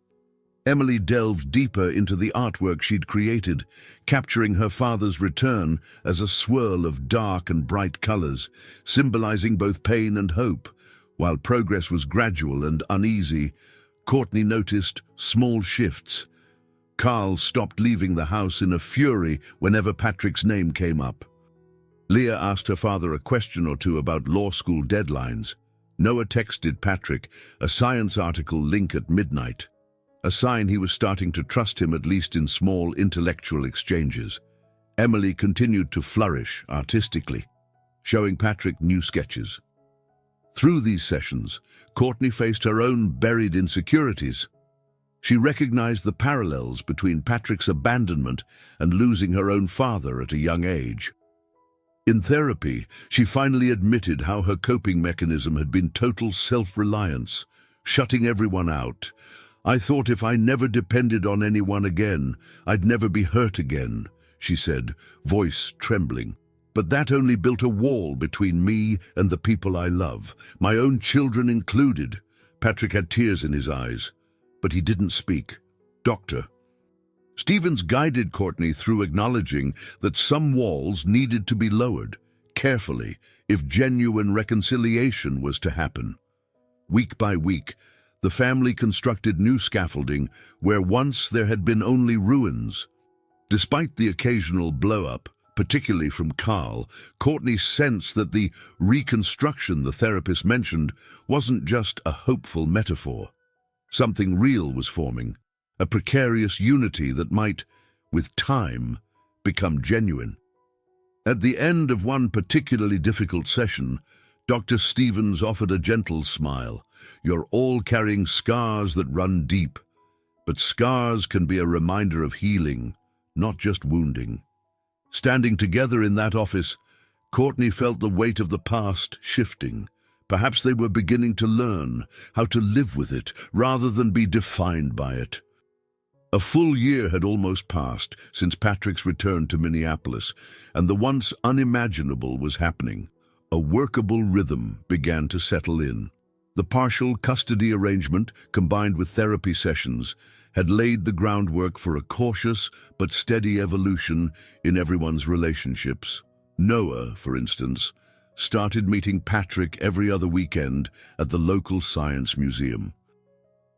Emily delved deeper into the artwork she'd created, capturing her father's return as a swirl of dark and bright colors, symbolizing both pain and hope. While progress was gradual and uneasy, Courtney noticed small shifts. Carl stopped leaving the house in a fury whenever Patrick's name came up. Leah asked her father a question or two about law school deadlines. Noah texted Patrick a science article link at midnight, a sign he was starting to trust him at least in small intellectual exchanges. Emily continued to flourish artistically, showing Patrick new sketches. Through these sessions, Courtney faced her own buried insecurities. She recognized the parallels between Patrick's abandonment and losing her own father at a young age. In therapy, she finally admitted how her coping mechanism had been total self-reliance, shutting everyone out. "I thought if I never depended on anyone again, I'd never be hurt again," she said, voice trembling. "But that only built a wall between me and the people I love, my own children included." Patrick had tears in his eyes, but he didn't speak. "Doctor." Stevens guided Courtney through acknowledging that some walls needed to be lowered, carefully, if genuine reconciliation was to happen. Week by week, the family constructed new scaffolding where once there had been only ruins. Despite the occasional blow-up, particularly from Carl, Courtney sensed that the reconstruction the therapist mentioned wasn't just a hopeful metaphor. Something real was forming, a precarious unity that might, with time, become genuine. At the end of one particularly difficult session, Dr. Stevens offered a gentle smile. "You're all carrying scars that run deep, but scars can be a reminder of healing, not just wounding." Standing together in that office, Courtney felt the weight of the past shifting. Perhaps they were beginning to learn how to live with it rather than be defined by it. A full year had almost passed since Patrick's return to Minneapolis, and the once unimaginable was happening. A workable rhythm began to settle in. The partial custody arrangement, combined with therapy sessions, had laid the groundwork for a cautious but steady evolution in everyone's relationships. Noah, for instance, started meeting Patrick every other weekend at the local science museum.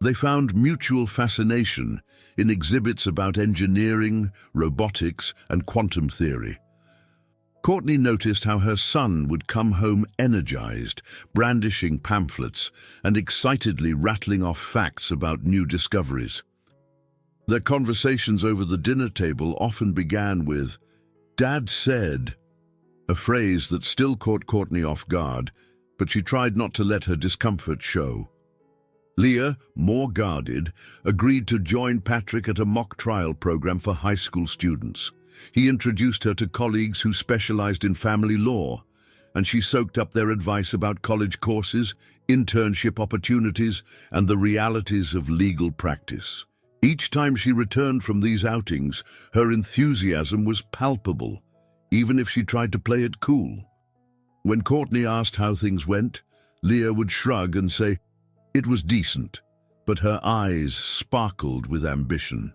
They found mutual fascination in exhibits about engineering, robotics, and quantum theory. Courtney noticed how her son would come home energized, brandishing pamphlets and excitedly rattling off facts about new discoveries. Their conversations over the dinner table often began with, "Dad said," a phrase that still caught Courtney off guard, but she tried not to let her discomfort show. Leah, more guarded, agreed to join Patrick at a mock trial program for high school students. He introduced her to colleagues who specialized in family law, and she soaked up their advice about college courses, internship opportunities, and the realities of legal practice. Each time she returned from these outings, her enthusiasm was palpable, even if she tried to play it cool. When Courtney asked how things went, Leah would shrug and say, "It was decent," but her eyes sparkled with ambition.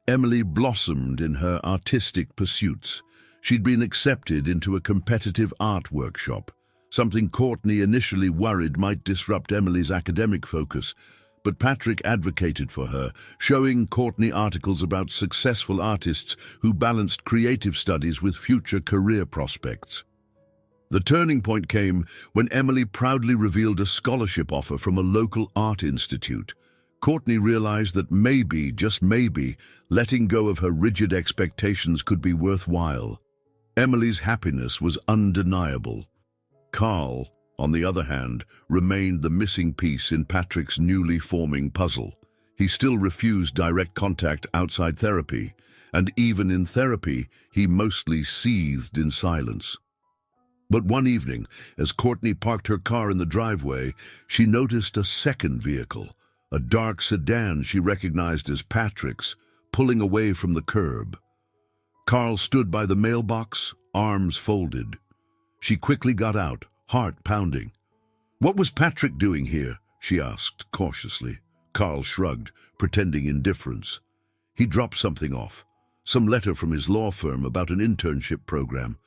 Emily blossomed in her artistic pursuits. She'd been accepted into a competitive art workshop, something Courtney initially worried might disrupt Emily's academic focus, but Patrick advocated for her, showing Courtney articles about successful artists who balanced creative studies with future career prospects. The turning point came when Emily proudly revealed a scholarship offer from a local art institute. Courtney realized that maybe, just maybe, letting go of her rigid expectations could be worthwhile. Emily's happiness was undeniable. Carl, on the other hand, remained the missing piece in Patrick's newly forming puzzle. He still refused direct contact outside therapy, and even in therapy, he mostly seethed in silence. But one evening, as Courtney parked her car in the driveway, she noticed a second vehicle, a dark sedan she recognized as Patrick's, pulling away from the curb. Carl stood by the mailbox, arms folded. She quickly got out, heart pounding. "What was Patrick doing here?" she asked cautiously. Carl shrugged, pretending indifference. "He dropped something off, some letter from his law firm about an internship program.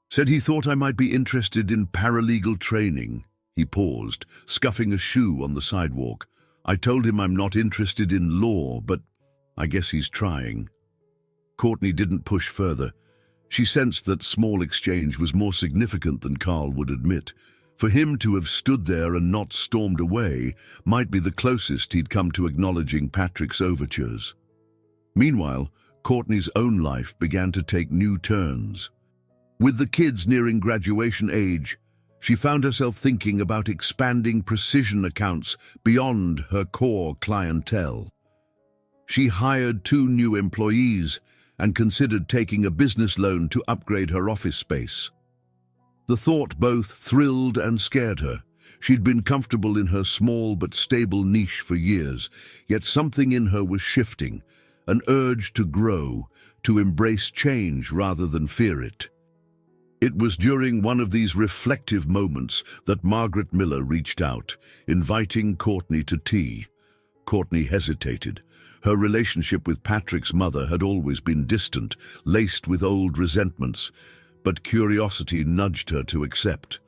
Said he thought I might be interested in paralegal training." He paused, scuffing a shoe on the sidewalk. "I told him I'm not interested in law, but I guess he's trying." Courtney didn't push further. She sensed that small exchange was more significant than Carl would admit. For him to have stood there and not stormed away might be the closest he'd come to acknowledging Patrick's overtures. Meanwhile, Courtney's own life began to take new turns. With the kids nearing graduation age, she found herself thinking about expanding precision accounts beyond her core clientele. She hired 2 new employees and considered taking a business loan to upgrade her office space. The thought both thrilled and scared her. She'd been comfortable in her small but stable niche for years, yet something in her was shifting, an urge to grow, to embrace change rather than fear it. It was during one of these reflective moments that Margaret Miller reached out, inviting Courtney to tea. Courtney hesitated. Her relationship with Patrick's mother had always been distant, laced with old resentments, but curiosity nudged her to accept.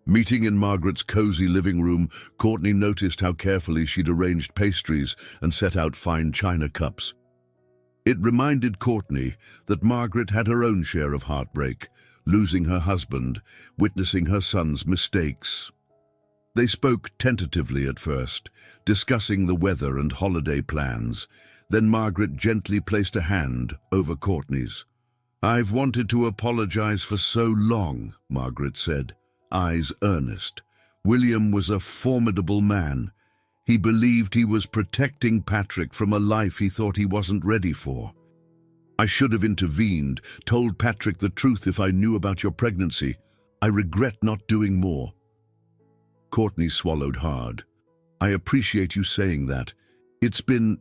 Meeting in Margaret's cozy living room, Courtney noticed how carefully she'd arranged pastries and set out fine china cups. It reminded Courtney that Margaret had her own share of heartbreak, losing her husband, witnessing her son's mistakes. They spoke tentatively at first, discussing the weather and holiday plans. Then Margaret gently placed a hand over Courtney's. "I've wanted to apologize for so long," Margaret said, eyes earnest. "William was a formidable man. He believed he was protecting Patrick from a life he thought he wasn't ready for. I should have intervened, told Patrick the truth if I knew about your pregnancy. I regret not doing more." Courtney swallowed hard. "I appreciate you saying that. It's been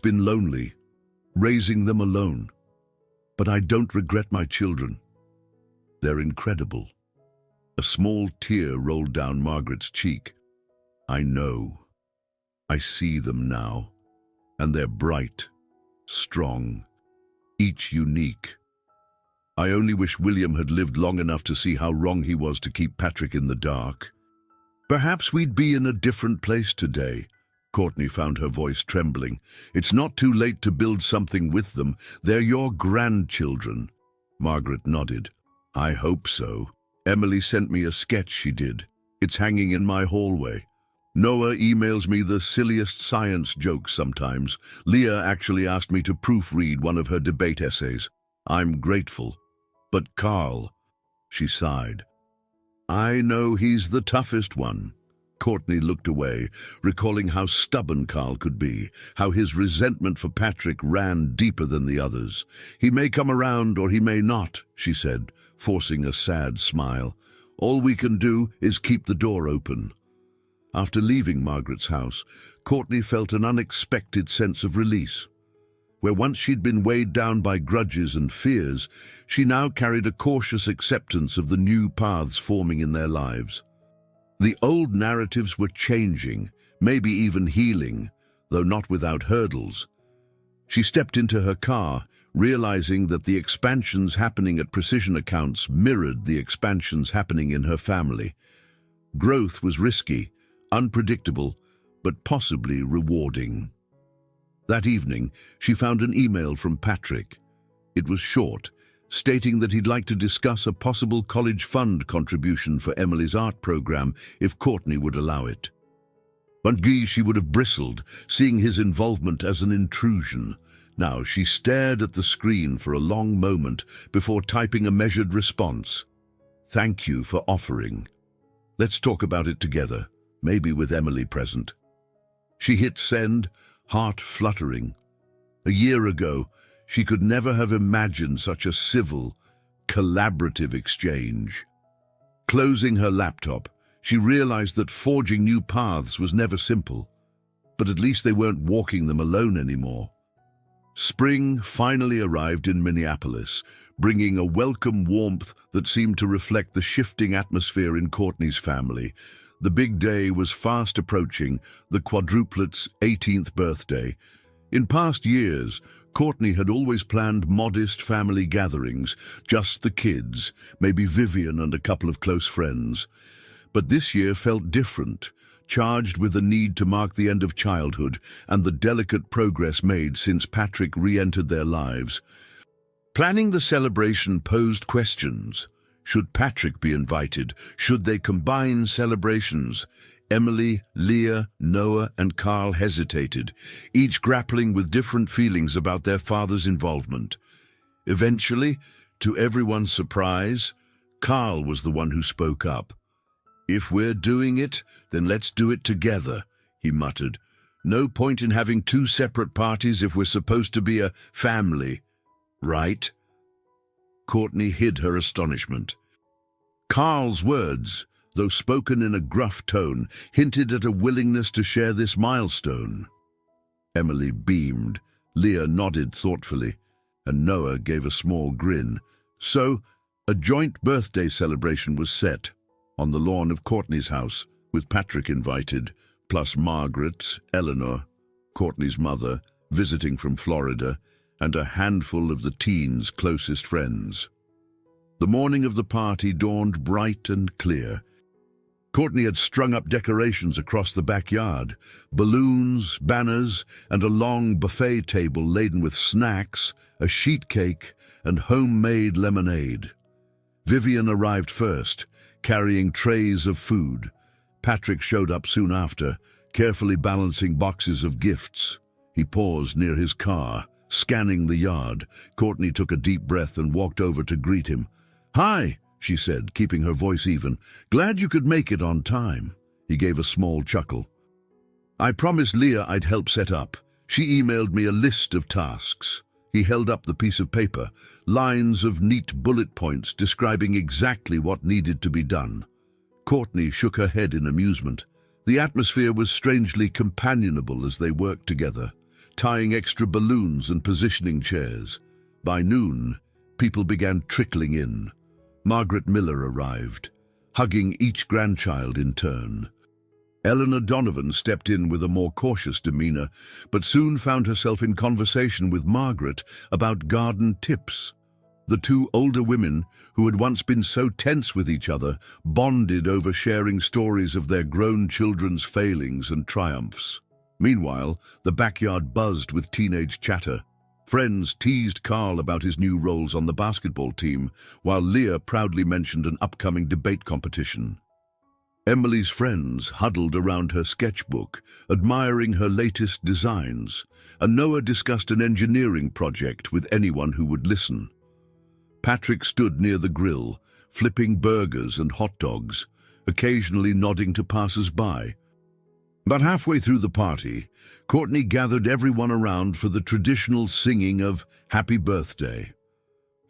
lonely, raising them alone. But I don't regret my children. They're incredible." A small tear rolled down Margaret's cheek. "I know. I see them now. And they're bright, strong, each unique. I only wish William had lived long enough to see how wrong he was to keep Patrick in the dark. Perhaps we'd be in a different place today." Courtney found her voice trembling. "It's not too late to build something with them. They're your grandchildren." Margaret nodded. "I hope so. Emily sent me a sketch she did. It's hanging in my hallway. Noah emails me the silliest science jokes sometimes. Leah actually asked me to proofread one of her debate essays. I'm grateful. But Carl," she sighed. "I know he's the toughest one." Courtney looked away, recalling how stubborn Carl could be, how his resentment for Patrick ran deeper than the others. "He may come around or he may not," she said, forcing a sad smile. "All we can do is keep the door open." After leaving Margaret's house, Courtney felt an unexpected sense of release. Where once she'd been weighed down by grudges and fears, she now carried a cautious acceptance of the new paths forming in their lives. The old narratives were changing, maybe even healing, though not without hurdles. She stepped into her car, realizing that the expansions happening at Precision Accounts mirrored the expansions happening in her family. Growth was risky, unpredictable, but possibly rewarding. That evening, she found an email from Patrick. It was short, stating that he'd like to discuss a possible college fund contribution for Emily's art program if Courtney would allow it. Bungie, she would have bristled, seeing his involvement as an intrusion. Now she stared at the screen for a long moment before typing a measured response. "Thank you for offering. Let's talk about it together, maybe with Emily present." She hit send, heart fluttering. A year ago, she could never have imagined such a civil, collaborative exchange. Closing her laptop, she realized that forging new paths was never simple, but at least they weren't walking them alone anymore. Spring finally arrived in Minneapolis, bringing a welcome warmth that seemed to reflect the shifting atmosphere in Courtney's family. The big day was fast approaching, the quadruplet's 18th birthday. In past years, Courtney had always planned modest family gatherings, just the kids, maybe Vivian and a couple of close friends. But this year felt different, charged with the need to mark the end of childhood and the delicate progress made since Patrick re-entered their lives. Planning the celebration posed questions. Should Patrick be invited? Should they combine celebrations? Emily, Leah, Noah, and Carl hesitated, each grappling with different feelings about their father's involvement. Eventually, to everyone's surprise, Carl was the one who spoke up. "If we're doing it, then let's do it together," he muttered. "No point in having two separate parties if we're supposed to be a family, right?" Courtney hid her astonishment. Carl's words, though spoken in a gruff tone, hinted at a willingness to share this milestone. Emily beamed, Leah nodded thoughtfully, and Noah gave a small grin. So, a joint birthday celebration was set on the lawn of Courtney's house, with Patrick invited, plus Margaret, Eleanor, Courtney's mother, visiting from Florida, and a handful of the teens' closest friends. The morning of the party dawned bright and clear. Courtney had strung up decorations across the backyard, balloons, banners, and a long buffet table laden with snacks, a sheet cake, and homemade lemonade. Vivian arrived first, carrying trays of food. Patrick showed up soon after, carefully balancing boxes of gifts. He paused near his car, scanning the yard. Courtney took a deep breath and walked over to greet him. "Hi," she said, keeping her voice even. "Glad you could make it on time." He gave a small chuckle. "I promised Leah I'd help set up. She emailed me a list of tasks." He held up the piece of paper, lines of neat bullet points describing exactly what needed to be done. Courtney shook her head in amusement. The atmosphere was strangely companionable as they worked together, tying extra balloons and positioning chairs. By noon, people began trickling in. Margaret Miller arrived, hugging each grandchild in turn. Eleanor Donovan stepped in with a more cautious demeanor, but soon found herself in conversation with Margaret about garden tips. The two older women, who had once been so tense with each other, bonded over sharing stories of their grown children's failings and triumphs. Meanwhile, the backyard buzzed with teenage chatter. Friends teased Carl about his new roles on the basketball team, while Leah proudly mentioned an upcoming debate competition. Emily's friends huddled around her sketchbook, admiring her latest designs, and Noah discussed an engineering project with anyone who would listen. Patrick stood near the grill, flipping burgers and hot dogs, occasionally nodding to passers-by. About halfway through the party, Courtney gathered everyone around for the traditional singing of Happy Birthday.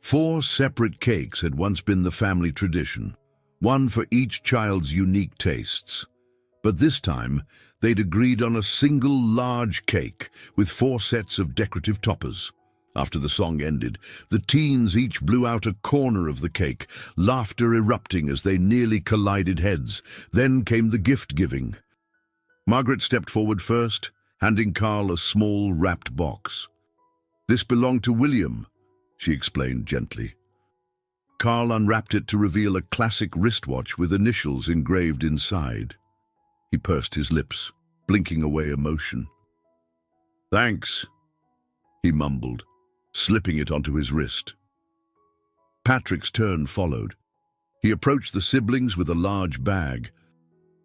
4 separate cakes had once been the family tradition, one for each child's unique tastes. But this time, they'd agreed on a single large cake with 4 sets of decorative toppers. After the song ended, the teens each blew out a corner of the cake, laughter erupting as they nearly collided heads. Then came the gift-giving. Margaret stepped forward first, handing Carl a small wrapped box. "This belonged to William," she explained gently. Carl unwrapped it to reveal a classic wristwatch with initials engraved inside. He pursed his lips, blinking away emotion. "Thanks," he mumbled, slipping it onto his wrist. Patrick's turn followed. He approached the siblings with a large bag.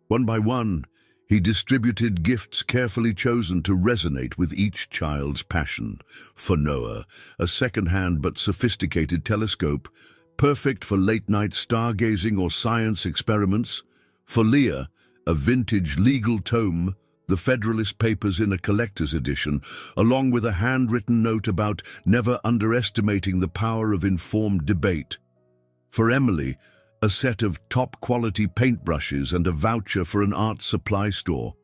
One by one, he distributed gifts carefully chosen to resonate with each child's passion. For Noah, a second-hand but sophisticated telescope, perfect for late-night stargazing or science experiments. For Leah, a vintage legal tome, the Federalist Papers in a collector's edition, along with a handwritten note about never underestimating the power of informed debate. For Emily, a set of top-quality paintbrushes and a voucher for an art supply store.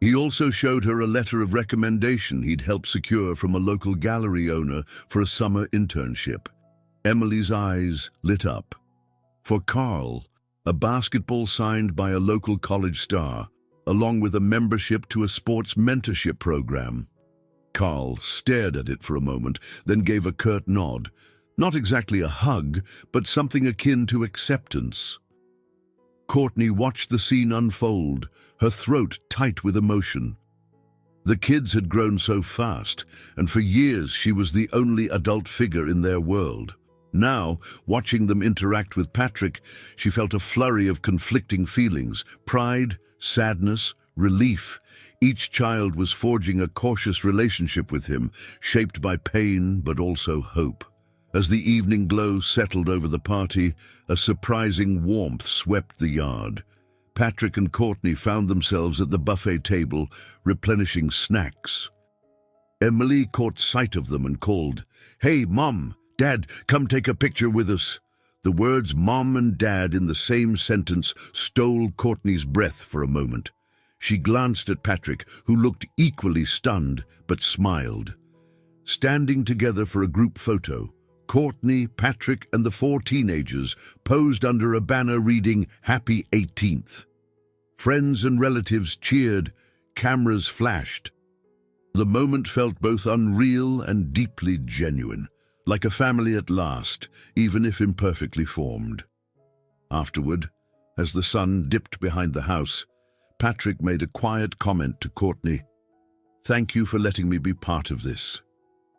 He also showed her a letter of recommendation he'd helped secure from a local gallery owner for a summer internship. Emily's eyes lit up. For Carl, a basketball signed by a local college star, along with a membership to a sports mentorship program. Carl stared at it for a moment, then gave a curt nod. Not exactly a hug, but something akin to acceptance. Courtney watched the scene unfold, her throat tight with emotion. The kids had grown so fast, and for years she was the only adult figure in their world. Now, watching them interact with Patrick, she felt a flurry of conflicting feelings: pride, sadness, relief. Each child was forging a cautious relationship with him, shaped by pain but also hope. As the evening glow settled over the party, a surprising warmth swept the yard. Patrick and Courtney found themselves at the buffet table, replenishing snacks. Emily caught sight of them and called, "Hey, Mom! Dad, come take a picture with us." The words "Mom" and "Dad" in the same sentence stole Courtney's breath for a moment. She glanced at Patrick, who looked equally stunned, but smiled. Standing together for a group photo, Courtney, Patrick, and the 4 teenagers posed under a banner reading "Happy 18th." Friends and relatives cheered, cameras flashed. The moment felt both unreal and deeply genuine, like a family at last, even if imperfectly formed. Afterward, as the sun dipped behind the house, Patrick made a quiet comment to Courtney. "Thank you for letting me be part of this."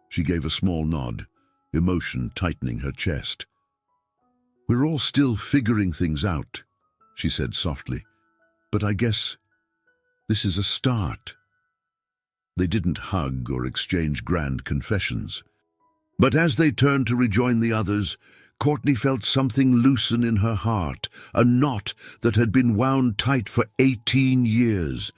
She gave a small nod, emotion tightening her chest. "We're all still figuring things out," she said softly, "but I guess this is a start." They didn't hug or exchange grand confessions. But as they turned to rejoin the others, Courtney felt something loosen in her heart, a knot that had been wound tight for 18 years.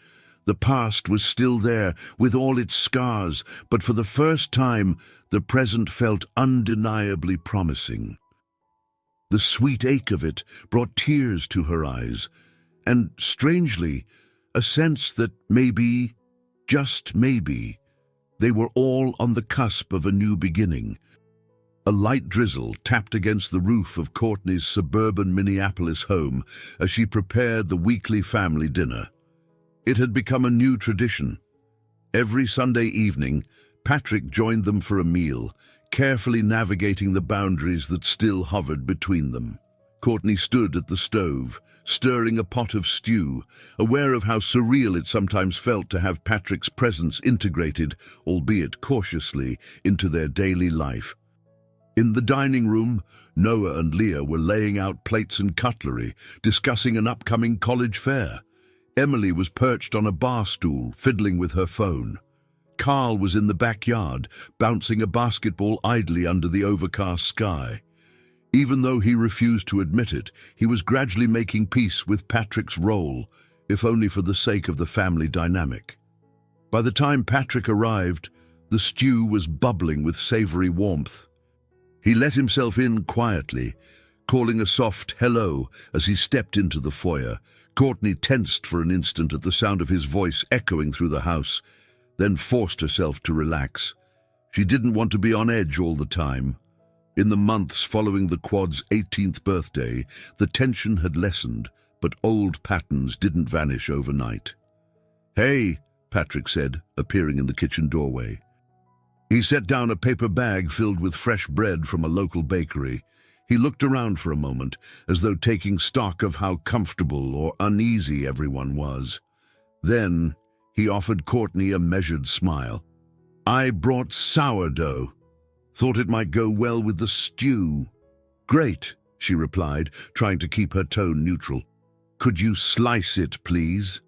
The past was still there, with all its scars, but for the first time, the present felt undeniably promising. The sweet ache of it brought tears to her eyes, and, strangely, a sense that maybe, just maybe, they were all on the cusp of a new beginning. A light drizzle tapped against the roof of Courtney's suburban Minneapolis home as she prepared the weekly family dinner. It had become a new tradition. Every Sunday evening, Patrick joined them for a meal, carefully navigating the boundaries that still hovered between them. Courtney stood at the stove, stirring a pot of stew, aware of how surreal it sometimes felt to have Patrick's presence integrated, albeit cautiously, into their daily life. In the dining room, Noah and Leah were laying out plates and cutlery, discussing an upcoming college fair. Emily was perched on a bar stool, fiddling with her phone. Carl was in the backyard, bouncing a basketball idly under the overcast sky. Even though he refused to admit it, he was gradually making peace with Patrick's role, if only for the sake of the family dynamic. By the time Patrick arrived, the stew was bubbling with savory warmth. He let himself in quietly, calling a soft hello as he stepped into the foyer. Courtney tensed for an instant at the sound of his voice echoing through the house, then forced herself to relax. She didn't want to be on edge all the time. In the months following the quad's 18th birthday, the tension had lessened, but old patterns didn't vanish overnight. "Hey," Patrick said, appearing in the kitchen doorway. He set down a paper bag filled with fresh bread from a local bakery. He looked around for a moment, as though taking stock of how comfortable or uneasy everyone was. Then he offered Courtney a measured smile. "I brought sourdough. Thought it might go well with the stew." "Great," she replied, trying to keep her tone neutral. "Could you slice it, please?"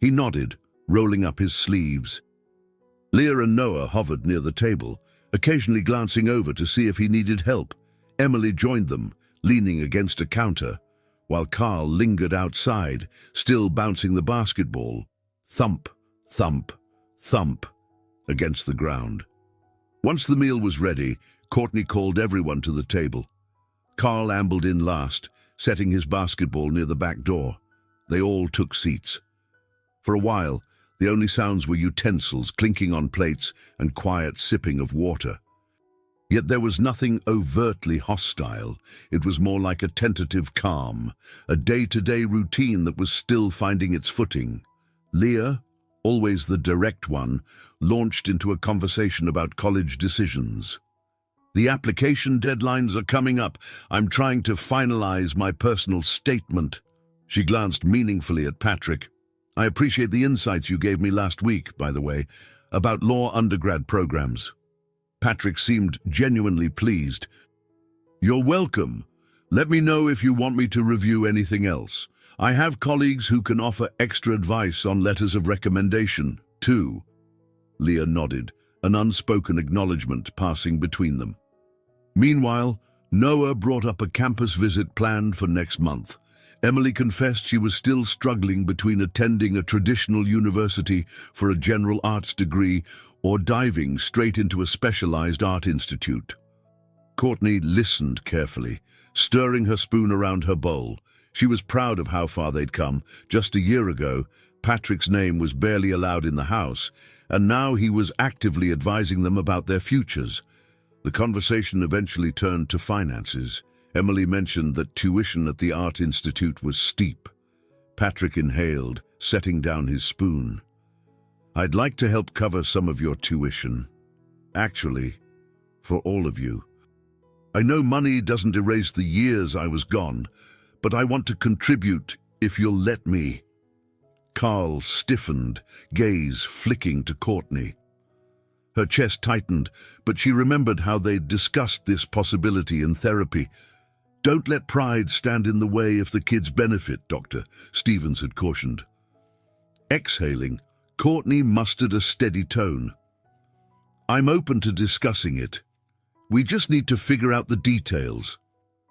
He nodded, rolling up his sleeves. Leah and Noah hovered near the table, occasionally glancing over to see if he needed help. Emily joined them, leaning against a counter, while Carl lingered outside, still bouncing the basketball. Thump, thump, thump, against the ground. Once the meal was ready, Courtney called everyone to the table. Carl ambled in last, setting his basketball near the back door. They all took seats. For a while, the only sounds were utensils clinking on plates and quiet sipping of water. Yet there was nothing overtly hostile. It was more like a tentative calm, a day-to-day routine that was still finding its footing. Leah, always the direct one, launched into a conversation about college decisions. "The application deadlines are coming up. I'm trying to finalize my personal statement." She glanced meaningfully at Patrick. "I appreciate the insights you gave me last week, by the way, about law undergrad programs." Patrick seemed genuinely pleased. "You're welcome. Let me know if you want me to review anything else. I have colleagues who can offer extra advice on letters of recommendation, too." Leah nodded, an unspoken acknowledgement passing between them. Meanwhile, Noah brought up a campus visit planned for next month. Emily confessed she was still struggling between attending a traditional university for a general arts degree or diving straight into a specialized art institute. Courtney listened carefully, stirring her spoon around her bowl. She was proud of how far they'd come. Just a year ago, Patrick's name was barely allowed in the house, and now he was actively advising them about their futures. The conversation eventually turned to finances. Emily mentioned that tuition at the Art Institute was steep. Patrick inhaled, setting down his spoon. "I'd like to help cover some of your tuition. Actually, for all of you. I know money doesn't erase the years I was gone, but I want to contribute if you'll let me." Carl stiffened, gaze flicking to Courtney. Her chest tightened, but she remembered how they'd discussed this possibility in therapy. "Don't let pride stand in the way if the kids benefit, Doctor," Stevens had cautioned. Exhaling, Courtney mustered a steady tone. "I'm open to discussing it. We just need to figure out the details."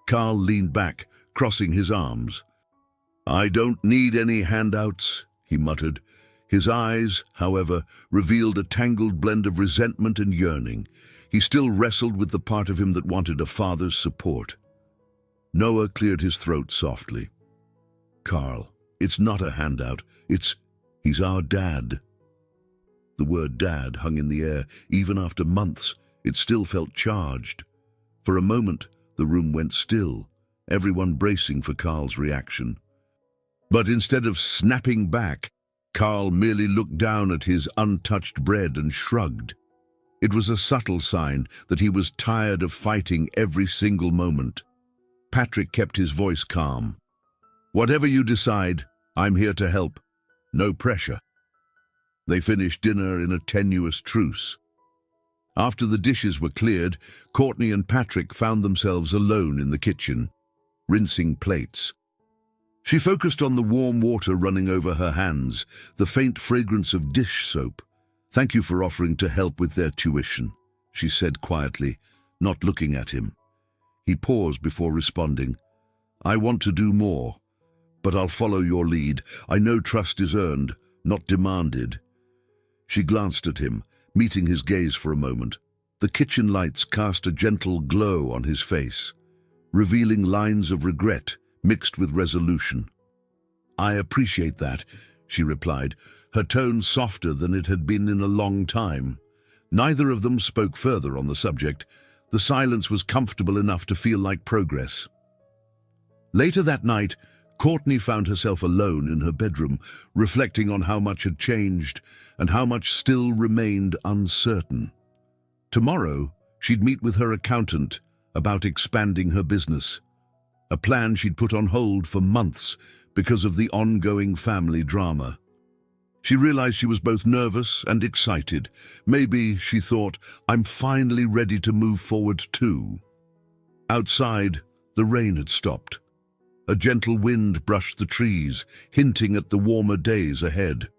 Carl leaned back, crossing his arms. "I don't need any handouts," he muttered. His eyes, however, revealed a tangled blend of resentment and yearning. He still wrestled with the part of him that wanted a father's support. Noah cleared his throat softly. "Carl, it's not a handout. He's our dad." The word dad hung in the air. Even after months, it still felt charged. For a moment, the room went still, everyone bracing for Carl's reaction. But instead of snapping back, Carl merely looked down at his untouched bread and shrugged. It was a subtle sign that he was tired of fighting every single moment. Patrick kept his voice calm. "Whatever you decide, I'm here to help. No pressure." They finished dinner in a tenuous truce. After the dishes were cleared, Courtney and Patrick found themselves alone in the kitchen, rinsing plates. She focused on the warm water running over her hands, the faint fragrance of dish soap. "Thank you for offering to help with their tuition," she said quietly, not looking at him. He paused before responding. "I want to do more, but I'll follow your lead. I know trust is earned, not demanded." She glanced at him, meeting his gaze for a moment. The kitchen lights cast a gentle glow on his face, revealing lines of regret mixed with resolution. "I appreciate that," she replied, her tone softer than it had been in a long time. Neither of them spoke further on the subject. The silence was comfortable enough to feel like progress. Later that night, Courtney found herself alone in her bedroom, reflecting on how much had changed and how much still remained uncertain. Tomorrow, she'd meet with her accountant about expanding her business, a plan she'd put on hold for months because of the ongoing family drama. She realized she was both nervous and excited. Maybe, she thought, I'm finally ready to move forward too. Outside, the rain had stopped. A gentle wind brushed the trees, hinting at the warmer days ahead.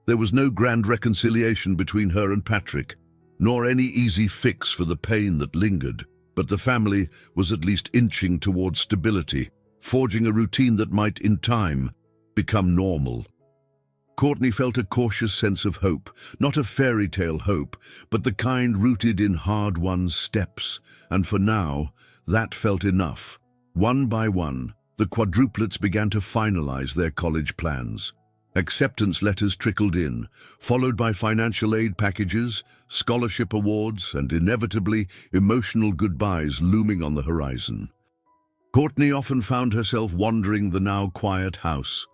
There was no grand reconciliation between her and Patrick, nor any easy fix for the pain that lingered. But the family was at least inching towards stability, forging a routine that might, in time, become normal. Courtney felt a cautious sense of hope, not a fairy tale hope, but the kind rooted in hard-won steps, and for now, that felt enough. One by one, the quadruplets began to finalize their college plans. Acceptance letters trickled in, followed by financial aid packages, scholarship awards, and inevitably emotional goodbyes looming on the horizon. Courtney often found herself wandering the now quiet house,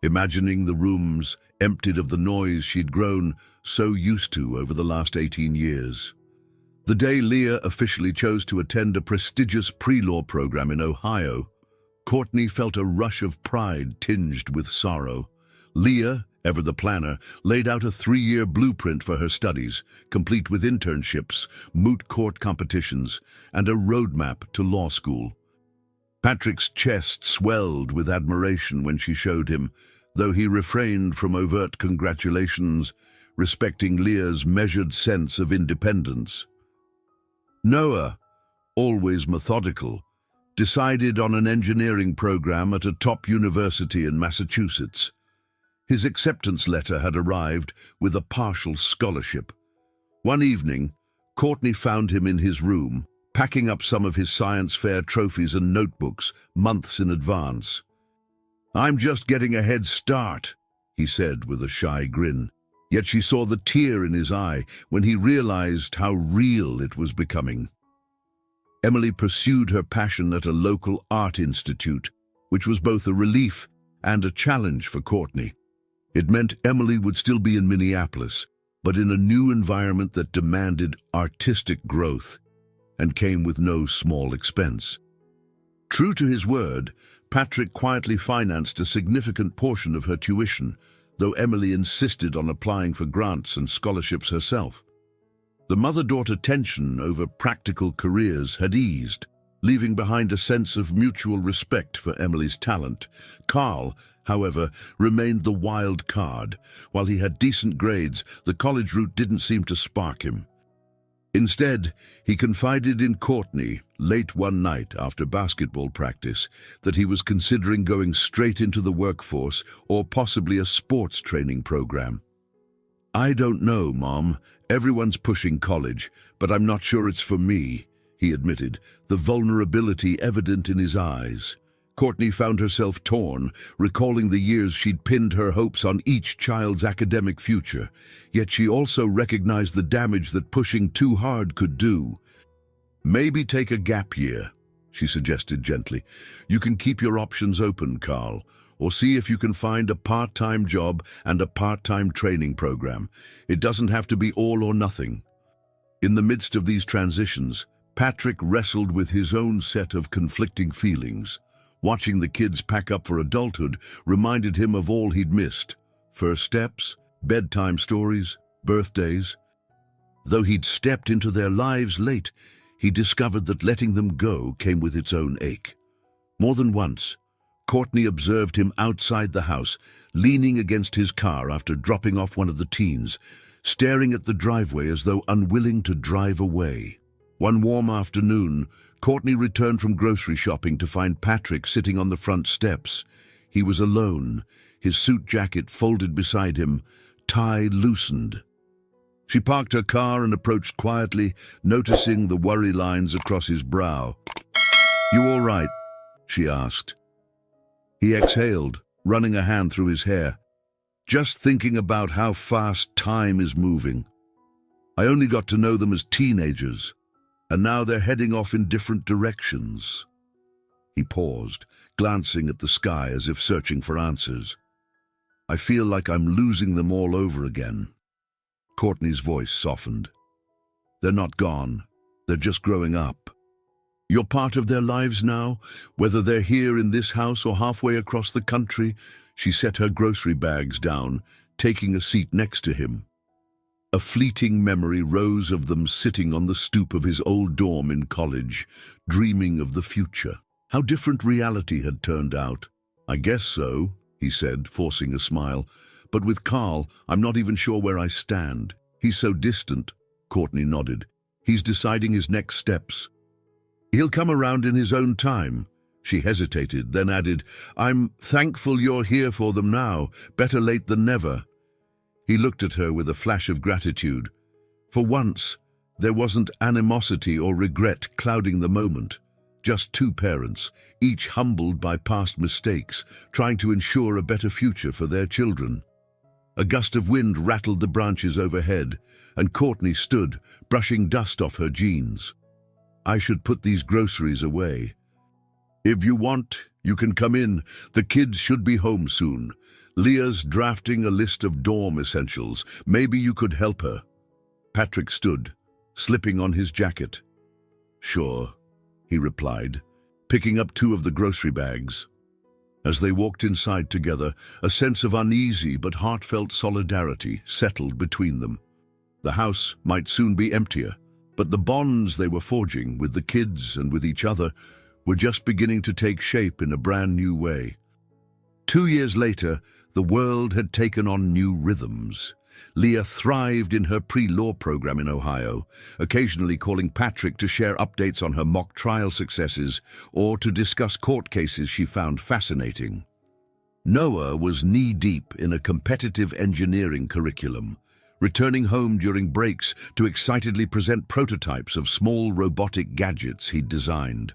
imagining the rooms emptied of the noise she'd grown so used to over the last 18 years. The day Leah officially chose to attend a prestigious pre-law program in Ohio, Courtney felt a rush of pride tinged with sorrow. Leah, ever the planner, laid out a 3-year blueprint for her studies, complete with internships, moot court competitions, and a roadmap to law school. Patrick's chest swelled with admiration when she showed him, though he refrained from overt congratulations, respecting Leah's measured sense of independence. Noah, always methodical, decided on an engineering program at a top university in Massachusetts. His acceptance letter had arrived with a partial scholarship. One evening, Courtney found him in his room, packing up some of his science fair trophies and notebooks months in advance. "I'm just getting a head start," he said with a shy grin. Yet she saw the tear in his eye when he realized how real it was becoming. Emily pursued her passion at a local art institute, which was both a relief and a challenge for Courtney. It meant Emily would still be in Minneapolis, but in a new environment that demanded artistic growth and came with no small expense. True to his word, Patrick quietly financed a significant portion of her tuition, though Emily insisted on applying for grants and scholarships herself. The mother-daughter tension over practical careers had eased, leaving behind a sense of mutual respect for Emily's talent. Carl, however, remained the wild card. While he had decent grades, the college route didn't seem to spark him. Instead, he confided in Courtney late one night after basketball practice that he was considering going straight into the workforce or possibly a sports training program. "I don't know, Mom. Everyone's pushing college, but I'm not sure it's for me," he admitted, the vulnerability evident in his eyes. Courtney found herself torn, recalling the years she'd pinned her hopes on each child's academic future. Yet she also recognized the damage that pushing too hard could do. "Maybe take a gap year," she suggested gently. "You can keep your options open, Carl, or see if you can find a part-time job and a part-time training program. It doesn't have to be all or nothing." In the midst of these transitions, Patrick wrestled with his own set of conflicting feelings. Watching the kids pack up for adulthood reminded him of all he'd missed: first steps, bedtime stories, birthdays. Though he'd stepped into their lives late, he discovered that letting them go came with its own ache. More than once, Courtney observed him outside the house, leaning against his car after dropping off one of the teens, staring at the driveway as though unwilling to drive away. One warm afternoon, Courtney returned from grocery shopping to find Patrick sitting on the front steps. He was alone, his suit jacket folded beside him, tie loosened. She parked her car and approached quietly, noticing the worry lines across his brow. "You all right?" she asked. He exhaled, running a hand through his hair. "Just thinking about how fast time is moving. I only got to know them as teenagers, and now they're heading off in different directions." He paused, glancing at the sky as if searching for answers. "I feel like I'm losing them all over again." Courtney's voice softened. "They're not gone. They're just growing up. You're part of their lives now, whether they're here in this house or halfway across the country." She set her grocery bags down, taking a seat next to him. A fleeting memory rose of them sitting on the stoop of his old dorm in college, dreaming of the future. How different reality had turned out. "I guess so," he said, forcing a smile. "But with Carl, I'm not even sure where I stand. He's so distant." Courtney nodded. "He's deciding his next steps. He'll come around in his own time." She hesitated, then added, "I'm thankful you're here for them now. Better late than never." He looked at her with a flash of gratitude. For once, there wasn't animosity or regret clouding the moment. Just two parents, each humbled by past mistakes, trying to ensure a better future for their children. A gust of wind rattled the branches overhead, and Courtney stood, brushing dust off her jeans. "I should put these groceries away." "If you want, you can come in. The kids should be home soon. Leah's drafting a list of dorm essentials. Maybe you could help her." Patrick stood, slipping on his jacket. "Sure," he replied, picking up two of the grocery bags. As they walked inside together, a sense of uneasy but heartfelt solidarity settled between them. The house might soon be emptier, but the bonds they were forging with the kids and with each other were just beginning to take shape in a brand new way. 2 years later, the world had taken on new rhythms. Leah thrived in her pre-law program in Ohio, occasionally calling Patrick to share updates on her mock trial successes or to discuss court cases she found fascinating. Noah was knee-deep in a competitive engineering curriculum, returning home during breaks to excitedly present prototypes of small robotic gadgets he'd designed.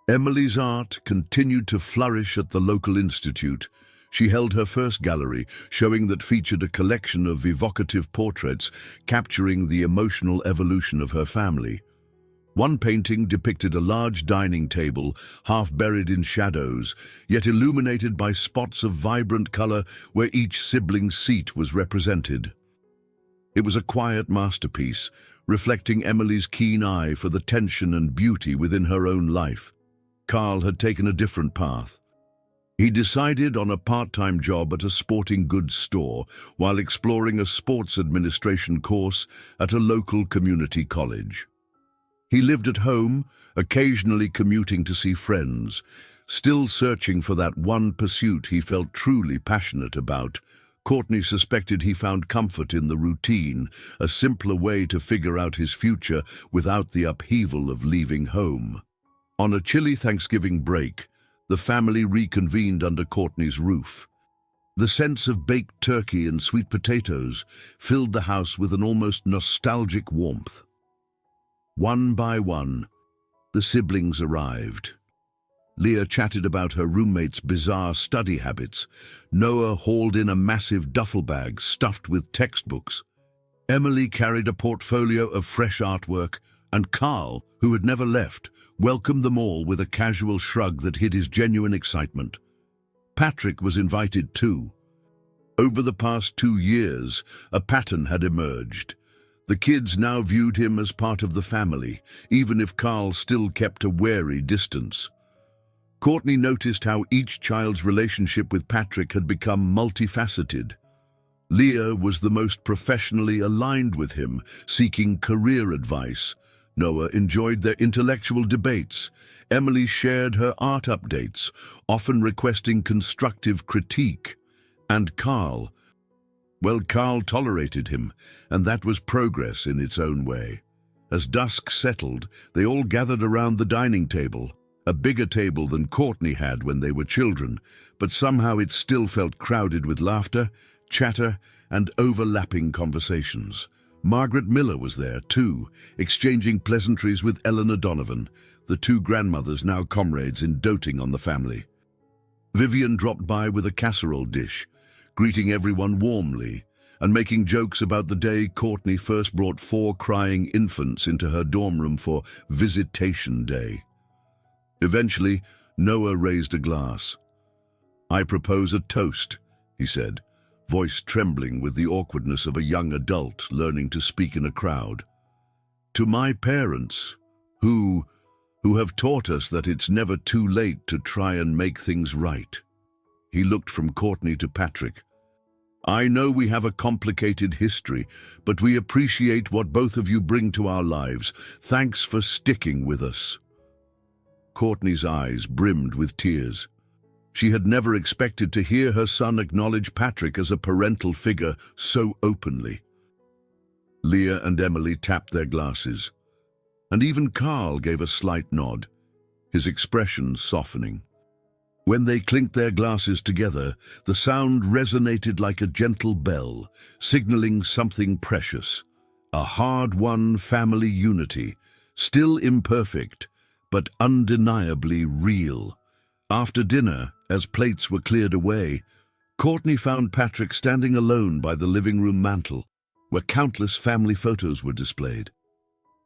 Emily's art continued to flourish at the local institute. She held her first gallery, showing that featured a collection of evocative portraits capturing the emotional evolution of her family. One painting depicted a large dining table, half buried in shadows, yet illuminated by spots of vibrant color where each sibling's seat was represented. It was a quiet masterpiece, reflecting Emily's keen eye for the tension and beauty within her own life. Carl had taken a different path. He decided on a part-time job at a sporting goods store while exploring a sports administration course at a local community college. He lived at home, occasionally commuting to see friends, still searching for that one pursuit he felt truly passionate about. Courtney suspected he found comfort in the routine, a simpler way to figure out his future without the upheaval of leaving home. On a chilly Thanksgiving break, the family reconvened under Courtney's roof. The sense of baked turkey and sweet potatoes filled the house with an almost nostalgic warmth. One by one, the siblings arrived. Leah chatted about her roommate's bizarre study habits. Noah hauled in a massive duffel bag stuffed with textbooks. Emily carried a portfolio of fresh artwork, and Carl, who had never left, welcomed them all with a casual shrug that hid his genuine excitement. Patrick was invited too. Over the past 2 years, a pattern had emerged. The kids now viewed him as part of the family, even if Carl still kept a wary distance. Courtney noticed how each child's relationship with Patrick had become multifaceted. Leah was the most professionally aligned with him, seeking career advice. Noah enjoyed their intellectual debates. Emily shared her art updates, often requesting constructive critique. And Carl, well, Carl tolerated him, and that was progress in its own way. As dusk settled, they all gathered around the dining table, a bigger table than Courtney had when they were children, but somehow it still felt crowded with laughter, chatter, and overlapping conversations. Margaret Miller was there, too, exchanging pleasantries with Eleanor Donovan, the 2 grandmothers now comrades in doting on the family. Vivian dropped by with a casserole dish, greeting everyone warmly, and making jokes about the day Courtney first brought 4 crying infants into her dorm room for Visitation Day. Eventually, Noah raised a glass. "I propose a toast," he said, voice trembling with the awkwardness of a young adult learning to speak in a crowd. "To my parents, who have taught us that it's never too late to try and make things right." He looked from Courtney to Patrick. "I know we have a complicated history, but we appreciate what both of you bring to our lives. Thanks for sticking with us." Courtney's eyes brimmed with tears. She had never expected to hear her son acknowledge Patrick as a parental figure so openly. Leah and Emily tapped their glasses, and even Carl gave a slight nod, his expression softening. When they clinked their glasses together, the sound resonated like a gentle bell, signaling something precious. A hard-won family unity, still imperfect, but undeniably real. After dinner, as plates were cleared away, Courtney found Patrick standing alone by the living room mantel, where countless family photos were displayed.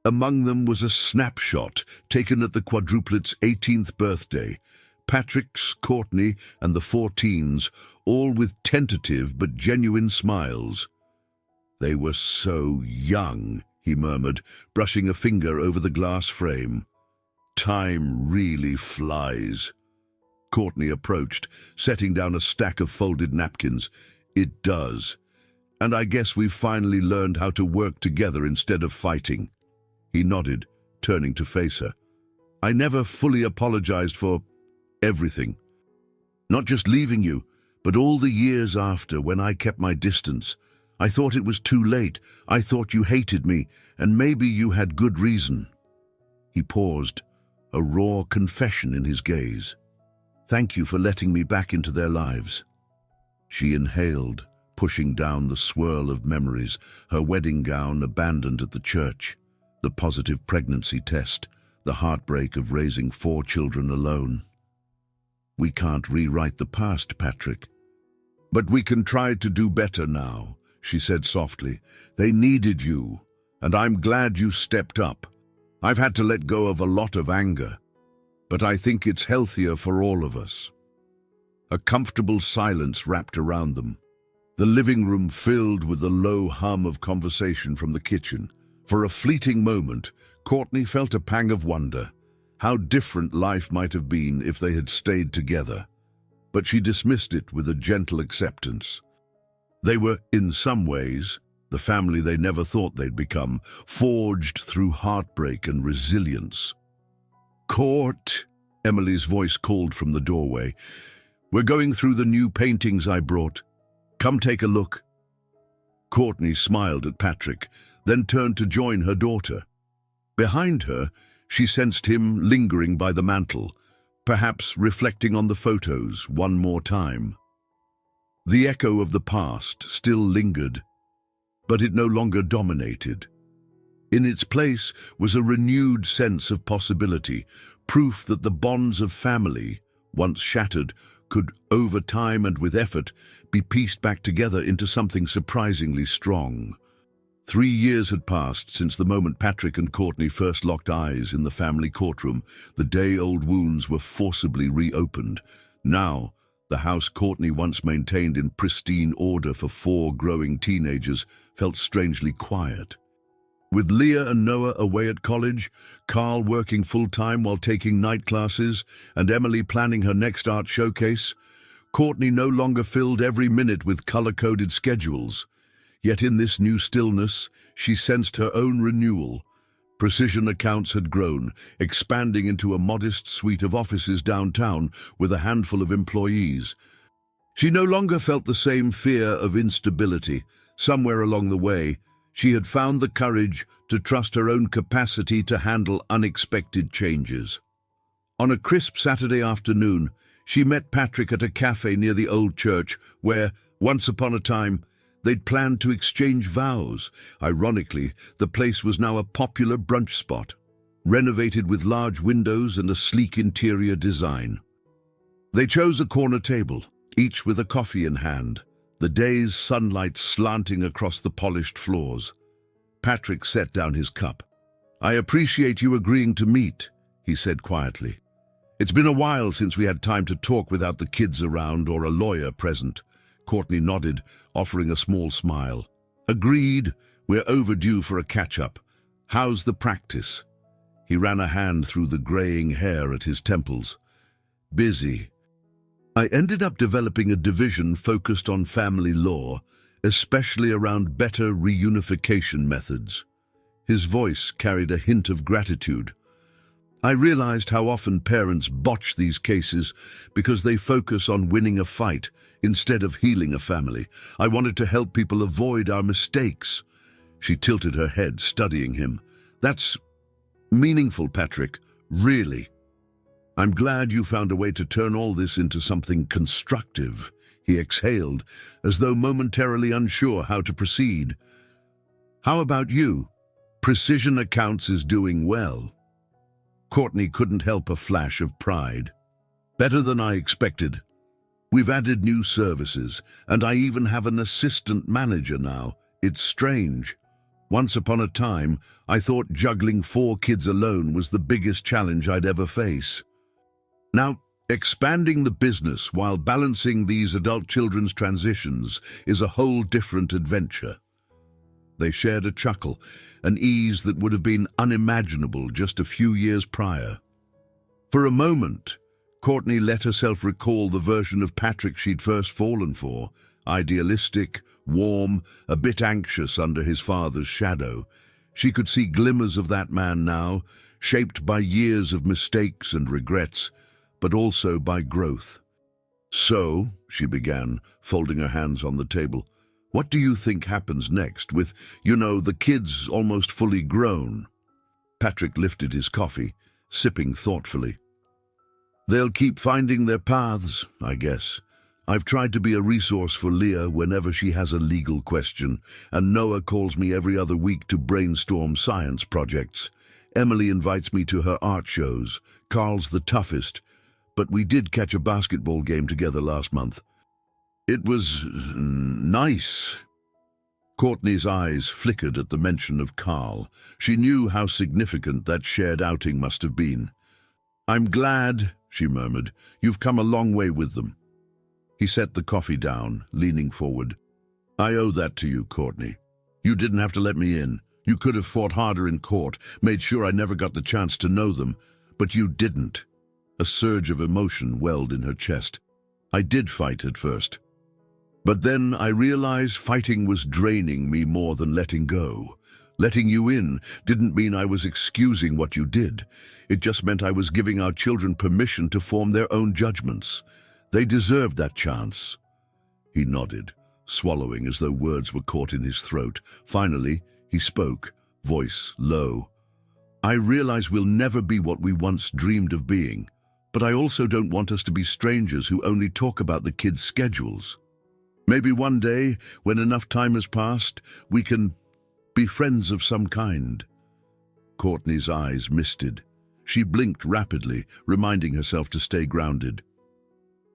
Among them was a snapshot taken at the quadruplet's 18th birthday, Patrick's, Courtney, and the 4 teens, all with tentative but genuine smiles. "They were so young," he murmured, brushing a finger over the glass frame. "Time really flies." Courtney approached, setting down a stack of folded napkins. "It does. And I guess we've finally learned how to work together instead of fighting." He nodded, turning to face her. "I never fully apologized for everything. Not just leaving you, but all the years after when I kept my distance. I thought it was too late. I thought you hated me, and maybe you had good reason." He paused, a raw confession in his gaze. "Thank you for letting me back into their lives." She inhaled, pushing down the swirl of memories, her wedding gown abandoned at the church, the positive pregnancy test, the heartbreak of raising 4 children alone. We can't rewrite the past, Patrick. But we can try to do better now, she said softly. They needed you, and I'm glad you stepped up. I've had to let go of a lot of anger, but I think it's healthier for all of us. A comfortable silence wrapped around them, the living room filled with the low hum of conversation from the kitchen. For a fleeting moment, Courtney felt a pang of wonder, how different life might have been if they had stayed together. But she dismissed it with a gentle acceptance. They were, in some ways, the family they never thought they'd become, forged through heartbreak and resilience. "Court," Emily's voice called from the doorway. "We're going through the new paintings I brought. Come take a look." Courtney smiled at Patrick, then turned to join her daughter. Behind her, she sensed him lingering by the mantel, perhaps reflecting on the photos one more time. The echo of the past still lingered, but it no longer dominated. In its place was a renewed sense of possibility, proof that the bonds of family, once shattered, could, over time and with effort, be pieced back together into something surprisingly strong. 3 years had passed since the moment Patrick and Courtney first locked eyes in the family courtroom, the day old wounds were forcibly reopened. Now, the house Courtney once maintained in pristine order for 4 growing teenagers felt strangely quiet. With Leah and Noah away at college, Carl working full-time while taking night classes, and Emily planning her next art showcase, Courtney no longer filled every minute with color-coded schedules. Yet in this new stillness, she sensed her own renewal. Precision Accounts had grown, expanding into a modest suite of offices downtown with a handful of employees. She no longer felt the same fear of instability. Somewhere along the way, she had found the courage to trust her own capacity to handle unexpected changes. On a crisp Saturday afternoon, she met Patrick at a cafe near the old church where, once upon a time, they'd planned to exchange vows. Ironically, the place was now a popular brunch spot, renovated with large windows and a sleek interior design. They chose a corner table, each with a coffee in hand, the day's sunlight slanting across the polished floors. Patrick set down his cup. "I appreciate you agreeing to meet," he said quietly. "It's been a while since we had time to talk without the kids around or a lawyer present." Courtney nodded, offering a small smile. "Agreed. We're overdue for a catch-up. How's the practice?" He ran a hand through the graying hair at his temples. "Busy. I ended up developing a division focused on family law, especially around better reunification methods." His voice carried a hint of gratitude. "I realized how often parents botch these cases because they focus on winning a fight instead of healing a family. I wanted to help people avoid our mistakes." She tilted her head, studying him. "That's meaningful, Patrick. Really. I'm glad you found a way to turn all this into something constructive." He exhaled, as though momentarily unsure how to proceed. "How about you? Precision Accounts is doing well." Courtney couldn't help a flash of pride. "Better than I expected. We've added new services, and I even have an assistant manager now. It's strange. Once upon a time, I thought juggling 4 kids alone was the biggest challenge I'd ever face. Now, expanding the business while balancing these adult children's transitions is a whole different adventure." They shared a chuckle, an ease that would have been unimaginable just a few years prior. For a moment, Courtney let herself recall the version of Patrick she'd first fallen for, idealistic, warm, a bit anxious under his father's shadow. She could see glimmers of that man now, shaped by years of mistakes and regrets, but also by growth. "So," she began, folding her hands on the table, "what do you think happens next with, the kids almost fully grown?" Patrick lifted his coffee, sipping thoughtfully. "They'll keep finding their paths, I guess. I've tried to be a resource for Leah whenever she has a legal question, and Noah calls me every other week to brainstorm science projects. Emily invites me to her art shows. Carl's the toughest, but we did catch a basketball game together last month. It was nice. Courtney's eyes flickered at the mention of Carl. She knew how significant that shared outing must have been. "I'm glad," she murmured. "You've come a long way with them." He set the coffee down, leaning forward. "I owe that to you, Courtney. You didn't have to let me in. You could have fought harder in court, made sure I never got the chance to know them, but you didn't." A surge of emotion welled in her chest. "I did fight at first. But then I realized fighting was draining me more than letting go. Letting you in didn't mean I was excusing what you did. It just meant I was giving our children permission to form their own judgments. They deserved that chance." He nodded, swallowing as though words were caught in his throat. Finally, he spoke, voice low. "I realize we'll never be what we once dreamed of being, but I also don't want us to be strangers who only talk about the kids' schedules. Maybe one day, when enough time has passed, we can be friends of some kind." Courtney's eyes misted. She blinked rapidly, reminding herself to stay grounded.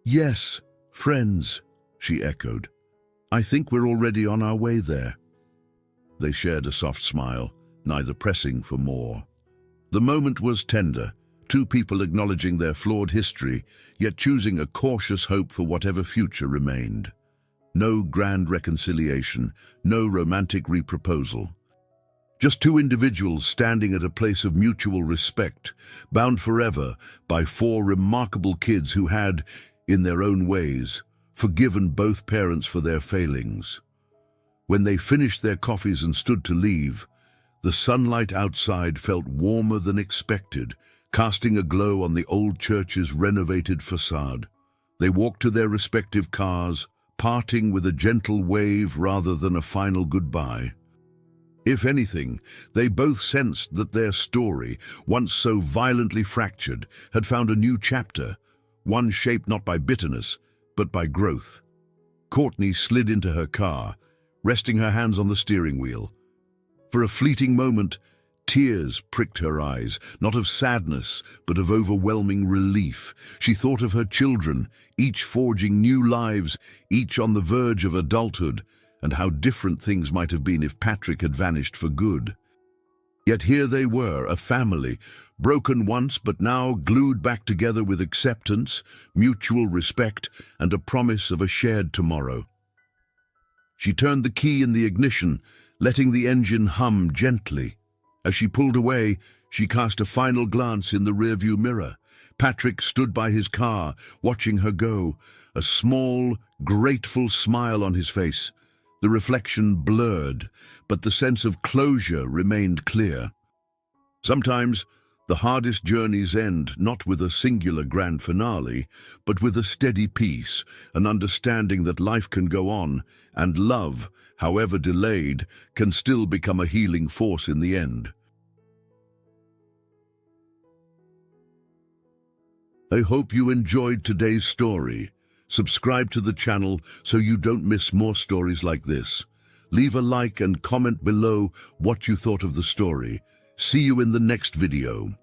"Yes, friends," she echoed. "I think we're already on our way there." They shared a soft smile, neither pressing for more. The moment was tender, two people acknowledging their flawed history, yet choosing a cautious hope for whatever future remained. No grand reconciliation, no romantic reproposal. Just two individuals standing at a place of mutual respect, bound forever by four remarkable kids who had, in their own ways, forgiven both parents for their failings. When they finished their coffees and stood to leave, the sunlight outside felt warmer than expected, casting a glow on the old church's renovated facade. They walked to their respective cars, parting with a gentle wave rather than a final goodbye. If anything, they both sensed that their story, once so violently fractured, had found a new chapter, one shaped not by bitterness, but by growth. Courtney slid into her car, resting her hands on the steering wheel. For a fleeting moment, tears pricked her eyes, not of sadness, but of overwhelming relief. She thought of her children, each forging new lives, each on the verge of adulthood, and how different things might have been if Patrick had vanished for good. Yet here they were, a family, broken once but now glued back together with acceptance, mutual respect, and a promise of a shared tomorrow. She turned the key in the ignition, letting the engine hum gently. As she pulled away, she cast a final glance in the rearview mirror. Patrick stood by his car, watching her go, a small, grateful smile on his face. The reflection blurred, but the sense of closure remained clear. Sometimes, the hardest journeys end not with a singular grand finale, but with a steady peace, an understanding that life can go on, and love, however delayed, can still become a healing force in the end. I hope you enjoyed today's story. Subscribe to the channel so you don't miss more stories like this. Leave a like and comment below what you thought of the story. See you in the next video.